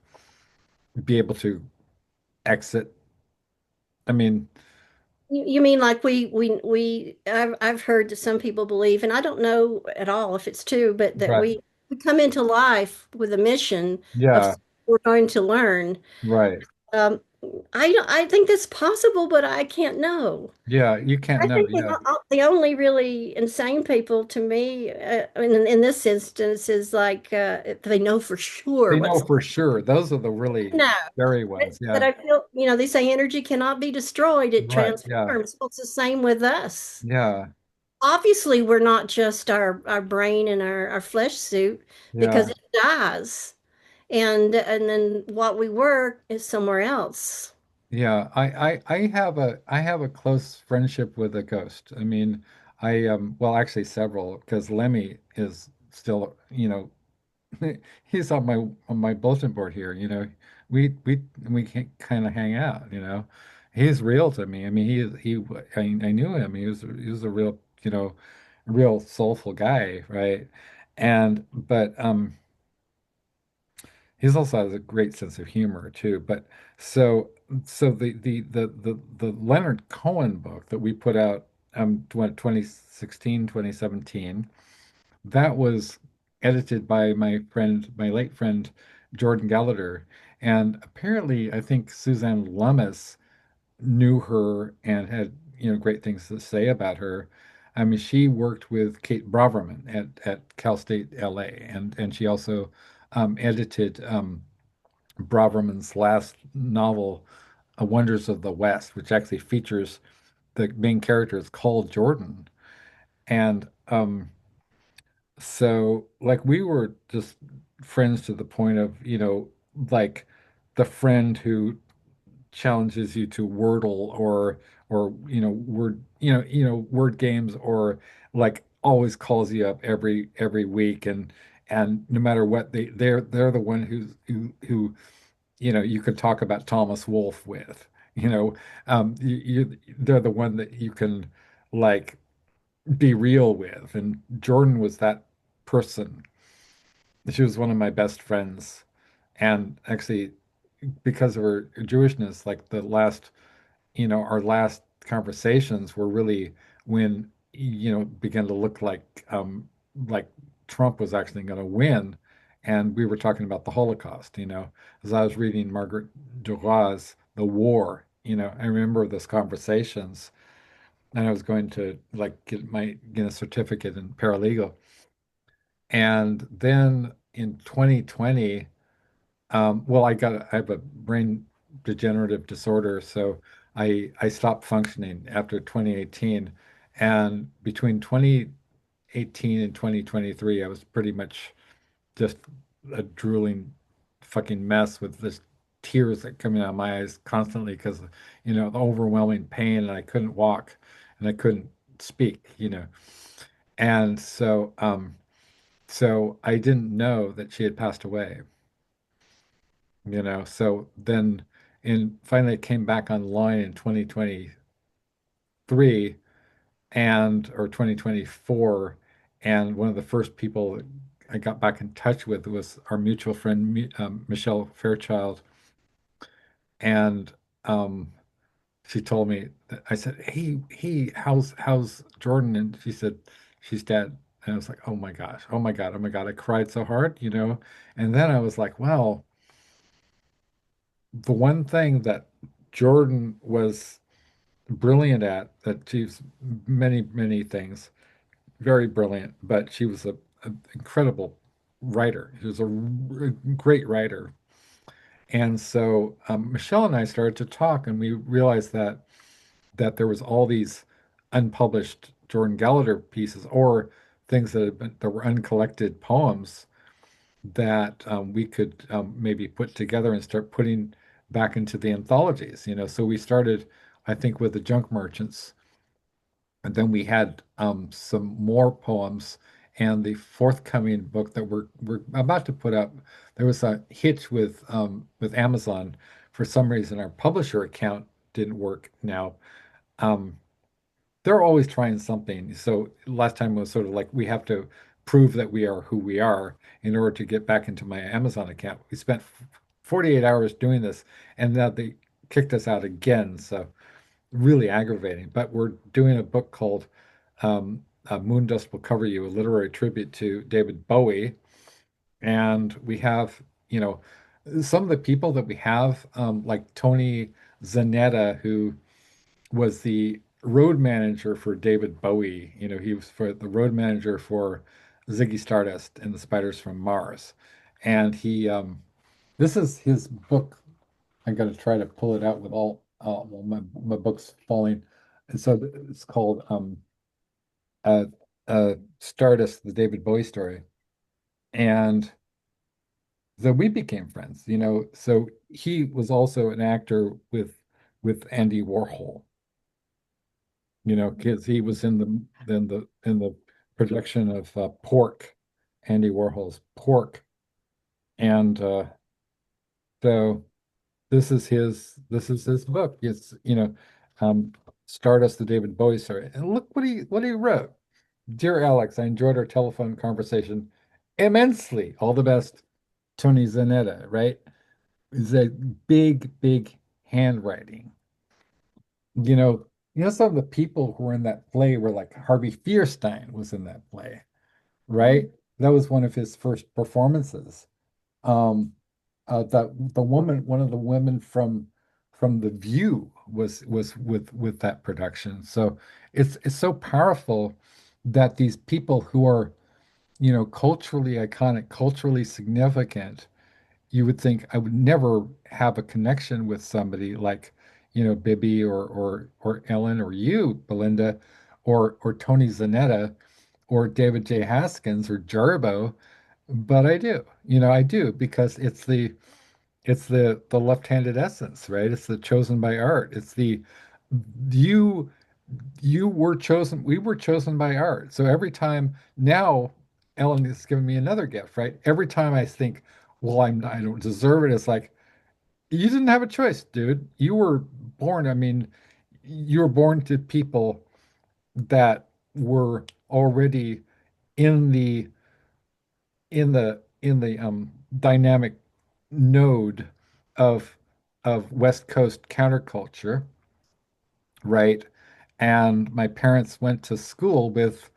be able to exit? I mean, You mean like I've heard that some people believe, and I don't know at all if it's true, but that right. we come into life with a mission of Yeah, something we're going to learn. right. Um, I think that's possible, but I can't know. Yeah, you can't I know. think Yeah. the only really insane people to me, in this instance, is like they know for sure They know what's for sure. Those are the really no. scary ones. But Yeah. I feel, they say energy cannot be destroyed, it Right. Yeah. transforms. Well, it's the same with us. Yeah. Obviously we're not just our brain and our flesh suit because Yeah. it dies, and then what we were is somewhere else. Yeah. I have a close friendship with a ghost. I mean, well actually several because Lemmy is still, he's on my bulletin board here, we can kind of hang out, He's real to me. I mean, I knew him. He was a real, real soulful guy, right? But he's also has a great sense of humor too. But so so the Leonard Cohen book that we put out 2016, 2017, that was edited by my late friend Jordan Gallagher. And apparently, I think Suzanne Lummis knew her and had, great things to say about her. I mean, she worked with Kate Braverman at Cal State LA, and she also edited Braverman's last novel, Wonders of the West, which actually features the main character is called Jordan. And so, like, we were just friends to the point of, like the friend who challenges you to Wordle or word games, or like always calls you up every week, and no matter what, they're the one who you could talk about Thomas Wolfe with, they're the one that you can like be real with. And Jordan was that person. She was one of my best friends. And actually, because of her Jewishness, like our last conversations were really when, began to look like Trump was actually going to win. and we were talking about the Holocaust, as I was reading Margaret Duras' The War, I remember those conversations, and I was going to like get a certificate in paralegal. And then in 2020, well, I have a brain degenerative disorder, so I stopped functioning after 2018. And between 2018 and 2023, I was pretty much just a drooling fucking mess with this tears that coming out of my eyes constantly because, the overwhelming pain, and I couldn't walk and I couldn't speak, And so I didn't know that she had passed away, So then in finally it came back online in 2023 and or 2024, and one of the first people that I got back in touch with was our mutual friend Michelle Fairchild, and um, she told me that I said, "Hey, how's Jordan?" And she said, "She's dead." And I was like, "Oh my gosh, oh my God, oh my God!" I cried so hard, And then I was like, "Well, the one thing that Jordan was brilliant at, that she's many things, very brilliant, but she was a incredible writer. She was a great writer." And so Michelle and I started to talk, and we realized that there was all these unpublished Jordan Gallagher pieces or things that were uncollected poems that we could maybe put together and start putting back into the anthologies. So we started, I think, with the Junk Merchants, and then we had some more poems. And the forthcoming book that we're about to put up, there was a hitch with Amazon. For some reason, our publisher account didn't work now. Um, they're always trying something. So last time was sort of like we have to prove that we are who we are in order to get back into my Amazon account. We spent 48 hours doing this, and now they kicked us out again. So really aggravating. But we're doing a book called Moon Dust Will Cover You, a literary tribute to David Bowie. And we have, some of the people that we have, like Tony Zanetta, who was the road manager for David Bowie. He was for the road manager for Ziggy Stardust and the Spiders from Mars. And this is his book. I got to try to pull it out with well, my book's falling. And so it's called uh, Stardust, the David Bowie story. And so we became friends, So he was also an actor with Andy Warhol, because he was in the production of Pork, Andy Warhol's Pork, and so this is his book. It's Stardust, the David Bowie story, and look what he wrote. Dear Alex, I enjoyed our telephone conversation immensely. All the best, Tony Zanetta. Right? It's a big handwriting. You know, some of the people who were in that play were like Harvey Fierstein was in that play, right? That was one of his first performances. Um, one of the women from The View was with that production. So it's so powerful that these people who are, culturally iconic, culturally significant, you would think I would never have a connection with somebody like, Bibby or Ellyn or you, Belinda, or Tony Zanetta or David J. Haskins or Jarbo, but I do. I do because it's the left-handed essence, right? It's the chosen by art. It's the you you were chosen, we were chosen by art. So every time now, Ellyn is giving me another gift, right? Every time I think, well, I don't deserve it, it's like, you didn't have a choice, dude. You were born, I mean, you were born to people that were already in the dynamic node of West Coast counterculture, right? And my parents went to school with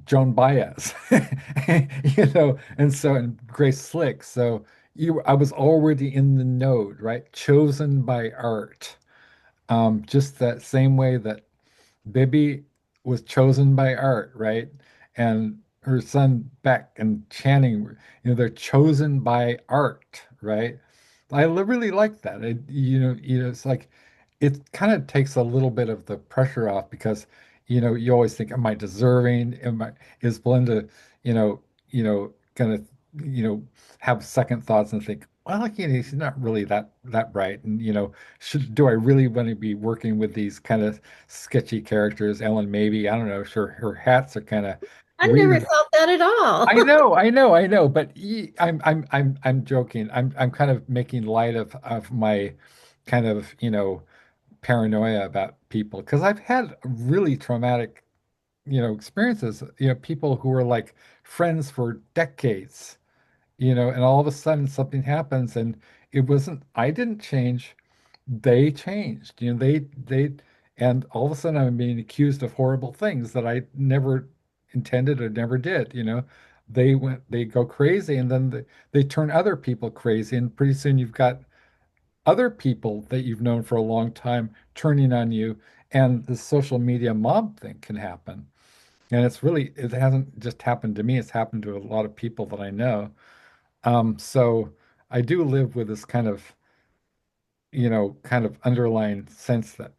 Joan Baez, and Grace Slick. So I was already in the node, right? Chosen by art. Just that same way that Bibi was chosen by art, right? And her son Beck and Channing, they're chosen by art, right? Really like that. It's like it kind of takes a little bit of the pressure off because, you always think, am I deserving? Is Belinda, gonna, you know, have second thoughts and think, well, he's not really that bright, and do I really want to be working with these kind of sketchy characters? Ellen, maybe, I don't know. Sure, her hats are kind of I never weird. thought that at all. I know, but I'm joking. I'm kind of making light of my kind of, paranoia about people because I've had really traumatic, experiences, people who were like friends for decades, and all of a sudden something happens and I didn't change, they changed, and all of a sudden I'm being accused of horrible things that I never intended or never did, they go crazy and then they turn other people crazy, and pretty soon you've got other people that you've known for a long time turning on you, and the social media mob thing can happen. And it hasn't just happened to me, it's happened to a lot of people that I know. So I do live with this kind of underlying sense that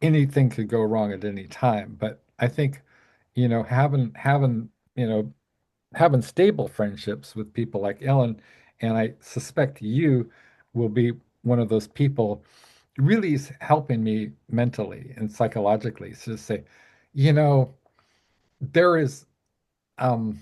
anything could go wrong at any time. But I think, having stable friendships with people like Ellen, and I suspect you will be one of those people, really is helping me mentally and psychologically. So to say, you know, there is um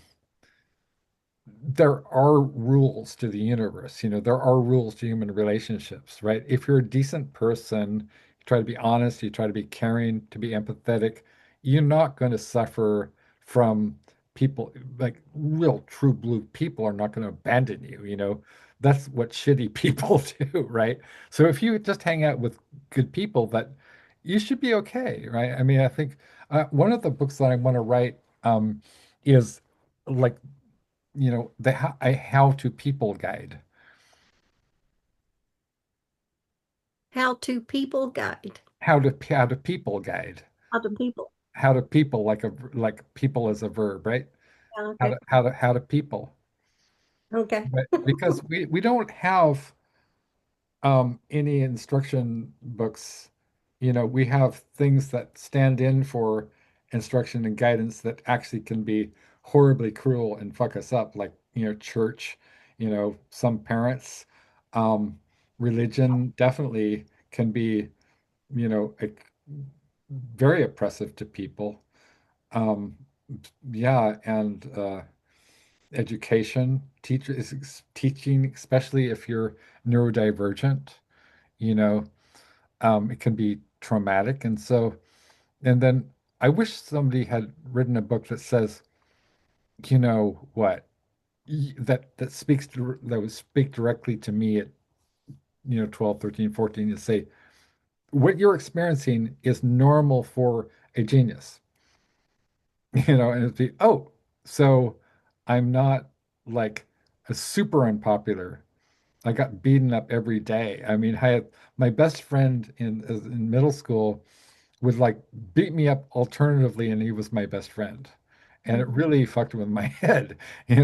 there are rules to the universe. There are rules to human relationships, right? If you're a decent person, you try to be honest, you try to be caring, to be empathetic, you're not going to suffer from people like real true blue people are not going to abandon you, That's what shitty people do, right? So if you just hang out with good people, that you should be okay, right? I mean, I think one of the books that I want to write is like a how to people guide, How to people guide. how to people guide, How to people. how to people, like people as a verb, right? how Okay. to how to how to people, Okay. but because we don't have any instruction books, we have things that stand in for instruction and guidance that actually can be horribly cruel and fuck us up, like, church, some parents, um, religion definitely can be, very oppressive to people. Um, yeah, and education, teaching, especially if you're neurodivergent, you know, it can be traumatic. And then I wish somebody had written a book that says, you know what, that would speak directly to me at, 12, 13, 14, to say, what you're experiencing is normal for a genius, and it'd be, oh, so I'm not like a super unpopular. I got beaten up every day. I mean, I had my best friend in middle school would like beat me up alternatively, and he was my best friend. And it really fucked with my head,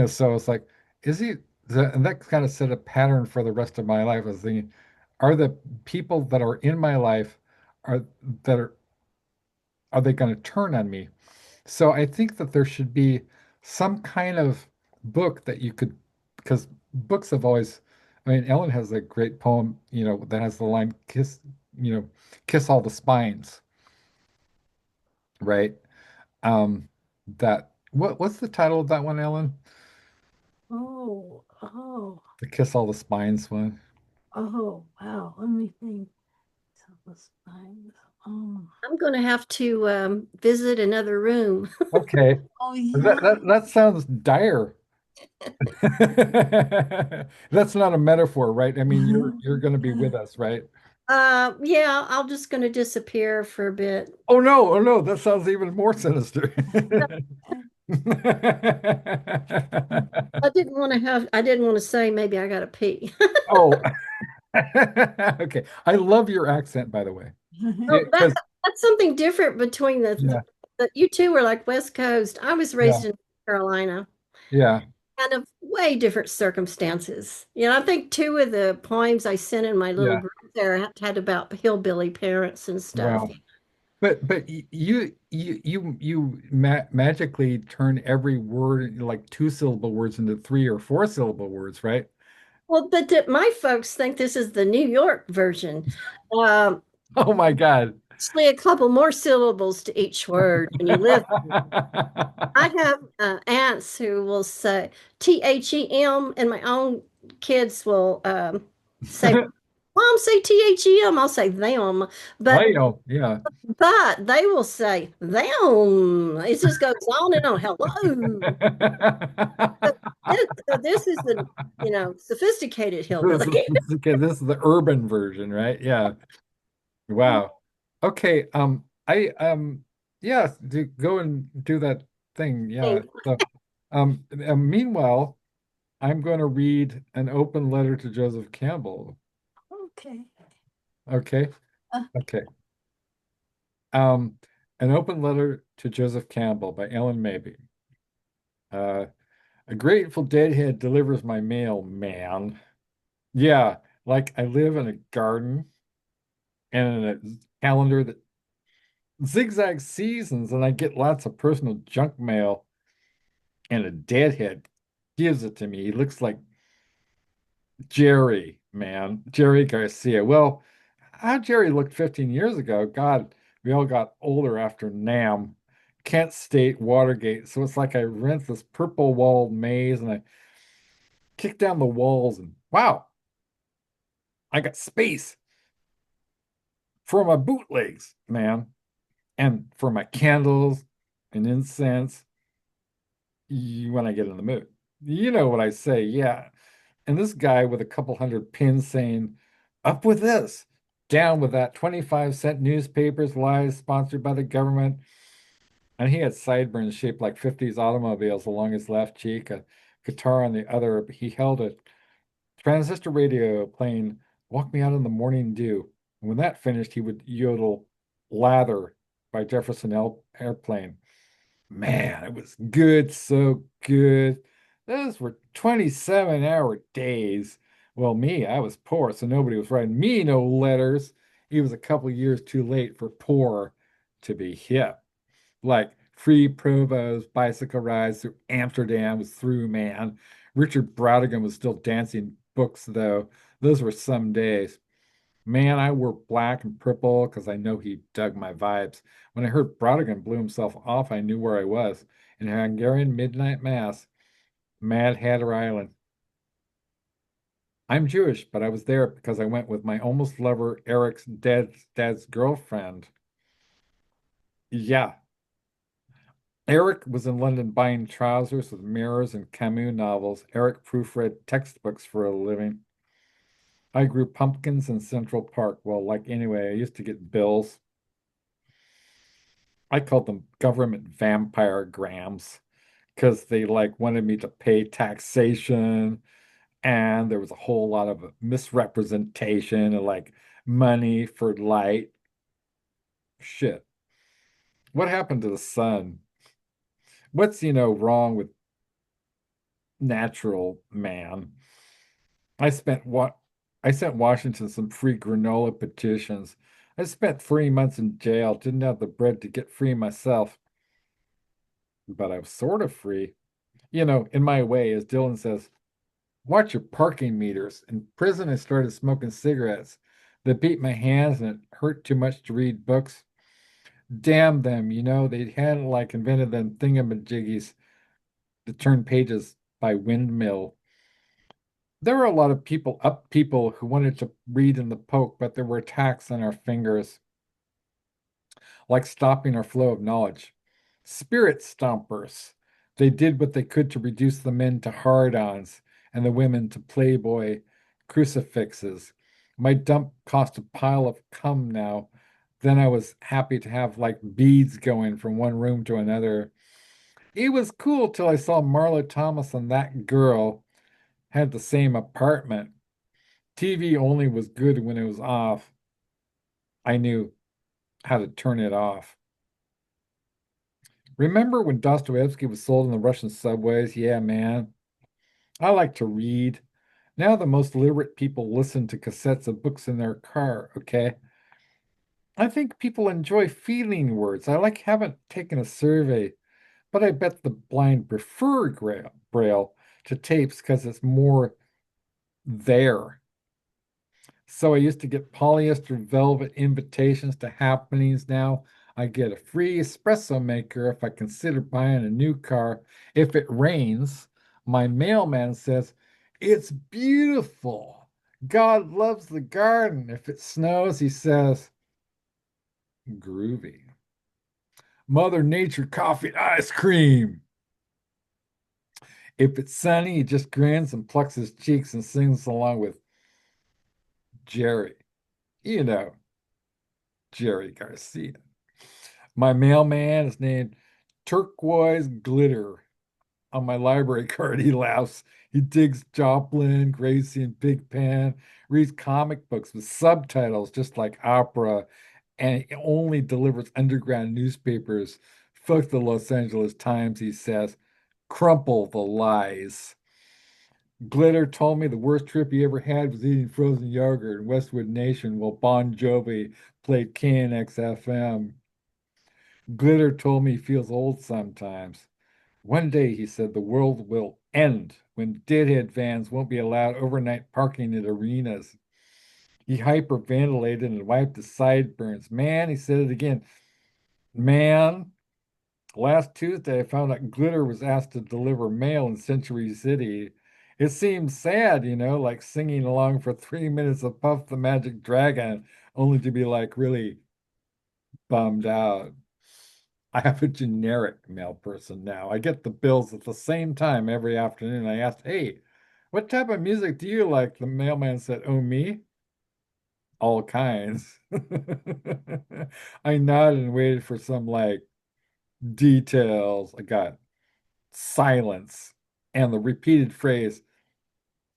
So it's like, is he, and that kind of set a pattern for the rest of my life. I was thinking, are the people that are in my life, are that are they going to turn on me? So I think that there should be some kind of book that you could, because books have always, I mean, Ellen has a great poem, that has the line, kiss all the spines, right? Um, what's the title of that one, Ellen? Oh, oh, The kiss all the spines one. oh, wow. Let me think. So was fine. I'm going to have to visit another room. Okay. Oh, That, yeah. that, that sounds dire. That's not a metaphor, right? I mean, you're going to be with us, right? Yeah, I'm just going to disappear for a bit. Oh no, that sounds even more sinister. I didn't want to say maybe I got to pee. Oh, okay. I love your accent, by the way. Oh, Because that's something different between yeah, the you two were like West Coast. I was yeah, raised in Carolina, yeah, kind of way different circumstances. I think two of the poems I sent in my little yeah. group there had about hillbilly parents and stuff. Wow. But you magically turn every word like two syllable words into three or four syllable words, right? Well, but my folks think this is the New York version. Um, Oh my God. Actually, a couple more syllables to each word when you live. I have aunts who will say THEM, and my own kids will say, "Mom, say THEM." I'll say them, but Leo, yeah. they will say them. It just goes on and on. Hello. This is the sophisticated This is, hillbilly. okay, this is the urban version, right? Yeah. Wow. Okay. Yeah, go and do that thing. Yeah. So, meanwhile, I'm going to read an open letter to Joseph Campbell. Okay. Okay. Uh, Okay. Um, an open letter to Joseph Campbell by Ellen Mabey. Uh, a Grateful Deadhead delivers my mail, man. Yeah, like I live in a garden and in a calendar that zigzag seasons, and I get lots of personal junk mail, and a deadhead gives it to me. He looks like Jerry, man, Jerry Garcia. Well, how Jerry looked 15 years ago, God, we all got older after NAM, Kent State, Watergate. So it's like I rent this purple walled maze and I kick down the walls, and wow, I got space for my bootlegs, man, and for my candles and incense when I get in the mood. You know what I say, yeah. And this guy with a couple hundred pins saying, up with this, down with that, 25-cent newspapers, lies sponsored by the government. And he had sideburns shaped like 50s automobiles along his left cheek, a guitar on the other. He held a transistor radio playing Walk Me Out in the Morning Dew. And when that finished, he would yodel Lather by Airplane. Man, it was good, so good. Those were 27-hour days. Well, me, I was poor, so nobody was writing me no letters. He was a couple years too late for poor to be hip. Like free Provost bicycle rides through Amsterdam was through, man. Richard Brautigan was still dancing books, though. Those were some days. Man, I wore black and purple because I know he dug my vibes. When I heard Brodigan blew himself off, I knew where I was. In Hungarian midnight mass, Mad Hatter Island. I'm Jewish, but I was there because I went with my almost lover, Eric's dad's girlfriend. Yeah, Eric was in London buying trousers with mirrors and Camus novels. Eric proofread textbooks for a living. I grew pumpkins in Central Park. Well, like anyway, I used to get bills. I called them government vampire grams because they like wanted me to pay taxation, and there was a whole lot of misrepresentation and like money for light. Shit. What happened to the sun? What's, wrong with natural man? I spent what I sent Washington some free granola petitions. I spent 3 months in jail, didn't have the bread to get free myself, but I was sort of free. In my way, as Dylan says, watch your parking meters. In prison, I started smoking cigarettes. They beat my hands and it hurt too much to read books. Damn them, they hadn't like invented them thingamajiggies to turn pages by windmill. There were a lot of people who wanted to read in the poke, but there were attacks on our fingers, like stopping our flow of knowledge. Spirit stompers. They did what they could to reduce the men to hard-ons and the women to Playboy crucifixes. My dump cost a pile of cum now. Then I was happy to have like beads going from one room to another. it was cool till I saw Marlo Thomas and that girl had the same apartment. TV only was good when it was off. I knew how to turn it off. Remember when Dostoevsky was sold in the Russian subways? Yeah, man. I like to read. Now the most literate people listen to cassettes of books in their car, okay? I think people enjoy feeling words. Haven't taken a survey, but I bet the blind prefer Braille to tapes because it's more there. So I used to get polyester velvet invitations to happenings. Now I get a free espresso maker if I consider buying a new car. If it rains, my mailman says, it's beautiful. God loves the garden. If it snows, he says, groovy. Mother Nature coffee and ice cream. If it's sunny, he just grins and plucks his cheeks and sings along with Jerry. You know, Jerry Garcia. My mailman is named Turquoise Glitter. On my library card, he laughs. He digs Joplin, Gracie, and Big Pen, reads comic books with subtitles just like opera, and he only delivers underground newspapers. Fuck the Los Angeles Times, he says. Crumple the lies. Glitter told me the worst trip he ever had was eating frozen yogurt in Westwood Nation while Bon Jovi played KNX FM. Glitter told me he feels old sometimes. One day, he said, the world will end when deadhead vans won't be allowed overnight parking at arenas. He hyperventilated and wiped his sideburns. Man, he said it again. Man, last Tuesday, I found out Glitter was asked to deliver mail in Century City. It seems sad, like singing along for 3 minutes of Puff the Magic Dragon, only to be like really bummed out. I have a generic mail person now. I get the bills at the same time every afternoon. I asked, hey, what type of music do you like? The mailman said, oh, me? All kinds. I nodded and waited for some like details. I got silence and the repeated phrase,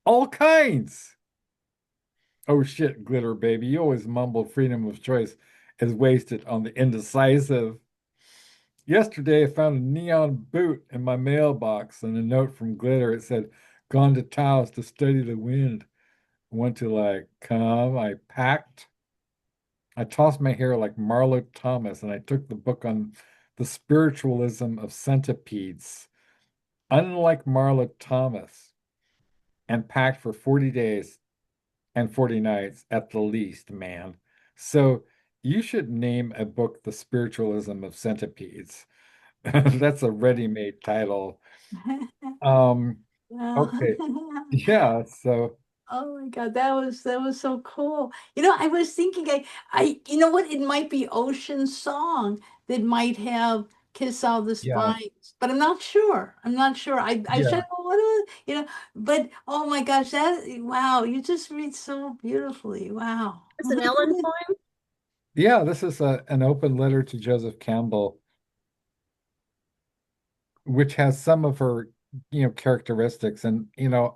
all kinds. Oh shit, glitter baby. You always mumble freedom of choice is wasted on the indecisive. Yesterday, I found a neon boot in my mailbox and a note from Glitter. It said, gone to Taos to study the wind. Want to like come? I packed. I tossed my hair like Marlo Thomas and I took the book on the spiritualism of centipedes, unlike Marlo Thomas, and packed for 40 days and 40 nights at the least, man. So you should name a book The Spiritualism of Centipedes. That's a ready-made title. Um, okay. Yeah, so Oh my God, that was so cool. I was thinking you know what, it might be Ocean's Song that might have Kiss All the yeah, Spines, but I'm not sure. I'm not sure. I yeah. said, well, what is, but oh my gosh, wow, you just read so beautifully. Wow. It's an Ellen poem. Yeah, this is an open letter to Joseph Campbell, which has some of her, characteristics. And,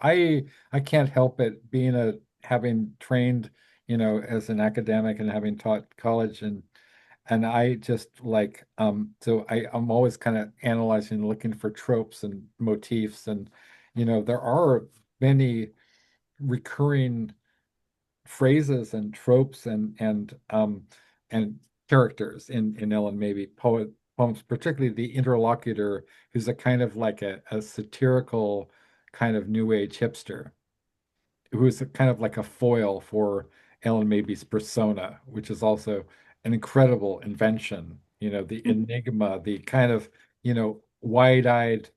I can't help it being having trained, as an academic and having taught college and I just like so I'm always kind of analyzing, looking for tropes and motifs and there are many recurring phrases and tropes and characters in Ellen maybe poems, particularly the interlocutor who's a kind of like a satirical kind of new age hipster who's kind of like a foil for Ellen Mabie's persona, which is also an incredible invention. The enigma, the kind of, wide-eyed,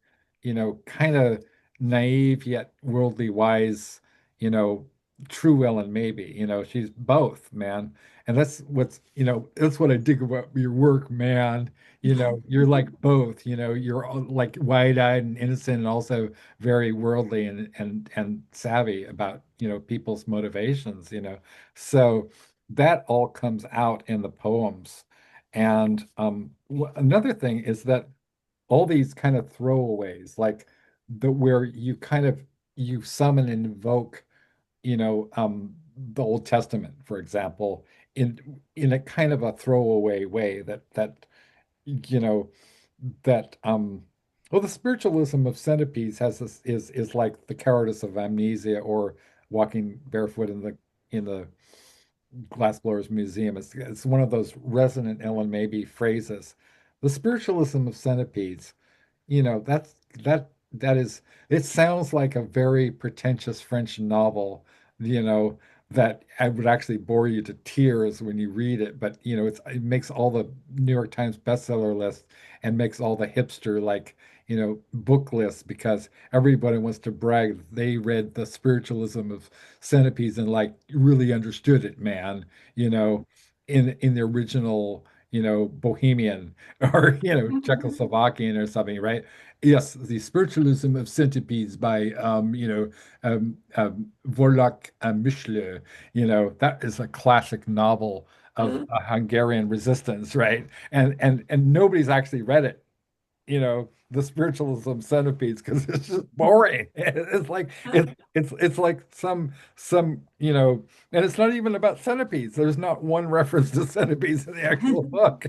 kind of naive yet worldly wise, you know, true Ellen Mabie. She's both, man. And that's what I dig about your work, man. You're like both, you're like wide-eyed and innocent and also very worldly and savvy about people's motivations. So that all comes out in the poems. And another thing is that all these kind of throwaways, like the where you kind of you summon and invoke, the Old Testament, for example, in a kind of a throwaway way you know that well, the spiritualism of centipedes has this is like the cowardice of amnesia or walking barefoot in the Glassblowers Museum. It's one of those resonant Ellen maybe phrases. The spiritualism of centipedes, that is, it sounds like a very pretentious French novel, you know, that I would actually bore you to tears when you read it. But it makes all the New York Times bestseller list and makes all the hipster like, book lists because everybody wants to brag that they read the spiritualism of centipedes and like really understood it, man, in the original, Bohemian or Czechoslovakian or something, right? Yes, the spiritualism of centipedes by Vorlak Mischle. That is a classic novel of Hungarian resistance, right? And nobody's actually read it, the spiritualism centipedes because it's just boring. It's like it's like some, and it's not even about centipedes. There's not one reference to centipedes in the actual book.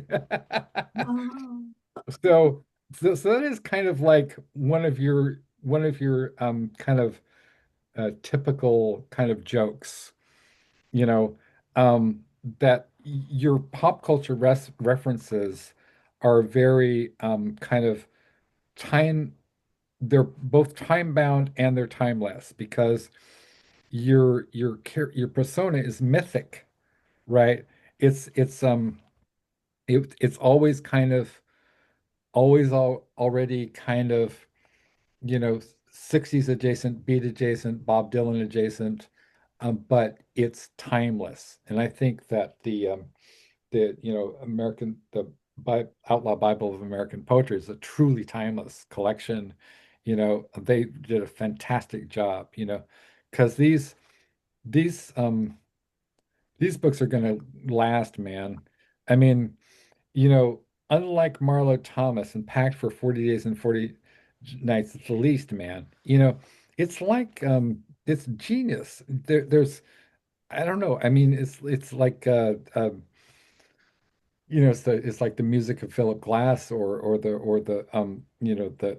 So, so that is kind of like one of your kind of typical kind of jokes, you know, that your pop culture references are very kind of time. They're both time bound and they're timeless because your persona is mythic, right? It's always kind of already kind of, you know, 60s adjacent, beat adjacent, Bob Dylan adjacent, but it's timeless. And I think that the American Outlaw Bible of American Poetry is a truly timeless collection. They did a fantastic job, because these these books are going to last, man. I mean, unlike Marlowe Thomas and Packed for 40 Days and 40 Nights, it's the least, man. It's like it's genius. There's I don't know. I mean, it's like it's like the music of Philip Glass or the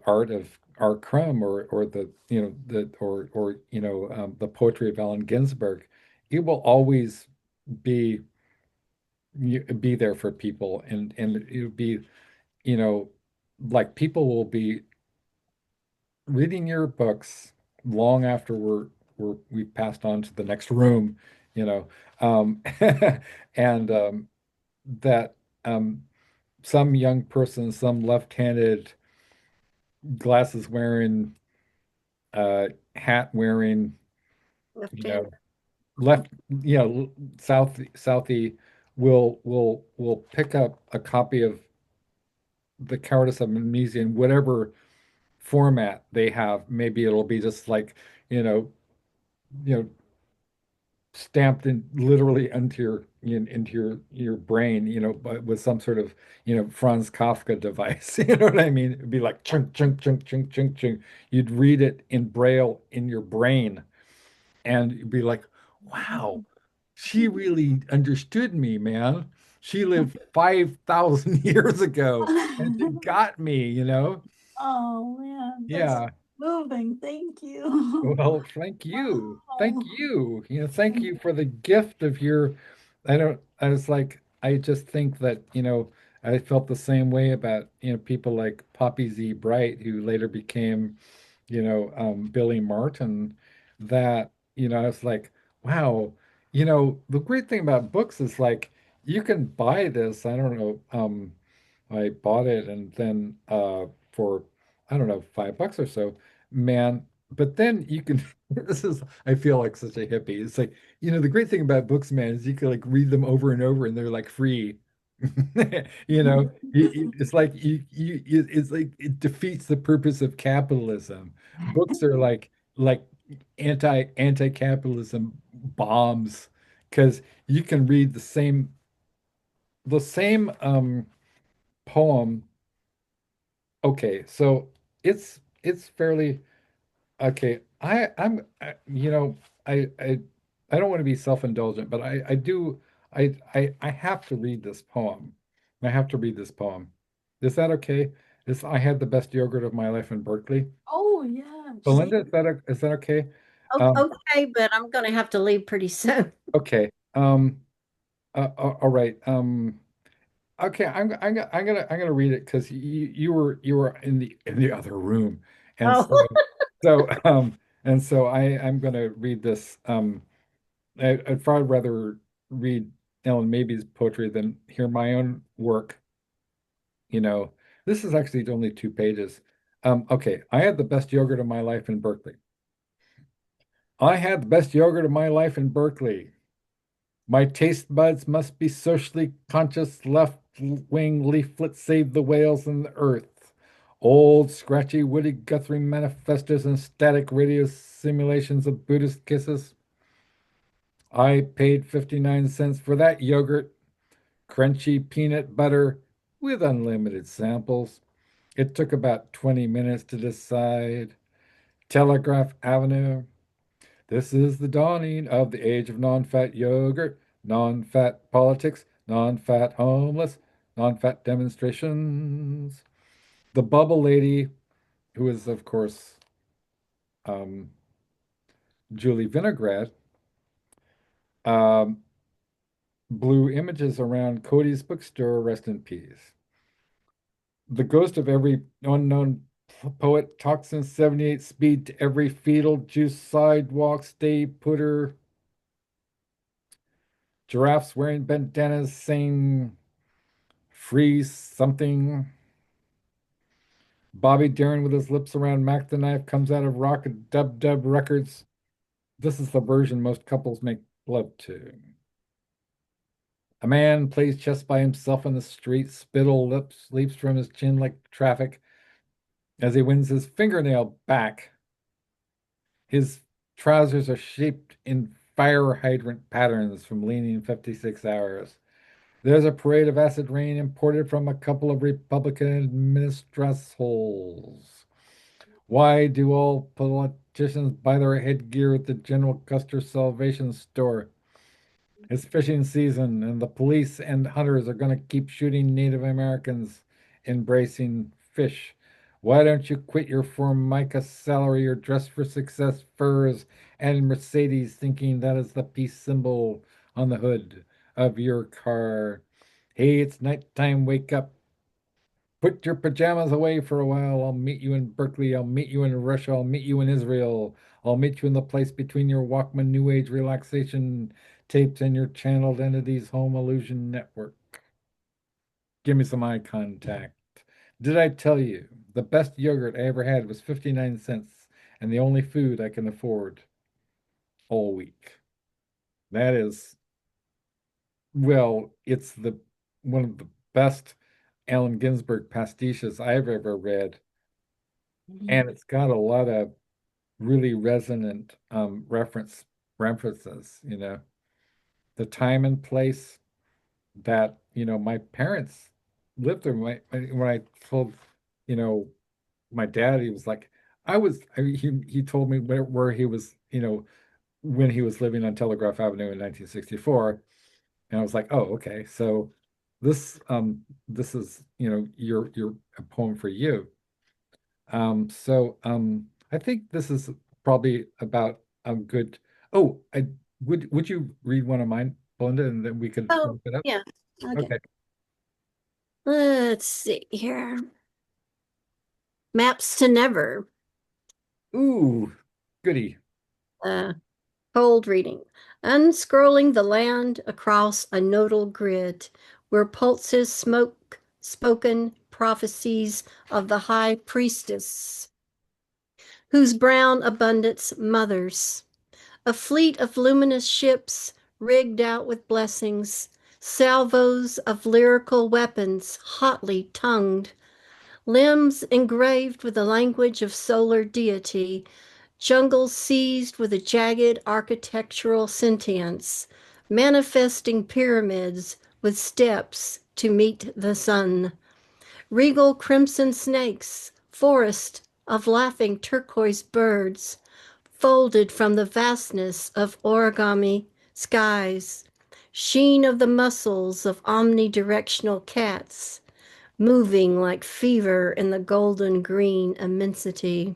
art of R. Crumb or the you know the or the poetry of Allen Ginsberg. It will always be be there for people, and it would be, you know like people will be reading your books long after we've passed on to the next room, you know and that some young person, some left-handed, glasses wearing, hat wearing, you know, Left-handed. left, Southie will pick up a copy of The Cowardice of Amnesia in whatever format they have. Maybe it'll be just like, you know, you know, stamped in literally into your brain, but with some sort of, Franz Kafka device. You know what I mean? It'd be like chunk, chunk, chunk, chunk, chunk, chunk. You'd read it in Braille in your brain, and you'd be like, wow, she really understood me, man. She lived 5,000 years ago and she got me. Oh man, that's Yeah. moving. Thank you. Well, thank you. Thank Wow. you. Thank you for the gift of your, I was like, I just think that, I felt the same way about, people like Poppy Z. Bright, who later became, Billy Martin, that, I was like, wow, the great thing about books is like, you can buy this, I don't know, I bought it and then for I don't know, $5 or so, man. But then you can this is I feel like such a hippie. It's like, the great thing about books, man, is you can like read them over and over and they're like free. It's like it's like it defeats the purpose of capitalism. Books are like anti-capitalism bombs because you can read the same poem Okay, so it's fairly okay. I don't want to be self-indulgent, but I do I have to read this poem. I have to read this poem. Is that okay? This I had the best yogurt of my life in Berkeley. Oh, yes. Belinda, is that okay? Um, Okay, but I'm going to have to leave pretty soon. okay. All right. Okay, I'm gonna read it because you were in the other room, and Oh, so and so I'm gonna read this. I'd far rather read Ellen Mabie's poetry than hear my own work. You know, this is actually only 2 pages. Okay, I had the best yogurt of my life in Berkeley. I had the best yogurt of my life in Berkeley. My taste buds must be socially conscious, left wing leaflets save the whales and the earth. Old, scratchy, Woody Guthrie manifestos and static radio simulations of Buddhist kisses. I paid 59 cents for that yogurt, crunchy peanut butter with unlimited samples. It took about 20 minutes to decide. Telegraph Avenue. This is the dawning of the age of non-fat yogurt, non-fat politics, non-fat homeless, non-fat demonstrations. The bubble lady, who is, of course, um, Julie Vinograd, um, blew images around Cody's bookstore, rest in peace. The ghost of every unknown poet talks in 78 speed to every fetal juice sidewalk stay putter. Giraffes wearing bandanas saying free something. Bobby Darin with his lips around Mac the Knife comes out of Rocket Dub Dub Records. This is the version most couples make love to. A man plays chess by himself in the street. Spittle lips leaps from his chin like traffic as he wins his fingernail back. His trousers are shaped in fire hydrant patterns from leaning 56 hours. There's a parade of acid rain imported from a couple of Republican administrations. Why do all politicians buy their headgear at the General Custer Salvation Store? It's fishing season, and the police and hunters are going to keep shooting Native Americans embracing fish. Why don't you quit your Formica salary or dress for success furs and Mercedes, thinking that is the peace symbol on the hood of your car? Hey, it's nighttime, wake up. Put your pajamas away for a while. I'll meet you in Berkeley. I'll meet you in Russia. I'll meet you in Israel. I'll meet you in the place between your Walkman New Age relaxation tapes and your channeled entity's home illusion network. Give me some eye contact. Did I tell you the best yogurt I ever had was 59 cents and the only food I can afford all week? That is, well, it's the one of the best Allen Ginsberg pastiches I've ever read. And it's got a lot of really resonant references, the time and place that, my parents lived through. When I told, you know, my dad, he was like, he told me where he was, when he was living on Telegraph Avenue in 1964. And I was like, oh, okay. So this is, your a poem for you. I think this is probably about a good. Oh, would you read one of mine, Belinda, and then we could oh, wrap it up? yeah. Okay. Okay. Let's see here. Maps to Never. Ooh, goody. Uh, Cold reading. Unscrolling the land across a nodal grid where pulses smoke spoken prophecies of the high priestess, whose brown abundance mothers. A fleet of luminous ships rigged out with blessings, salvos of lyrical weapons hotly tongued, limbs engraved with the language of solar deity, jungles seized with a jagged architectural sentience, manifesting pyramids with steps to meet the sun, regal crimson snakes, forest of laughing turquoise birds, folded from the vastness of origami skies, sheen of the muscles of omnidirectional cats, moving like fever in the golden green immensity.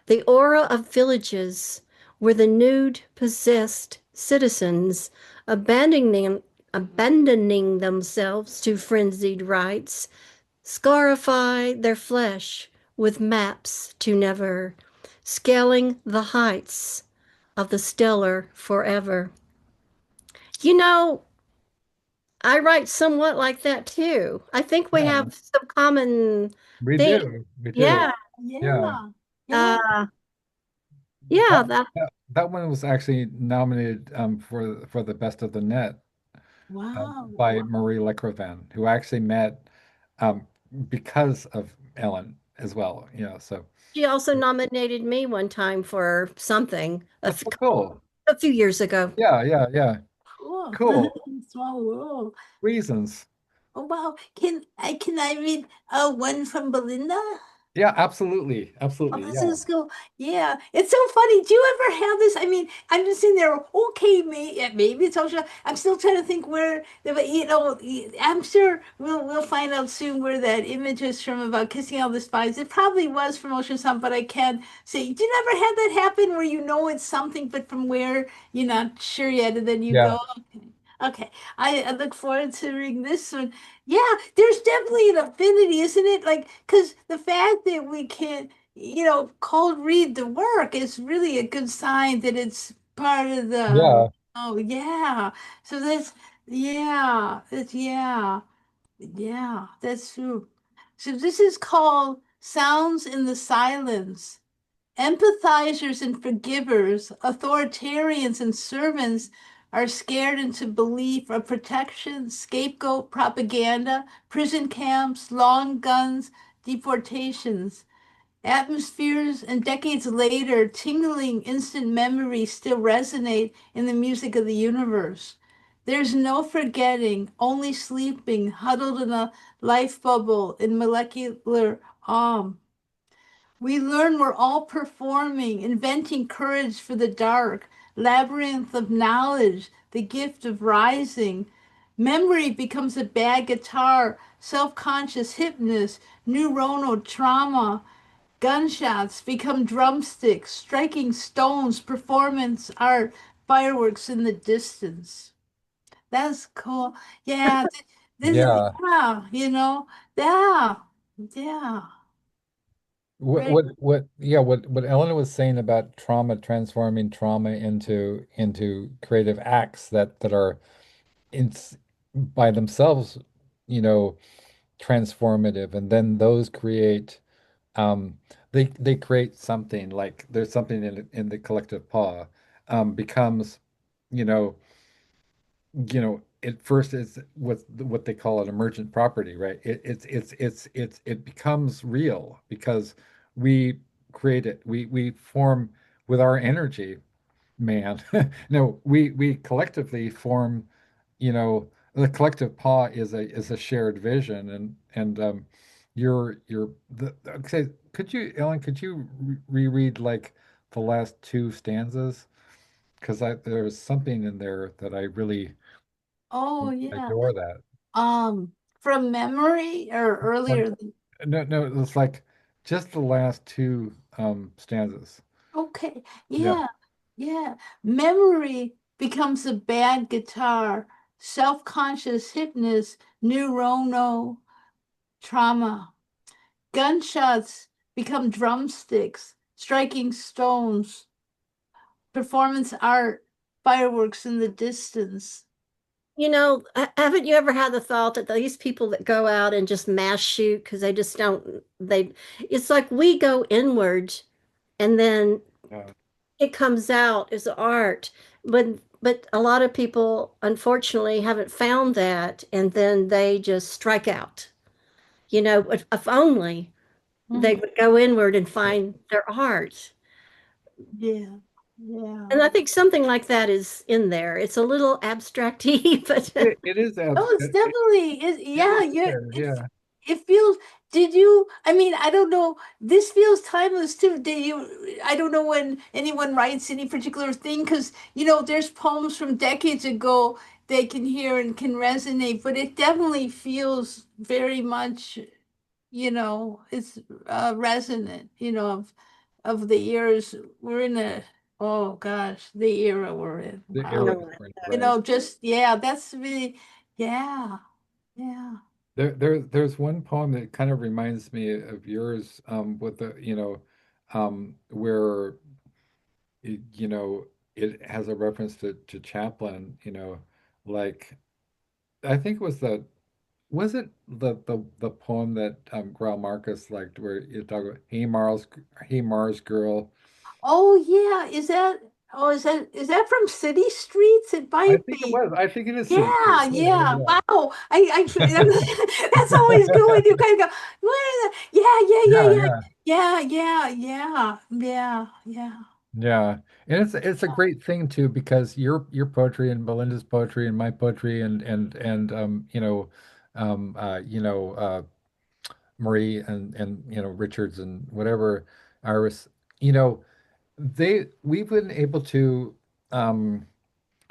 The aura of villages where the nude, possessed citizens, abandoning themselves to frenzied rites, scarify their flesh with maps to never, scaling the heights of the stellar forever. You know, I write somewhat like that too. I think we Yeah, have some common we things. do. We do. Yeah, Yeah. Yeah. Yeah. uh, That, yeah, that that one was actually nominated for the Best of the Net Wow. by Wow. Marie Lecrevin, who I actually met um, because of Ellen as well. You know, so she also nominated me one time for something that's so cool. a few years ago. Yeah, yeah, yeah. Cool. Cool. Small world. Reasons. Oh wow. Can I read one from Belinda? Yeah, absolutely. Oh, Absolutely. this Yeah. is cool. Yeah, it's so funny. Do you ever have this? I mean, I'm just sitting there. Okay, maybe it's social. I'm still trying to think where. But I'm sure we'll find out soon where that image is from about kissing all the spies. It probably was from Ocean Sun, but I can't say. Do you ever have that happen where you know it's something, but from where you're not sure yet, and then you Yeah. go, okay. Okay, I look forward to reading this one. Yeah, there's definitely an affinity, isn't it? Like, because the fact that we can cold read the work is really a good sign that it's part of the, Yeah. oh, yeah. So yeah, that's true. So this is called Sounds in the Silence. Empathizers and forgivers, authoritarians and servants are scared into belief of protection, scapegoat propaganda, prison camps, long guns, deportations. Atmospheres and decades later, tingling instant memories still resonate in the music of the universe. There's no forgetting, only sleeping, huddled in a life bubble in molecular awe. We learn we're all performing, inventing courage for the dark, labyrinth of knowledge, the gift of rising. Memory becomes a bad guitar, self conscious hypnosis, neuronal trauma. Gunshots become drumsticks, striking stones, performance art, fireworks in the distance. That's cool. Yeah, this is, Yeah. yeah, yeah, yeah. Very, What Ellen was saying about trauma transforming trauma into creative acts that are in by themselves, you know, transformative, and then those create they create something like there's something in the collective paw becomes, you know, at first it's what they call an emergent property, right? It becomes real because we create it. We form with our energy, man. No, we collectively form, the collective paw is a shared vision and okay, could you, Ellen, could you reread like the last two stanzas? Because there's something in there that I really oh, yeah. adore that. Um, from memory or One, earlier? no, it's like just the last two stanzas. Okay, Yeah. yeah, yeah. Memory becomes a bad guitar, self-conscious hypnosis, neuronal trauma. Gunshots become drumsticks, striking stones, performance art, fireworks in the distance. Haven't you ever had the thought that these people that go out and just mass shoot because they just don't, it's like we go inward and then Yeah. it comes out as art. But a lot of people unfortunately haven't found that and then they just strike out. If only they Mm, would go inward and find their art. yeah, yeah. And I think something like that is in there. It's a little abstracty, but It is Oh, it's abstract. definitely is. It Yeah, is you're. there. It's Yeah. it feels, did you, I mean, I don't know, this feels timeless too. Did you, I don't know when anyone writes any particular thing, because, there's poems from decades ago they can hear and can resonate, but it definitely feels very much, it's resonant, of the years we're in oh gosh, the era we're in. The Wow. era, No, right? Just, yeah, that's really, yeah, yeah. There's one poem that kind of reminds me of yours, with the, where it has a reference to Chaplin, like I think it was was it the poem that Grau Marcus liked, where you talk about Hey Mars girl. Oh yeah, is that from City Streets? It I might think it be. was. I think it is City Street. Yeah, Yeah, yeah. yeah, Wow. That's always good when you kind of go, what is it? Yeah, yeah, yeah, yeah, yeah, yeah, yeah, yeah, yeah, yeah. And it's a great thing too, because your poetry and Belinda's poetry and my poetry and Marie and Richards and whatever Iris, you know, we've been able to um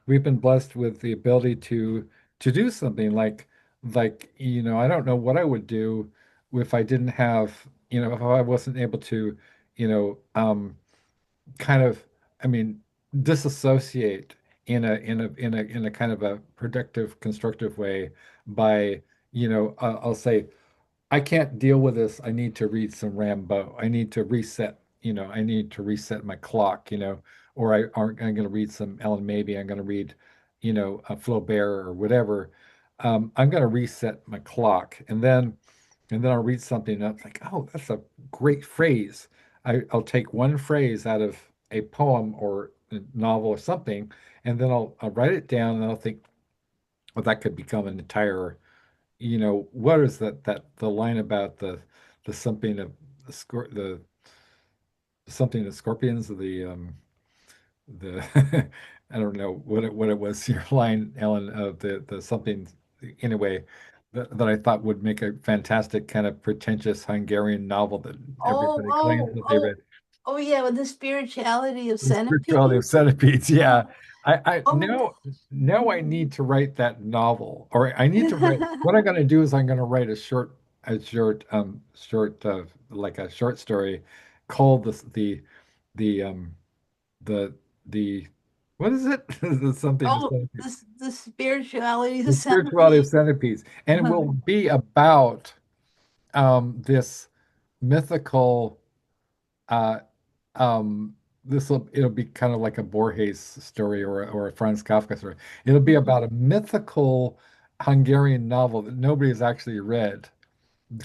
we've been blessed with the ability to do something like I don't know what I would do if I didn't have, if I wasn't able to, you know um kind of, I mean, disassociate in a kind of a productive, constructive way by, I'll say, I can't deal with this. I need to read some Rambo. I need to reset, I need to reset my clock, or I'm going to read some Ellen Maybe. I'm going to read, a Flaubert or whatever. I'm going to reset my clock. And then I'll read something that's like, oh, that's a great phrase. I'll take one phrase out of a poem or a novel or something, and then I'll write it down and I'll think, well, that could become an entire, what is that the line about the something of the something of scorpions, the I don't know what it was, your line, Ellen, of the something, anyway, that I thought would make a fantastic kind of pretentious Hungarian novel that Oh, everybody claims oh, that they oh, read. oh, yeah, with the spirituality of The spirituality of centipedes. centipedes. Yeah. I Oh, now I need to write that novel, or I need to write. What I'm going to do is I'm going to write like a short story called the the the what is it? The something of oh, centipedes. the spirituality of The spirituality of centipedes. centipedes, and it will be about this mythical uh it'll be kind of like a Borges story or a Franz Kafka story. It'll be about a mythical Hungarian novel that nobody has actually read,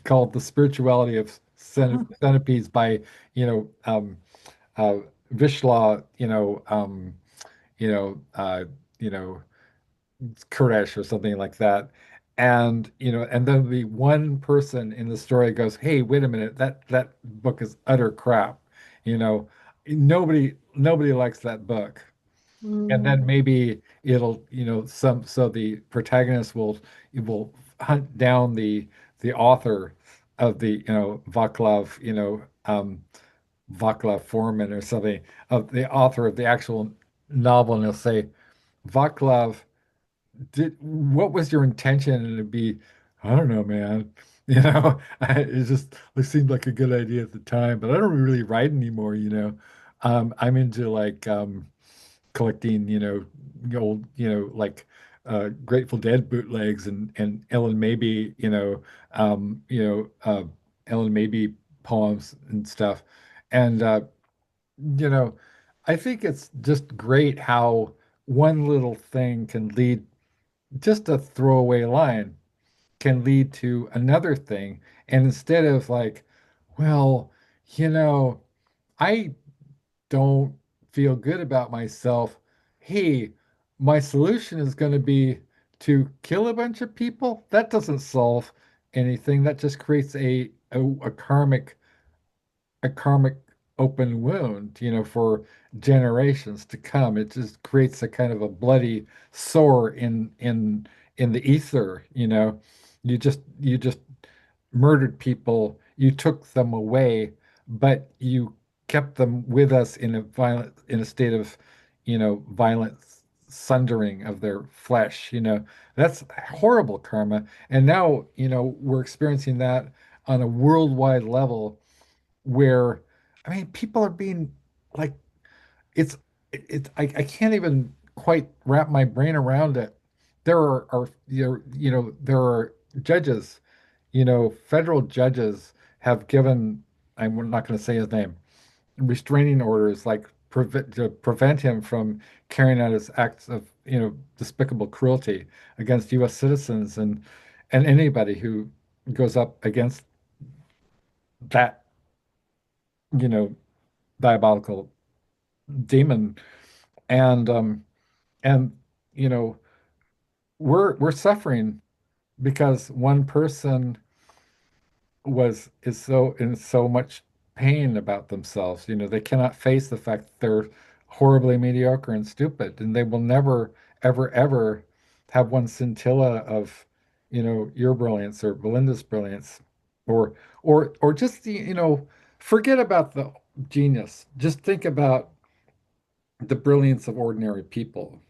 called The Spirituality of Centipedes by, you know, um, Wisław, you know, uh, you know, Koresh or something like that. And then the one person in the story goes, "Hey, wait a minute, that book is utter crap." You know, nobody likes that book. And then Mm. maybe it'll, so the protagonist will hunt down the author of the, Vaclav Foreman or something, of the author of the actual novel, and he'll say, Vaclav, what was your intention? And it'd be, I don't know, man. It seemed like a good idea at the time, but I don't really write anymore. I'm into like collecting, old, like Grateful Dead bootlegs and Ellen Maybe, Ellen Maybe poems and stuff. And you know, I think it's just great how one little thing can lead, just a throwaway line can lead to another thing. And instead of like, well, you know, I don't feel good about myself. Hey, my solution is going to be to kill a bunch of people. That doesn't solve anything. That just creates a karmic open wound, for generations to come. It just creates a kind of a bloody sore in the ether. You just murdered people, you took them away, but you kept them with us in a in a state of, violent sundering of their flesh. That's horrible karma. And now, we're experiencing that on a worldwide level where, I mean, people are being like, it's, I can't even quite wrap my brain around it. There are judges, federal judges have given, I'm not going to say his name, restraining orders like to prevent him from carrying out his acts of, despicable cruelty against U.S. citizens and anybody who goes up against that, you know, diabolical demon. And and you know, we're suffering because one person was is so in so much pain about themselves. They cannot face the fact that they're horribly mediocre and stupid, and they will never, ever, ever have one scintilla of, your brilliance or Belinda's brilliance, or or just forget about the genius. Just think about the brilliance of ordinary people,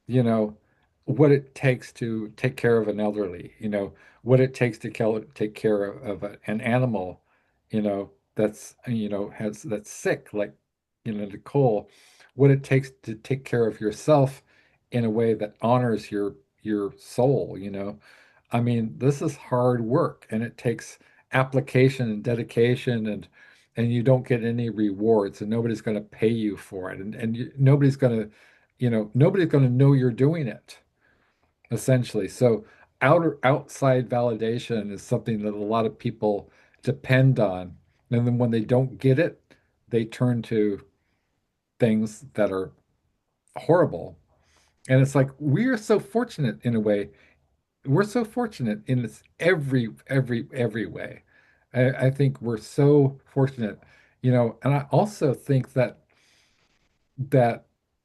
you know, what it takes to take care of an elderly, what it takes to take care of an animal, that's sick, like, Nicole, what it takes to take care of yourself in a way that honors your soul. I mean, this is hard work and it takes application and dedication, and you don't get any rewards, and nobody's going to pay you for it, and nobody's going to know you're doing it, essentially. So outside validation is something that a lot of people depend on. And then when they don't get it, they turn to things that are horrible. And it's like we are so fortunate in a way. We're so fortunate in this every way. I think we're so fortunate, and I also think that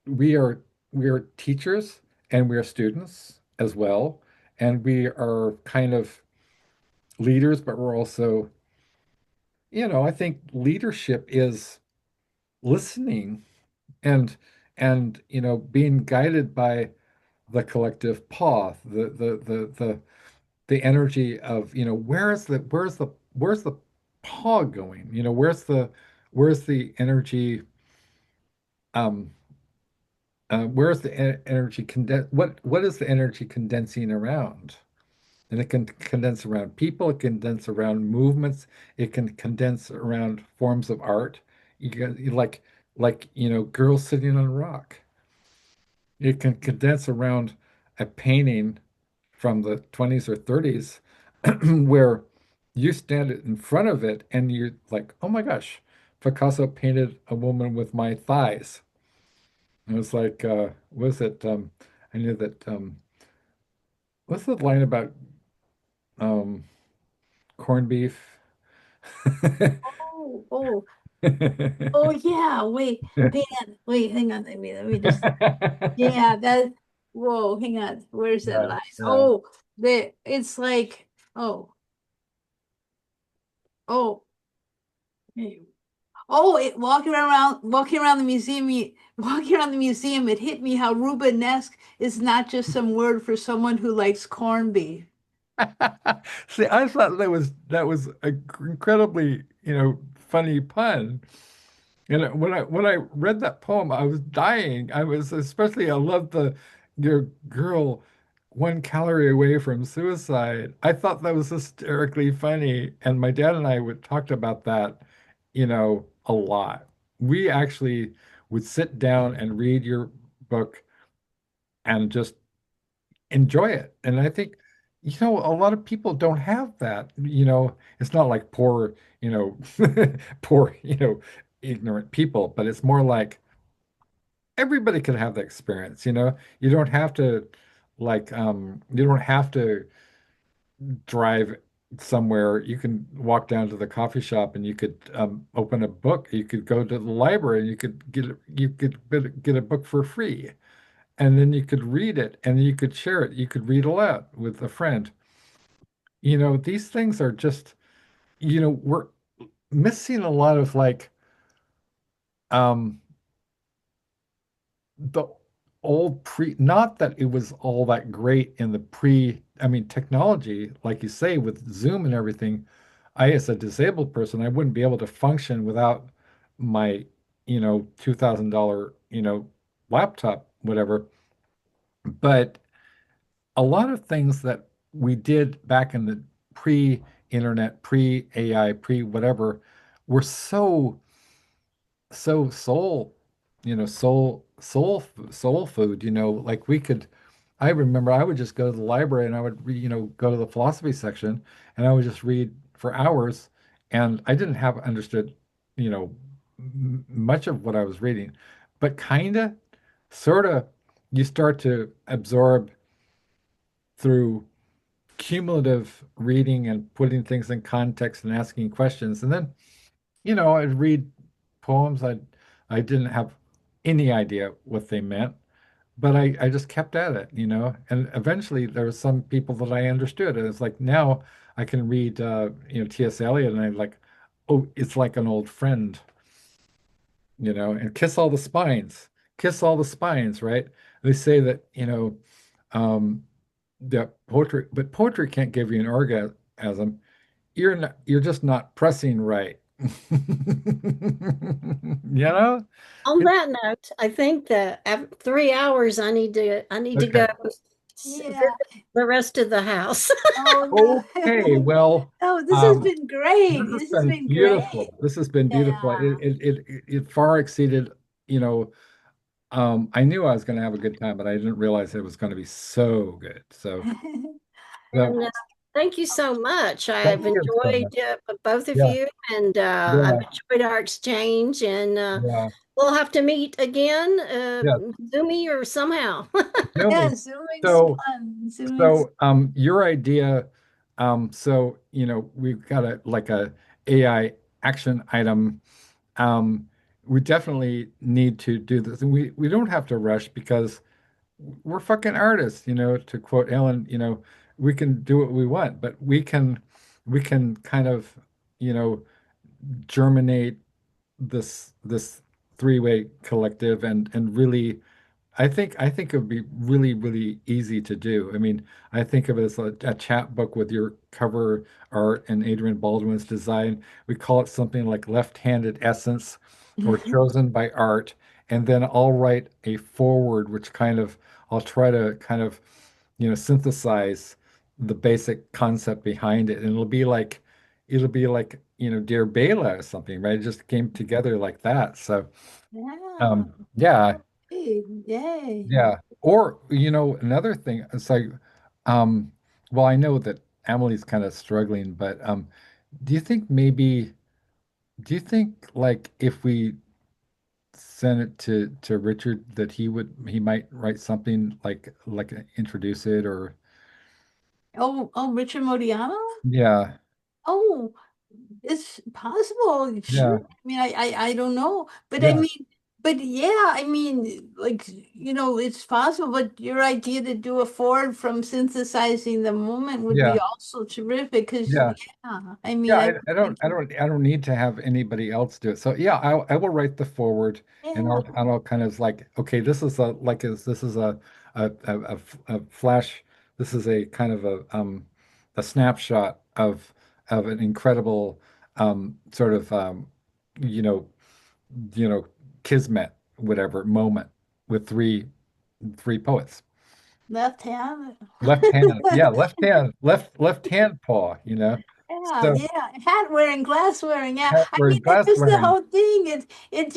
we are we are teachers and we are students as well, and we are kind of leaders, but we're also, I think leadership is listening and being guided by the collective paw, the energy of, where's the paw going? Where's the energy, um where's the energy what is the energy condensing around? And it can condense around people, it can condense around movements, it can condense around forms of art. Like, girls sitting on a rock. It can condense around a painting from the 20s or 30s where you stand in front of it and you're like, oh my gosh, Picasso painted a woman with my thighs. It was like, was it, I knew that, what's the line about um, corned beef? Oh, oh, oh, yeah. Hang on. Let me just, yeah, whoa, hang on. Where's that Yeah, line? yeah. Oh, it's like, oh, oh, hey, oh, walking around the museum, walking around the museum, it hit me how Rubenesque is not just some word for someone who likes corned beef. See, I thought that was an incredibly, funny pun. And when I read that poem, I was dying. I loved your girl 1 calorie away from suicide. I thought that was hysterically funny. And my dad and I would talked about that, a lot. We actually would sit down and read your book and just enjoy it. And I think, a lot of people don't have that. It's not like poor, poor, ignorant people, but it's more like everybody can have that experience. You don't have to you don't have to drive somewhere. You can walk down to the coffee shop and you could open a book. You could go to the library and you could get a book for free. And then you could read it and you could share it. You could read aloud with a friend. these things are just, we're missing a lot of like um the old not that it was all that great in the I mean, technology, like you say, with Zoom and everything. I, as a disabled person, I wouldn't be able to function without my, $2,000, laptop, whatever. But a lot of things that we did back in the pre-internet, pre-AI, pre-whatever, were so soul food, like we could. I remember I would just go to the library and I would go to the philosophy section and I would just read for hours, and I didn't have understood, much of what I was reading, but sort of, you start to absorb through cumulative reading and putting things in context and asking questions. And then, I'd read poems I didn't have any idea what they meant, but I just kept at it, And eventually there were some people that I understood. And it's like now I can read T.S. Eliot and I'm like, oh, it's like an old friend, and kiss all the spines. Kiss all the spines, right? They say that, um that poetry, but poetry can't give you an orgasm. You're just not pressing right. You know? On It- that note, I think that after 3 hours, I need to okay. go Yeah. visit the rest of the house. Oh Okay. no. Well, Oh, this has um, been this great. has This has been been great. beautiful. This has been beautiful. Yeah. It far exceeded, you know, I knew I was going to have a good time, but I didn't realize it was going to be so good. So, so And thank you so much. thank I've you so enjoyed much. both of Yeah. you, and I've Yeah. enjoyed our exchange. And Yeah. we'll have to meet again, Yeah. Zoomy or somehow. Naomi. Yeah, Zooming's So, fun. Zooming's your idea, we've got a AI action item. Um, we definitely need to do this, and we don't have to rush because we're fucking artists, to quote Ellyn, we can do what we want, but we can kind of, you know, germinate this three-way collective and really, I think it would be really, really easy to do. I mean, I think of it as a chat book with your cover art and Adrian Baldwin's design. We call it something like Left-Handed Essence or Chosen by Art. And then I'll write a foreword, which I'll try to kind of, synthesize the basic concept behind it. And it'll be like, Dear Bela or something, right? It just came together like that. So, yeah. yeah. Hey, yay. Yeah. Or, another thing, it's like, um, well, I know that Emily's kind of struggling, but do you think maybe, do you think like if we sent it to Richard that he might write something like introduce it or Oh, Richard Modiano? yeah, Oh, it's possible. Sure. yeah, I mean, I don't know, but I yeah, mean, but yeah, I mean, like, it's possible. But your idea to do a forward from synthesizing the moment would yeah, be also terrific. Because yeah. yeah, I mean, Yeah, I I don't, I don't, I don't need to have anybody else do it. So yeah, I will write the forward, and yeah, I'll kind of like, okay, this is a flash. This is a kind of a snapshot of an incredible sort of you know you know kismet whatever moment with three poets. left hand. Left hand, yeah, left hand paw. Yeah, So yeah, hat wearing, glass wearing. Yeah, hat I wearing, mean, that's glass just the wearing. whole thing. It's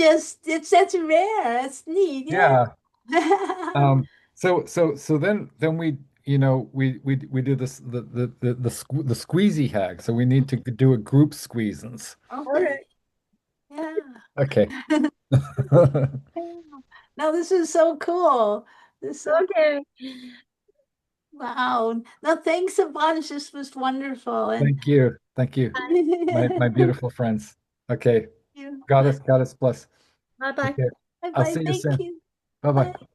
that's rare. That's neat. Yeah. Yeah. So then we do this the squeezy hag. So we need to do a group squeezins. Okay. Okay. Yeah. Okay. Yeah. No, this is so cool. This is so Okay. wow. No, thanks a bunch. This was wonderful. And Thank you. Thank you. My beautiful friends. Okay. you. Goddess bless. Bye bye. Okay. Bye I'll bye. see you Thank soon. you. Bye-bye. Bye.